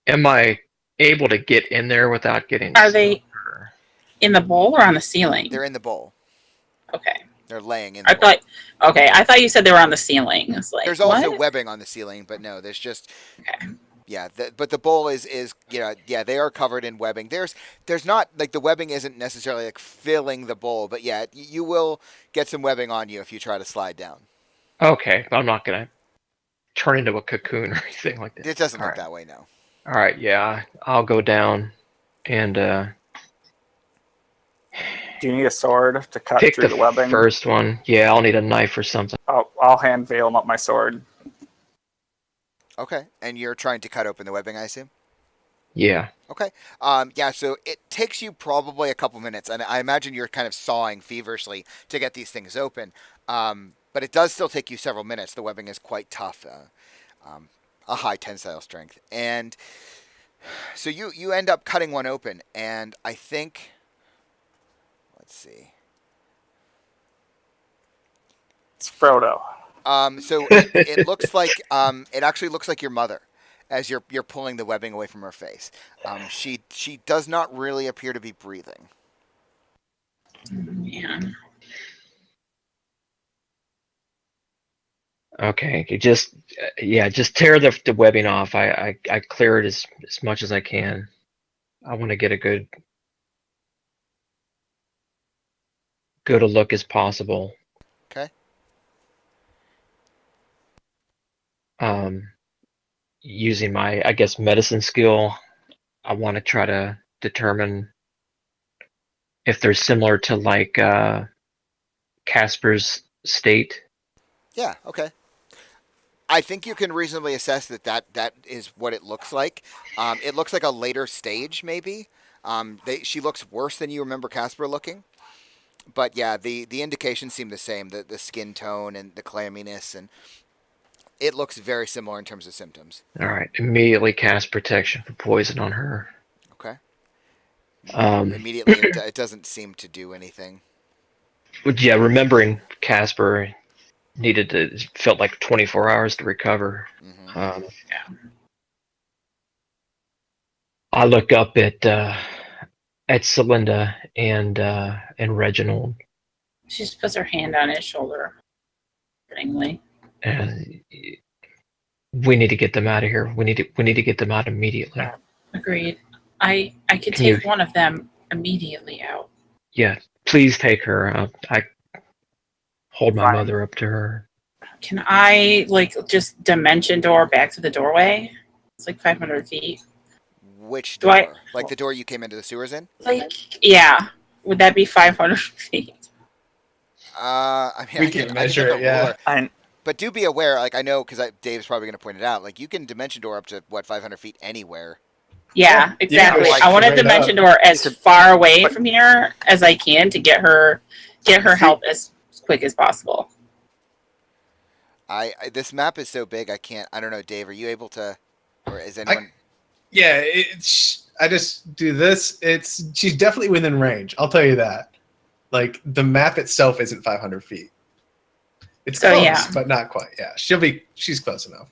Am I able to get in there without getting? Are they stuck, or- in the bowl or on the ceiling? They're in the bowl. Okay. They're laying in the I bowl. I thought you said they were on the ceiling. It's like, There's also what? webbing on the ceiling, but no, there's just Okay. yeah. But the bowl is they are covered in webbing. There's not like the webbing isn't necessarily like filling the bowl, but yeah, you will get some webbing on you if you try to slide down. Okay, but I'm not gonna turn into a cocoon or anything like that. It doesn't All look right. that way, no. All right, yeah, I'll go down and Do you need a sword to cut pick through the webbing? first one. Yeah, I'll need a knife or something. I'll hand Valem up my sword. Okay, and you're trying to cut open the webbing, I assume. Yeah. Okay. Yeah, so it takes you probably a couple minutes, and I imagine you're kind of sawing feverishly to get these things open. But it does still take you several minutes. The webbing is quite tough, a high tensile strength. And so you end up cutting one open, and I think, let's see. It's Frodo. So it looks like it actually looks like your mother as you're pulling the webbing away from her face. She does not really appear to be breathing. Man. Okay. You just tear the webbing off. I clear it as much as I can. I want to get a good a look as possible. Okay. Using my, I guess, medicine skill, I want to try to determine if they're similar to like Casper's state. Yeah, okay. I think you can reasonably assess that is what it looks like. It looks like a later stage, maybe. She looks worse than you remember Casper looking. But yeah, the indications seem the same. The skin tone and the clamminess, and it looks very similar in terms of symptoms. All right, immediately cast protection for poison on her. Okay. Um, Immediately, it doesn't seem to do anything. But yeah, remembering Casper felt like 24 hours to recover. Hmm. I look up at Celinda and Reginald. She just puts her hand on his shoulder. Thingly. And we need to get them out of here. We need to get them out immediately. Agreed. I could Can you- take one of them immediately out. Yeah, please take her. I hold my Fine. mother up to her. Can I just dimension door back to the doorway? It's like 500 feet. Which Do door? I- Like the door you came into the sewers in? Yeah. Would that be 500 feet? I mean, We I can can measure take a it, yeah. ruler. I But do be aware, like I know, because Dave's probably going to point it out. Like you can dimension door up to 500 feet anywhere. Yeah, exactly. like, I want to straight dimension up. door as far away from here as I can to get her help as quick as possible. This map is so big, I can't. I don't know, Dave. Are you able to, or is anyone? Yeah, I just do this. She's definitely within range. I'll tell you that. Like the map itself isn't 500 feet. It's So, close, yeah. but not quite. Yeah, she's close enough.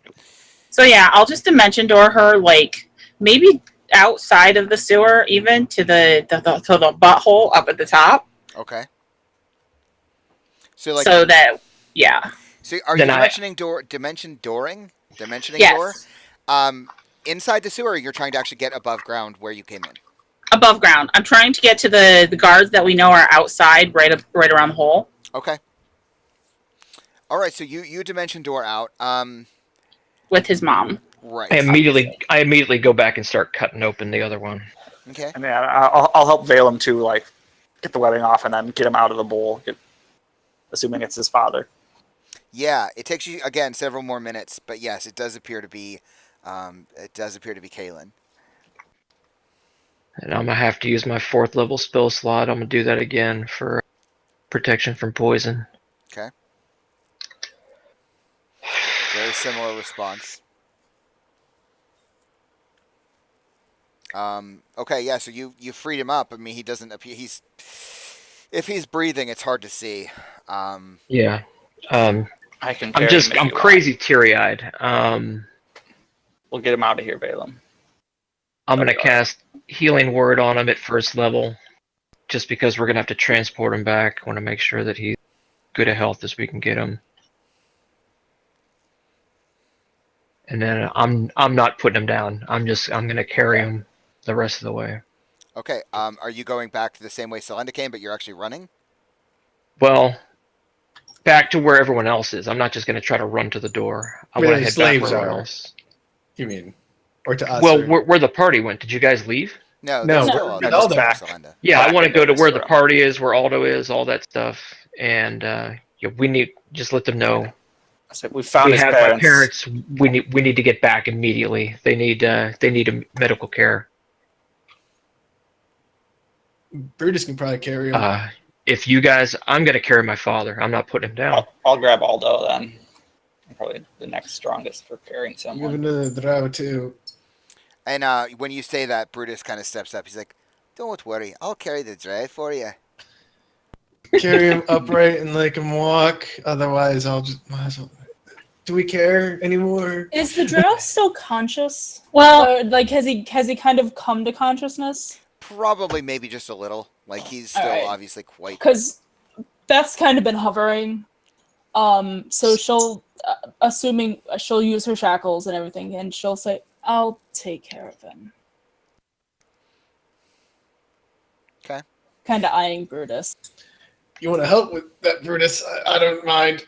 So yeah, I'll just dimension door her like maybe outside of the sewer, even to the butthole up at the top. Okay. So like, So that yeah. so are you Then dimensioning dimensioning door? Yes. Inside the sewer, or you're trying to actually get above ground where you came in. Above ground. I'm trying to get to the guards that we know are outside, right around the hole. Okay. All right. So you dimension door out. With his mom. Right. I immediately go back and start cutting open the other one. Okay. And yeah, I'll help Valem to like get the webbing off and then get him out of the bowl. Assuming it's his father. Yeah, it takes you again several more minutes, but yes, it does appear to be Kaylin. And I'm gonna have to use my 4th level spell slot. I'm gonna do that again for protection from poison. Okay. Very similar response. Okay, yeah. So you freed him up. I mean, he doesn't appear. If he's breathing, it's hard to see. Yeah. I can. carry him if I'm you crazy teary-eyed. want. We'll get him out of here, Valem. I'm gonna cast Healing Word on him at 1st level, just because we're gonna have to transport him back. Want to make sure that he's good of health as we can get him. And then I'm not putting him down. I'm gonna carry him the rest of the way. Okay. Are you going back to the same way Selenda came, but you're actually running? Well, back to where everyone else is. I'm not just gonna try to run to the door. I Where want to the head back slaves where everyone are. else. You mean, or to us? Well, or- where the party went. Did you guys leave? No. No, they're we're they're all just back. Selenda. Yeah, I Back want to into go to this where the room. party is, where Aldo is, all that stuff, and yeah, we need just let them know I said we found we his have parents. my parents. We need to get back immediately. They need a medical care. Brutus can probably carry him. If you guys, I'm gonna carry my father. I'm not putting him down. I'll grab Aldo then. I'm probably the next strongest for carrying Give someone. him to the drow too. And when you say that, Brutus kind of steps up. He's like, "Don't worry, I'll carry the drive for you." Carry him upright and make him walk. Otherwise, I'll just. Might as well. Do we care anymore? Is the drow still conscious? Well, Or, like, has he kind of come to consciousness? Probably, maybe just a little. Like he's still Alright. obviously quite. Because that's kind of been hovering. So she'll, assuming she'll use her shackles and everything, and she'll say, "I'll take care of him." Okay. Kind of eyeing Brutus. You want to help with that, Brutus? I don't mind.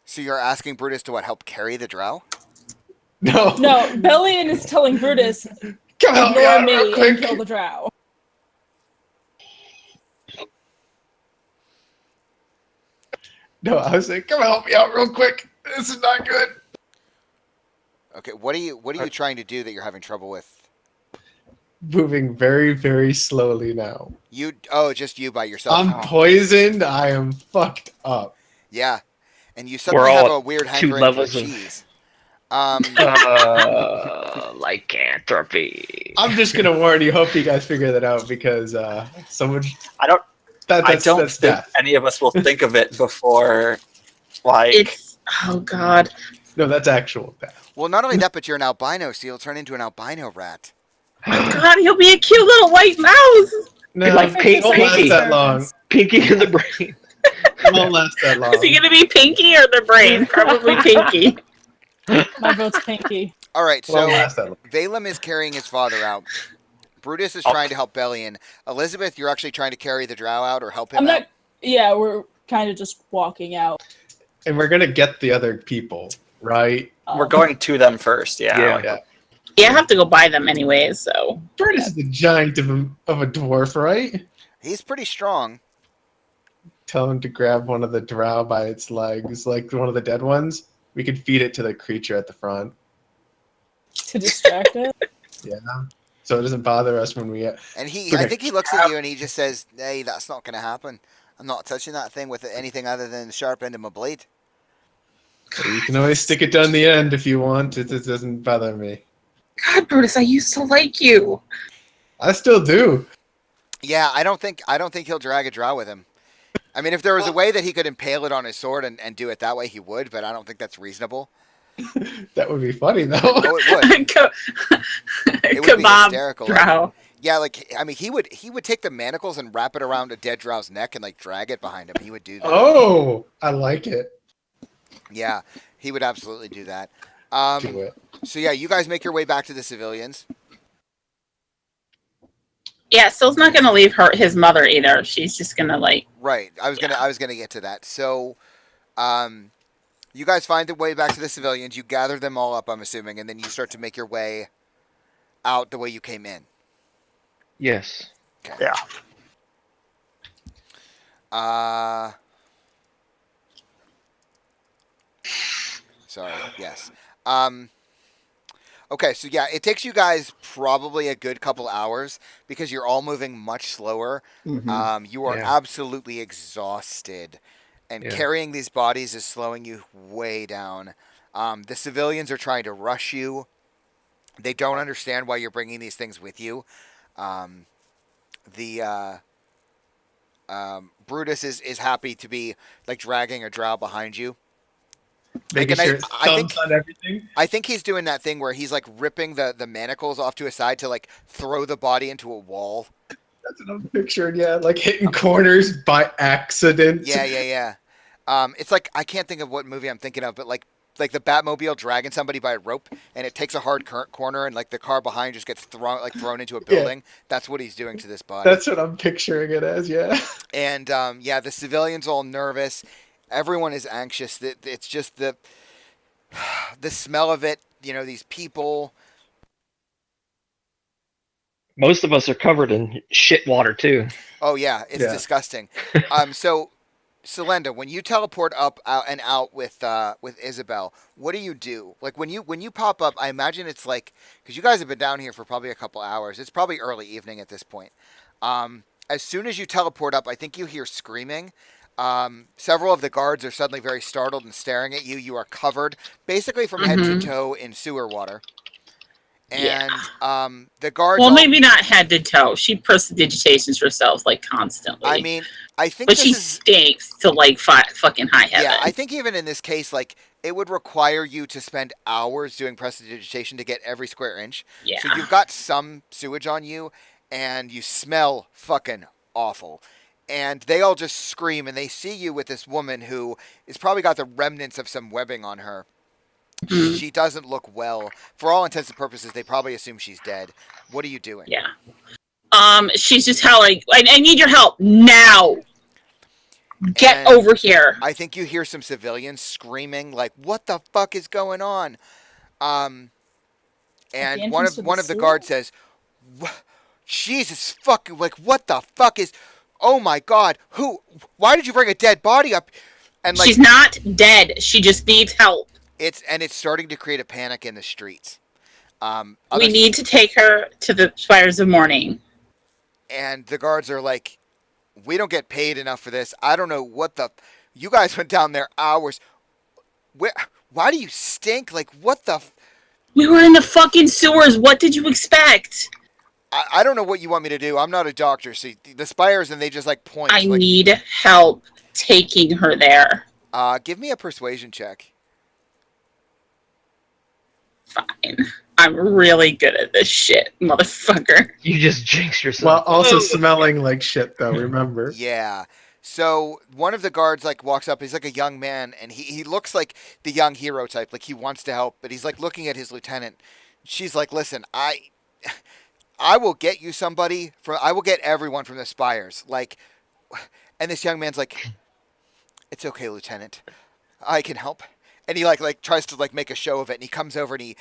So you're asking Brutus to help carry the drow? No. No, Bellion is telling Brutus, Come help me "Ignore out me real and quick. kill the drow." No, I was saying, come help me out real quick. This is not good. Okay. What are you trying to do that you're having trouble with? Moving very, very slowly now. Just you by yourself. I'm poisoned. I am fucked up. Yeah. And you We're suddenly have all a weird at 2 hankering for levels of- cheese. Lycanthropy. I'm just gonna warn you. Hope you guys figure that out because someone. I don't That's think death. any of us will think of it before, like. it's oh god. No, that's actual death. Well, not only that, but you're an albino, so you'll turn into an albino rat. God, he'll be a cute little white mouse. No, Like it won't last Pinky. that long. Pinky in the brain. It won't last that long. Is he gonna be Pinky or the brain? Probably Pinky. My vote's Pinky. All right, It won't so last that long. Valem is carrying his father out. Brutus is trying to help Bellion. Elizabeth, you're actually trying to carry the drow out or help him I'm out? not. Yeah, we're kind of just walking out. And we're gonna get the other people, right? We're going to them first, yeah. Yeah. Like, Yeah. Yeah, I have to go buy them anyways, so Brutus is a giant of a dwarf, right? He's pretty strong. tell him to grab one of the drow by its legs, like one of the dead ones. We could feed it to the creature at the front. To distract it. Yeah. So it doesn't bother us when we. And Okay. I think he looks at you and he just says, "Hey, that's not going to happen. I'm not touching that thing with anything other than the sharp end of my blade." You can always stick it down the end if you want. It doesn't bother me. God, Brutus, I used to like you. I still do. Yeah, I don't think he'll drag a drow with him. I mean, if there was a way that he could impale it on his sword and do it that way, he would, but I don't think that's reasonable. That would be funny though. Oh, it would. It would be Kebab hysterical. drow. Yeah, like I mean, he would take the manacles and wrap it around a dead drow's neck and like drag it behind him. He would do that. Oh, I like it. Yeah, he would absolutely do that. Do it. So yeah, you guys make your way back to the civilians. Yeah, Syl's not gonna leave his mother either. She's just gonna like. Right. I was gonna get to that. So, you guys find the way back to the civilians. You gather them all up, I'm assuming, and then you start to make your way out the way you came in. Yes. Yeah. Sorry. Yes. Okay, so yeah, it takes you guys probably a good couple hours because you're all moving much slower. Mhm. You are Yeah. absolutely exhausted, and Yeah. carrying these bodies is slowing you way down. The civilians are trying to rush you. They don't understand why you're bringing these things with you. Brutus is happy to be like dragging a drow behind you. Making I- sure it's I think- thumbs on everything. I think he's doing that thing where he's like ripping the manacles off to a side to like throw the body into a wall. That's what I'm picturing. Yeah, like hitting corners by accident. Yeah. It's like I can't think of what movie I'm thinking of, but like the Batmobile dragging somebody by a rope, and it takes a hard corner, and like the car behind just gets thrown into a building. That's what he's doing to this body. That's what I'm picturing it as. Yeah. And yeah, the civilians all nervous. Everyone is anxious. It's just the smell of it. You know, these people. Most of us are covered in shit water too. Oh yeah, it's Yeah. disgusting. So, Selenda, when you teleport up out with Isabel, what do you do? Like when you pop up, I imagine it's like because you guys have been down here for probably a couple hours. It's probably early evening at this point. As soon as you teleport up, I think you hear screaming. Several of the guards are suddenly very startled and staring at you. You are covered basically from head to toe in sewer water. And the guards. Well, maybe not head to toe. She prestidigitations herself like constantly. I mean, I think but this she is, stinks to like fucking high heaven. yeah, I think even in this case, like it would require you to spend hours doing prestidigitation to get every square inch. Yeah. So you've got some sewage on you, and you smell fucking awful. And they all just scream, and they see you with this woman who has probably got the remnants of some webbing on her. Mhm. She doesn't look well. For all intents and purposes, they probably assume she's dead. What are you doing? Yeah. She's just howling. I need your help now. Get And over here. I think you hear some civilians screaming, like, "What the fuck is going on?" And one entrance to of the the sewer? guards says, "Jesus fucking, like, what the fuck is? Oh my god, why did you bring a dead body up?" And like She's not dead. She just needs help. it's starting to create a panic in the streets. We Others- need to take her to the spires of mourning. and the guards are like, "We don't get paid enough for this. I don't know what the. You guys went down there hours. Why do you stink? Like, what the? We were in the fucking sewers. What did you expect? I don't know what you want me to do. I'm not a doctor. See, the spires and they just like point. I like, need help taking her there. give me a persuasion check. Fine. I'm really good at this shit, motherfucker. You just jinxed yourself. While also smelling like shit, though. Remember. Yeah. So one of the guards like walks up. He's like a young man, and he looks like the young hero type. Like he wants to help, but he's like looking at his lieutenant. She's like, "Listen, I will get you somebody from. I will get everyone from the spires." Like, and this young man's like, "It's okay, Lieutenant. I can help." And he like tries to like make a show of it. And he comes over and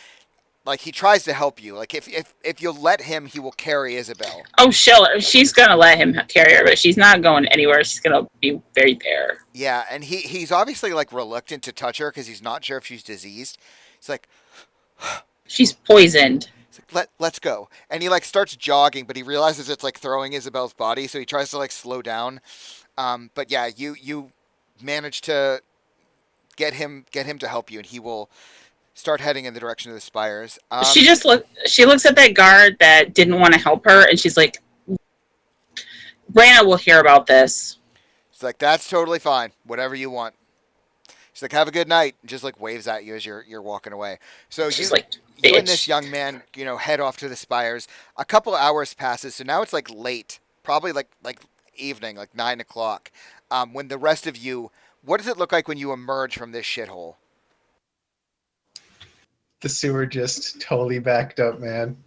like he tries to help you. Like if you'll let him, he will carry Isabel. Oh, she's gonna let him carry her, but she's not going anywhere. She's gonna be right there. Yeah, and he's obviously like reluctant to touch her because he's not sure if she's diseased. He's like, She's poisoned. let's go. And he like starts jogging, but he realizes it's like throwing Isabel's body, so he tries to like slow down. But yeah, you manage to get him to help you, and he will start heading in the direction of the spires. She looks at that guard that didn't want to help her, and she's like, Raina will hear about this. She's like, that's totally fine. Whatever you want. She's like, have a good night. And just like waves at you as you're walking away. So She's like, you and bitch. this young man, head off to the spires. A couple hours passes, so now it's like late, probably like evening, like 9 o'clock. When the rest of you, what does it look like when you emerge from this shithole? The sewer just totally backed up, man.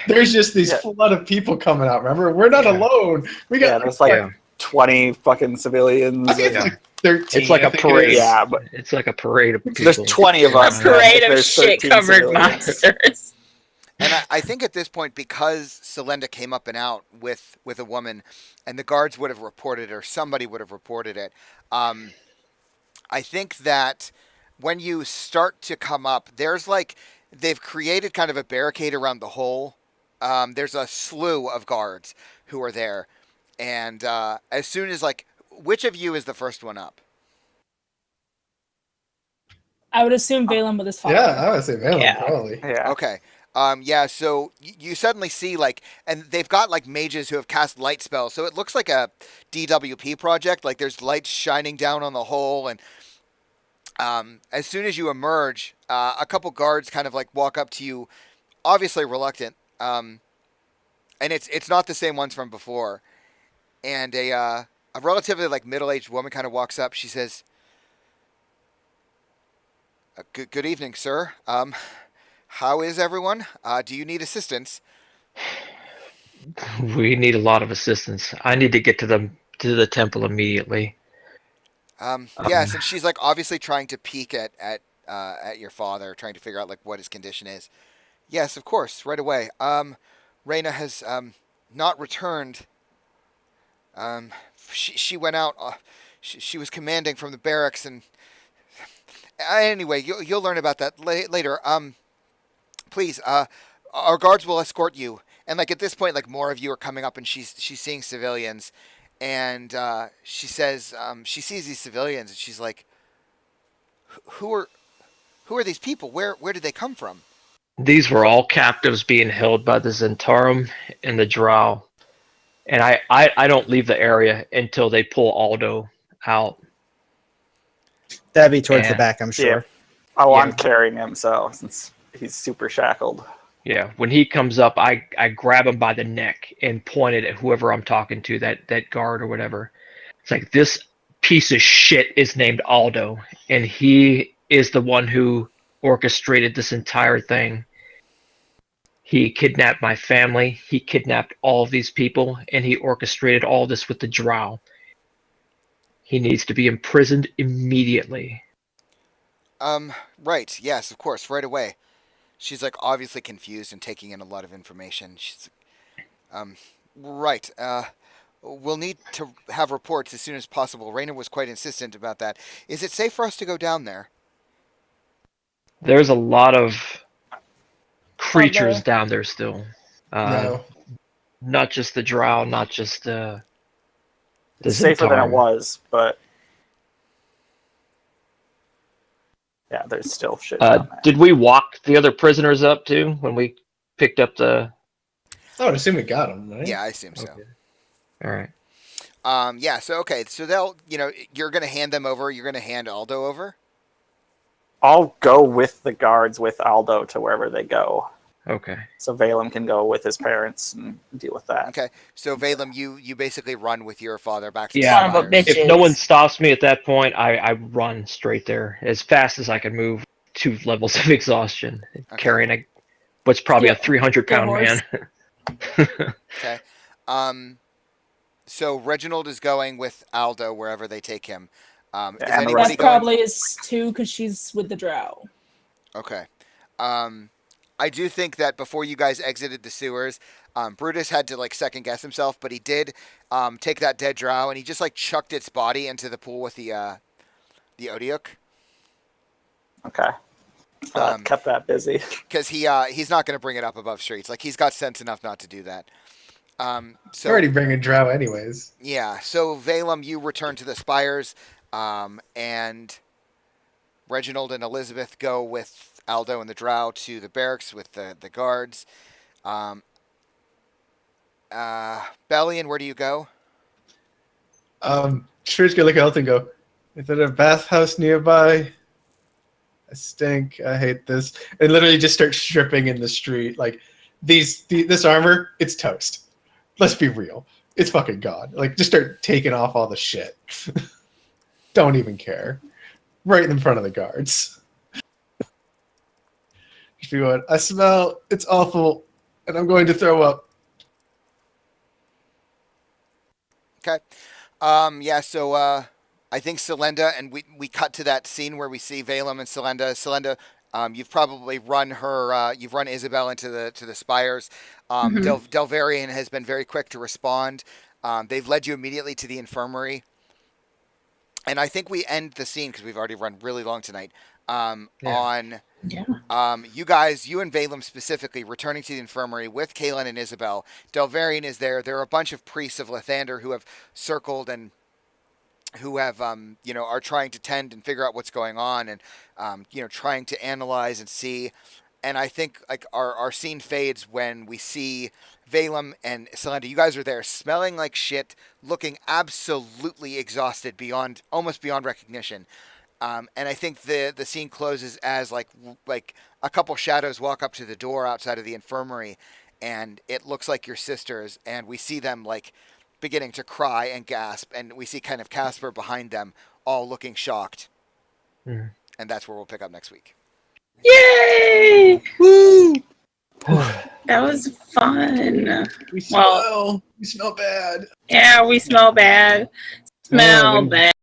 There's just these flood of people coming out. Remember, we're not alone. We got there's like 20 fucking civilians. I think it's like 13. It's like I a think it parade. is. Yeah, but It's like a parade of people. there's 20 of A us. parade of There's 13 shit-covered civilians. monsters. And I think at this point, because Selenda came up and out with a woman, and the guards would have reported it, or somebody would have reported it, I think that when you start to come up, there's like, they've created kind of a barricade around the hole. There's a slew of guards who are there. And as soon as, like, which of you is the first one up? I would assume Valen with his father. Yeah, I would say Valen, Yeah. probably. Yeah. Okay. Yeah, so you suddenly see, like, and they've got, like, mages who have cast light spells, so it looks like a DWP project. Like, there's lights shining down on the hole, and as soon as you emerge, a couple guards kind of, like, walk up to you, obviously reluctant, and it's not the same ones from before. And a relatively, like, middle-aged woman kind of walks up. She says, good evening, sir. How is everyone? Do you need assistance? We need a lot of assistance. I need to get to the temple immediately. Yes, and she's like obviously trying to peek at your father, trying to figure out like what his condition is. Yes, of course, right away. Raina has not returned. She went out. She was commanding from the barracks, and anyway, you'll learn about that later. Please, our guards will escort you. And like at this point, like more of you are coming up, and she's seeing civilians, and she says she sees these civilians, and she's like, who are these people? Where did they come from? These were all captives being held by the Zentarum and the Drow. And I don't leave the area until they pull Aldo out. That'd be towards the Yeah. back, I'm sure. Yeah. Oh, Yeah. I'm carrying him, so since he's super shackled. Yeah, when he comes up, I grab him by the neck and point it at whoever I'm talking to, that guard or whatever. It's like, this piece of shit is named Aldo, and he is the one who orchestrated this entire thing. He kidnapped my family, he kidnapped all of these people, and he orchestrated all this with the Drow. He needs to be imprisoned immediately. Right. Yes, of course, right away. She's like obviously confused and taking in a lot of information. She's right. We'll need to have reports as soon as possible. Raina was quite insistent about that. Is it safe for us to go down there? There's a lot of creatures there. down there still. No. Not just the Drow, not just the It's safer than it Zentarum. was, but yeah, there's still shit down there. Did we walk the other prisoners up too when we picked up the? I would assume we got him, right? Yeah, I assume so. Okay. All right. Yeah. So okay. So they'll. You're gonna hand them over. You're gonna hand Aldo over. I'll go with the guards with Aldo to wherever they go. Okay. So Valem can go with his parents and deal with that. Okay. So Valem, you basically run with your father back to Yeah. the Son of a spires. bitch. If no one stops me at that point, I run straight there as fast as I can move. 2 levels of exhaustion, carrying what's probably a 300-pound horse. man. Okay. So Reginald is going with Aldo wherever they take him. Is and the anybody rest That's going? probably is too because she's with the Drow. Okay. I do think that before you guys exited the sewers, Brutus had to like second guess himself, but he did take that dead drow and he just like chucked its body into the pool with the Odiok. Okay. Kept that busy. Because he's not going to bring it up above streets. Like he's got sense enough not to do that. So Already bringing drow anyways. yeah. So Valem, you return to the spires, and Reginald and Elizabeth go with Aldo and the drow to the barracks with the guards. Bellion, where do you go? Shrews gonna look at Elton and go, is there a bathhouse nearby? I stink. I hate this. And literally just start stripping in the street. Like this armor, it's toast. Let's be real. It's fucking gone. Like just start taking off all the shit. Don't even care. Right in front of the guards. Just be going, I smell, it's awful, and I'm going to throw up. Okay. Yeah, so I think Selenda, and we cut to that scene where we see Valem and Selenda. Selenda, you've probably run her, you've run Isabel into the spires. Delvarian has been very quick to respond. They've led you immediately to the infirmary. And I think we end the scene, because we've already run really long tonight, on you guys, you and Valem specifically, returning to the infirmary with Kaylin and Isabel. Delvarian is there. There are a bunch of priests of Lathander who have circled and who have, are trying to tend and figure out what's going on and, trying to analyze and see. And I think like our scene fades when we see Valem and Selenda. You guys are there smelling like shit, looking absolutely exhausted almost beyond recognition. And I think the scene closes as like a couple shadows walk up to the door outside of the infirmary, and it looks like your sisters, and we see them like beginning to cry and gasp, and we see kind of Casper behind them, all looking shocked. Mm. And that's where we'll pick up next week. Yay! Woo! That was fun. We smell bad. Yeah, we smell bad. Smell bad.